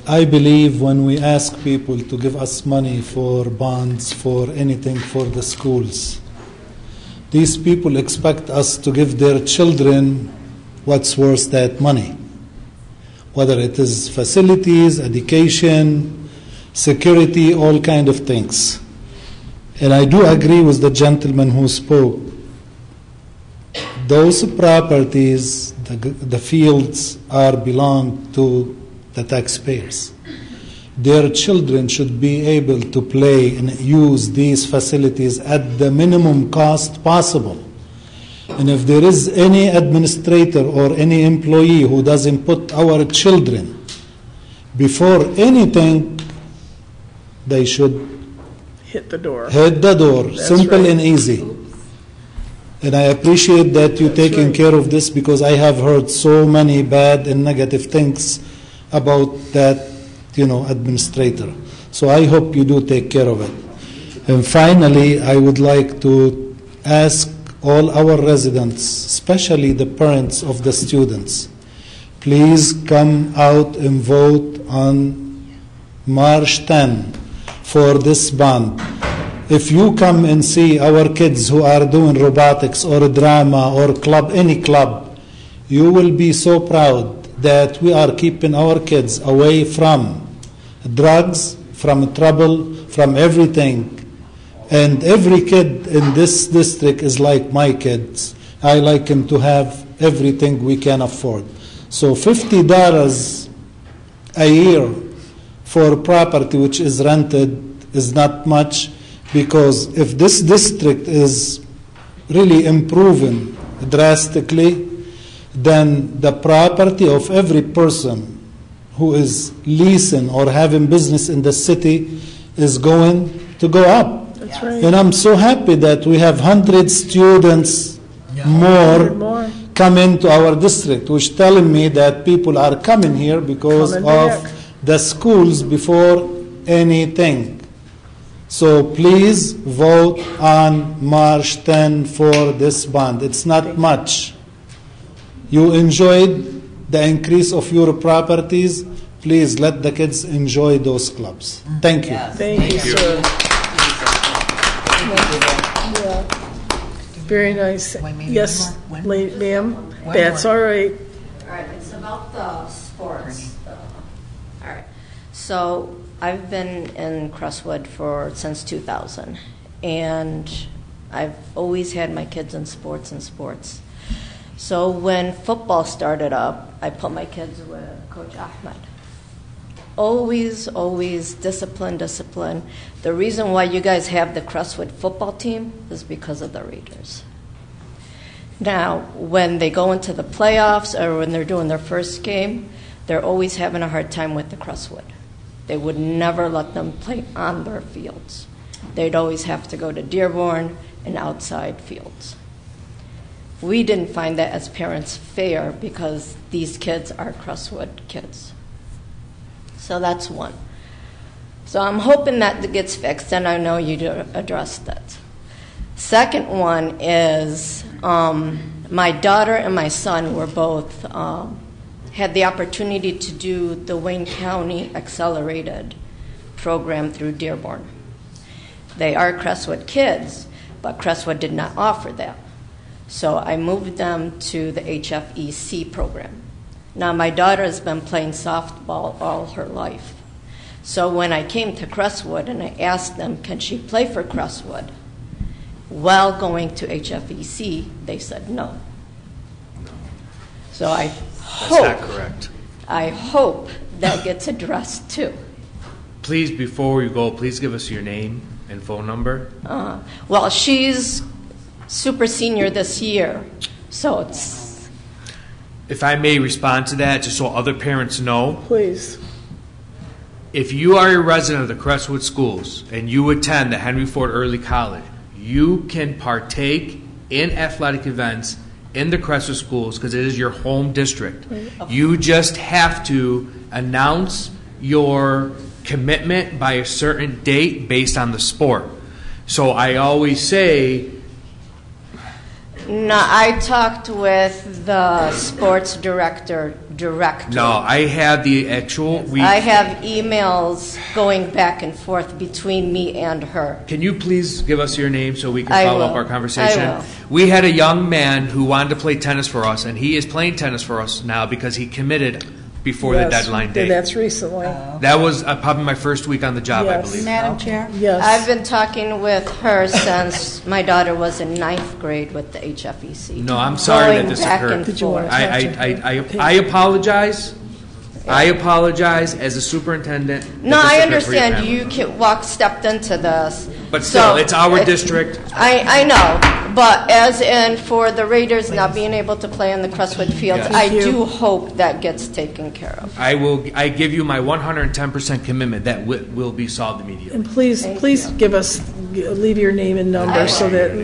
[SPEAKER 11] I believe when we ask people to give us money for bonds, for anything for the schools, these people expect us to give their children what's worth that money, whether it is facilities, education, security, all kind of things. And I do agree with the gentleman who spoke. Those properties, the fields, belong to the taxpayers. Their children should be able to play and use these facilities at the minimum cost possible. And if there is any administrator or any employee who doesn't put our children before anything, they should
[SPEAKER 1] Hit the door.
[SPEAKER 11] That's simple right. And easy. And I appreciate that you're taking care of this because I have heard so many bad and negative things about that, administrator. So I hope you do take care of it. And finally, I would like to ask all our residents, especially the parents of the students, please come out and vote on March 10 for this bond. If you come and see our kids who are doing robotics or drama or club, any club, you will be so proud that we are keeping our kids away from drugs, from trouble, from everything. And every kid in this district is like my kids. I like them to have everything we can afford. So $50 a year for property which is rented is not much, because if this district is really improving drastically, then the property of every person who is leasing or having business in the city is going to go up.
[SPEAKER 1] That's right.
[SPEAKER 11] And I'm so happy that we have 100 students more coming to our district, which telling me that people are coming here because of the schools before anything. So please vote on March 10 for this bond. It's not much. You enjoyed the increase of your properties. Please let the kids enjoy those clubs. Thank you.
[SPEAKER 1] Thank you, sir. Yeah. Very nice. Yes, ma'am. That's all right.
[SPEAKER 18] All right, it's about the sports. All right. So I've been in Crestwood since 2000, and I've always had my kids in sports. So when football started up, I put my kids with Coach Ahmed. Always discipline. The reason why you guys have the Crestwood football team is because of the Raiders. Now, when they go into the playoffs or when they're doing their first game, they're always having a hard time with the Crestwood. They would never let them play on their fields. They'd always have to go to Dearborn and outside fields. We didn't find that as parents fair because these kids are Crestwood kids. So that's one. So I'm hoping that gets fixed, and I know you addressed that. Second one is my daughter and my son were both had the opportunity to do the Wayne County Accelerated program through Dearborn. They are Crestwood kids, but Crestwood did not offer that. So I moved them to the HFEC program. Now, my daughter has been playing softball all her life. So when I came to Crestwood and I asked them, can she play for Crestwood while going to HFEC, they said no. So I hope,
[SPEAKER 5] That's not correct.
[SPEAKER 18] I hope that gets addressed too.
[SPEAKER 5] Please, before we go, please give us your name and phone number.
[SPEAKER 18] Well, she's super senior this year, so it's...
[SPEAKER 5] If I may respond to that, just so other parents know.
[SPEAKER 1] Please.
[SPEAKER 5] If you are a resident of the Crestwood schools and you attend the Henry Ford Early College, you can partake in athletic events in the Crestwood schools because it is your home district.
[SPEAKER 1] Right.
[SPEAKER 5] You just have to announce your commitment by a certain date based on the sport. So I always say...
[SPEAKER 18] No, I talked with the sports director directly.
[SPEAKER 5] No, I have the actual...
[SPEAKER 18] I have emails going back and forth between me and her.
[SPEAKER 5] Can you please give us your name so we can
[SPEAKER 18] I
[SPEAKER 5] follow
[SPEAKER 18] will.
[SPEAKER 5] up our conversation?
[SPEAKER 18] I will.
[SPEAKER 5] We had a young man who wanted to play tennis for us, and he is playing tennis for us now because he committed before the deadline date.
[SPEAKER 1] That's recently.
[SPEAKER 5] That was probably my first week on the job, I believe.
[SPEAKER 8] Madam Chair?
[SPEAKER 1] Yes.
[SPEAKER 18] I've been talking with her since my daughter was in 9th grade with the HFEC.
[SPEAKER 5] No, I'm sorry that
[SPEAKER 18] Going
[SPEAKER 5] this
[SPEAKER 18] back
[SPEAKER 5] occurred.
[SPEAKER 18] and
[SPEAKER 1] Did you want
[SPEAKER 18] forth.
[SPEAKER 5] I apologize. I apologize as a superintendent.
[SPEAKER 18] No,
[SPEAKER 5] that this
[SPEAKER 18] I
[SPEAKER 5] occurred for your
[SPEAKER 18] understand
[SPEAKER 5] family.
[SPEAKER 18] stepped into this.
[SPEAKER 5] But still, it's our district.
[SPEAKER 18] I know, but as in for the Raiders not being able to play on the Crestwood fields,
[SPEAKER 5] Yes.
[SPEAKER 18] I do hope that gets taken care of.
[SPEAKER 5] I give you my 110% commitment that will be solved immediately.
[SPEAKER 1] And please leave your name and number so that,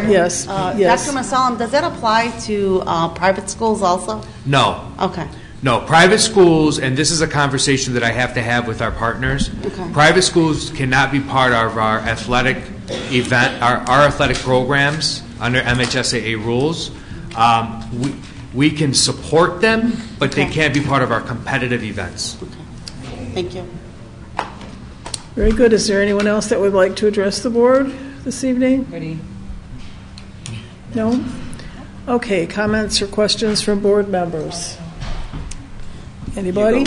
[SPEAKER 1] yes, yes.
[SPEAKER 8] Dr. Masalam, does that apply to private schools also?
[SPEAKER 5] No.
[SPEAKER 8] Okay.
[SPEAKER 5] No, private schools, and this is a conversation that I have to have with our partners.
[SPEAKER 8] Okay.
[SPEAKER 5] Private schools cannot be part of our athletic event, our athletic programs under MHSAA rules. We can support them, but they can't be part of our competitive events.
[SPEAKER 8] Okay. Thank you.
[SPEAKER 1] Very good. Is there anyone else that would like to address the board this evening?
[SPEAKER 4] Ready?
[SPEAKER 1] No? Okay, comments or questions from board members? Anybody?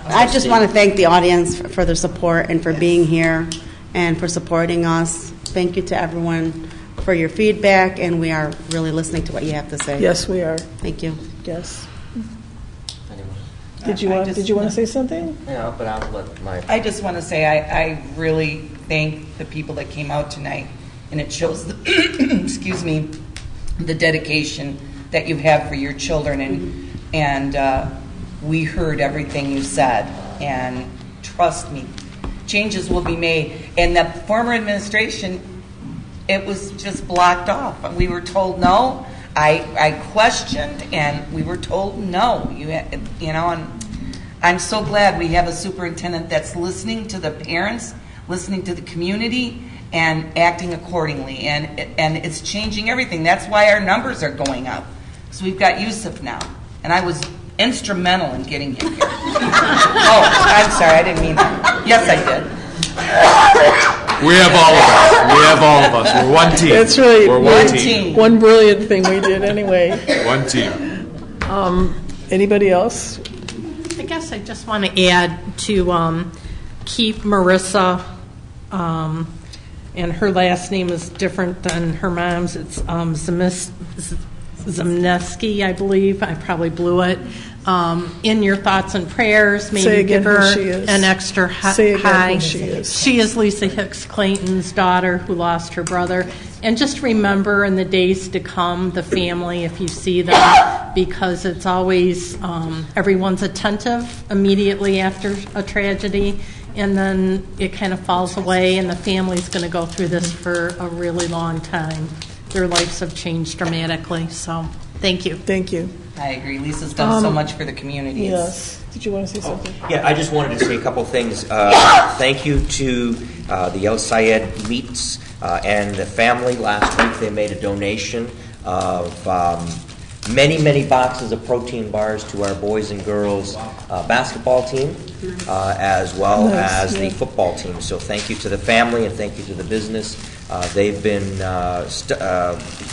[SPEAKER 8] I just want to thank the audience for their support and for being here and for supporting us. Thank you to everyone for your feedback, and we are really listening to what you have to say.
[SPEAKER 1] Yes, we are.
[SPEAKER 8] Thank you.
[SPEAKER 1] Yes. Did you want to say something?
[SPEAKER 9] Yeah, but I'll let my...
[SPEAKER 4] I just want to say I really thank the people that came out tonight, and it shows, excuse me, the dedication that you have for your children, and we heard everything you said, and trust me, changes will be made. And the former administration, it was just blocked off. We were told no. I questioned, and we were told no. You know, and I'm so glad we have a superintendent that's listening to the parents, listening to the community, and acting accordingly. And it's changing everything. That's why our numbers are going up. So we've got Yusuf now, and I was instrumental in getting him here. Oh, I'm sorry, I didn't mean that. Yes, I did.
[SPEAKER 5] We have all of us. We have all of us. We're one team.
[SPEAKER 1] That's right.
[SPEAKER 5] We're one team.
[SPEAKER 1] One brilliant thing we did anyway.
[SPEAKER 5] One team.
[SPEAKER 1] Anybody else?
[SPEAKER 7] I guess I just want to add to keep Marissa, and her last name is different than her mom's. It's Zemneski, I believe. I probably blew it. In your thoughts and prayers, maybe give her an extra high.
[SPEAKER 1] She is.
[SPEAKER 7] She is Lisa Hicks Clayton's daughter who lost her brother. And just remember in the days to come, the family, if you see them, because it's always, everyone's attentive immediately after a tragedy, and then it kind of falls away, and the family's going to go through this for a really long time. Their lives have changed dramatically, so thank you.
[SPEAKER 1] Thank you.
[SPEAKER 4] I agree. Lisa's done so much for the community.
[SPEAKER 1] Yes. Did you want to say something?
[SPEAKER 9] Yeah, I just wanted to say a couple things. Thank you to the El Sayed Meats and the family. Last week they made a donation of many boxes of protein bars to our boys and girls basketball team, as well as the football team. So thank you to the family and thank you to the business. They've been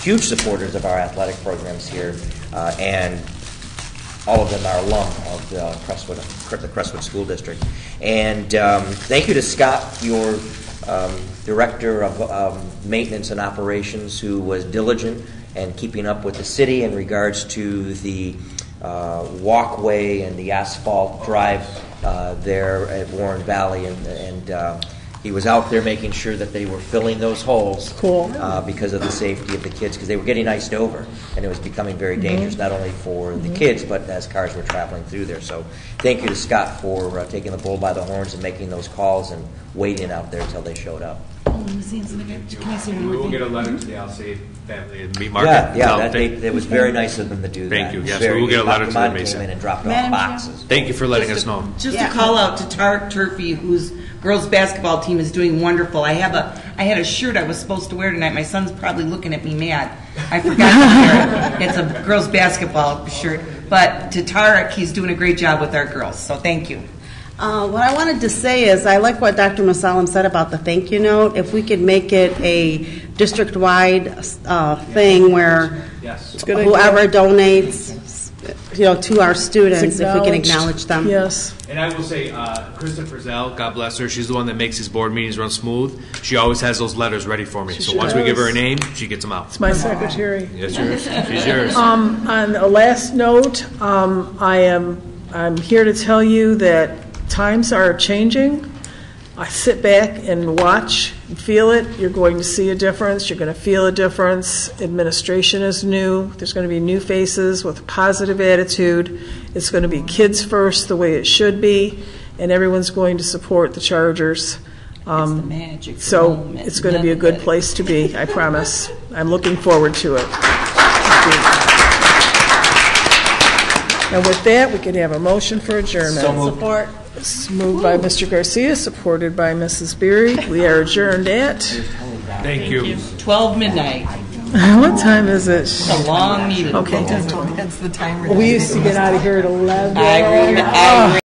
[SPEAKER 9] huge supporters of our athletic programs here, and all of them are alum of the Crestwood School District. And thank you to Scott, your Director of Maintenance and Operations, who was diligent and keeping up with the city in regards to the walkway and the asphalt drive there at Warren Valley, and he was out there making sure that they were filling those holes because of the safety of the kids, because they were getting iced over, and it was becoming very dangerous, not only for the kids, but as cars were traveling through there. So thank you to Scott for taking the bull by the horns and making those calls and waiting out there until they showed up.
[SPEAKER 5] We will get a letter to the Alcide family and meet Mark.
[SPEAKER 9] It was very nice of them to do that.
[SPEAKER 5] Thank you. Yes, we will get a letter to them.
[SPEAKER 9] Came in and dropped off boxes.
[SPEAKER 5] Thank you for letting us know.
[SPEAKER 4] Just a call out to Tarek Turfy, whose girls basketball team is doing wonderful. I had a shirt I was supposed to wear tonight. My son's probably looking at me mad. I forgot to wear it. It's a girls basketball shirt. But to Tarek, he's doing a great job with our girls. So thank you.
[SPEAKER 8] What I wanted to say is I like what Dr. Musalam said about the thank you note. If we could make it a district-wide thing where whoever donates, to our students, if we can acknowledge them.
[SPEAKER 1] Yes.
[SPEAKER 5] And I will say, Krista Frizzell, God bless her, she's the one that makes these board meetings run smooth. She always has those letters ready for me. So once we give her a name, she gets them out.
[SPEAKER 1] It's my secretary.
[SPEAKER 5] Yes, yours. She's yours.
[SPEAKER 1] On a last note, I'm here to tell you that times are changing. I sit back and watch and feel it. You're going to see a difference. You're going to feel a difference. Administration is new. There's going to be new faces with a positive attitude. It's going to be kids first, the way it should be, and everyone's going to support the Chargers. So it's going to be a good place to be, I promise. I'm looking forward to it. And with that, we could have a motion for adjournment.
[SPEAKER 9] So moved.
[SPEAKER 8] Support.
[SPEAKER 1] It's moved by Mr. Garcia, supported by Mrs. Beery. We are adjourned at...
[SPEAKER 5] Thank you.
[SPEAKER 4] 12 midnight.
[SPEAKER 1] What time is it?
[SPEAKER 4] It's a long meeting.
[SPEAKER 1] Okay.
[SPEAKER 4] That's the time.
[SPEAKER 1] We used to get out of here at 11.
[SPEAKER 4] I agree.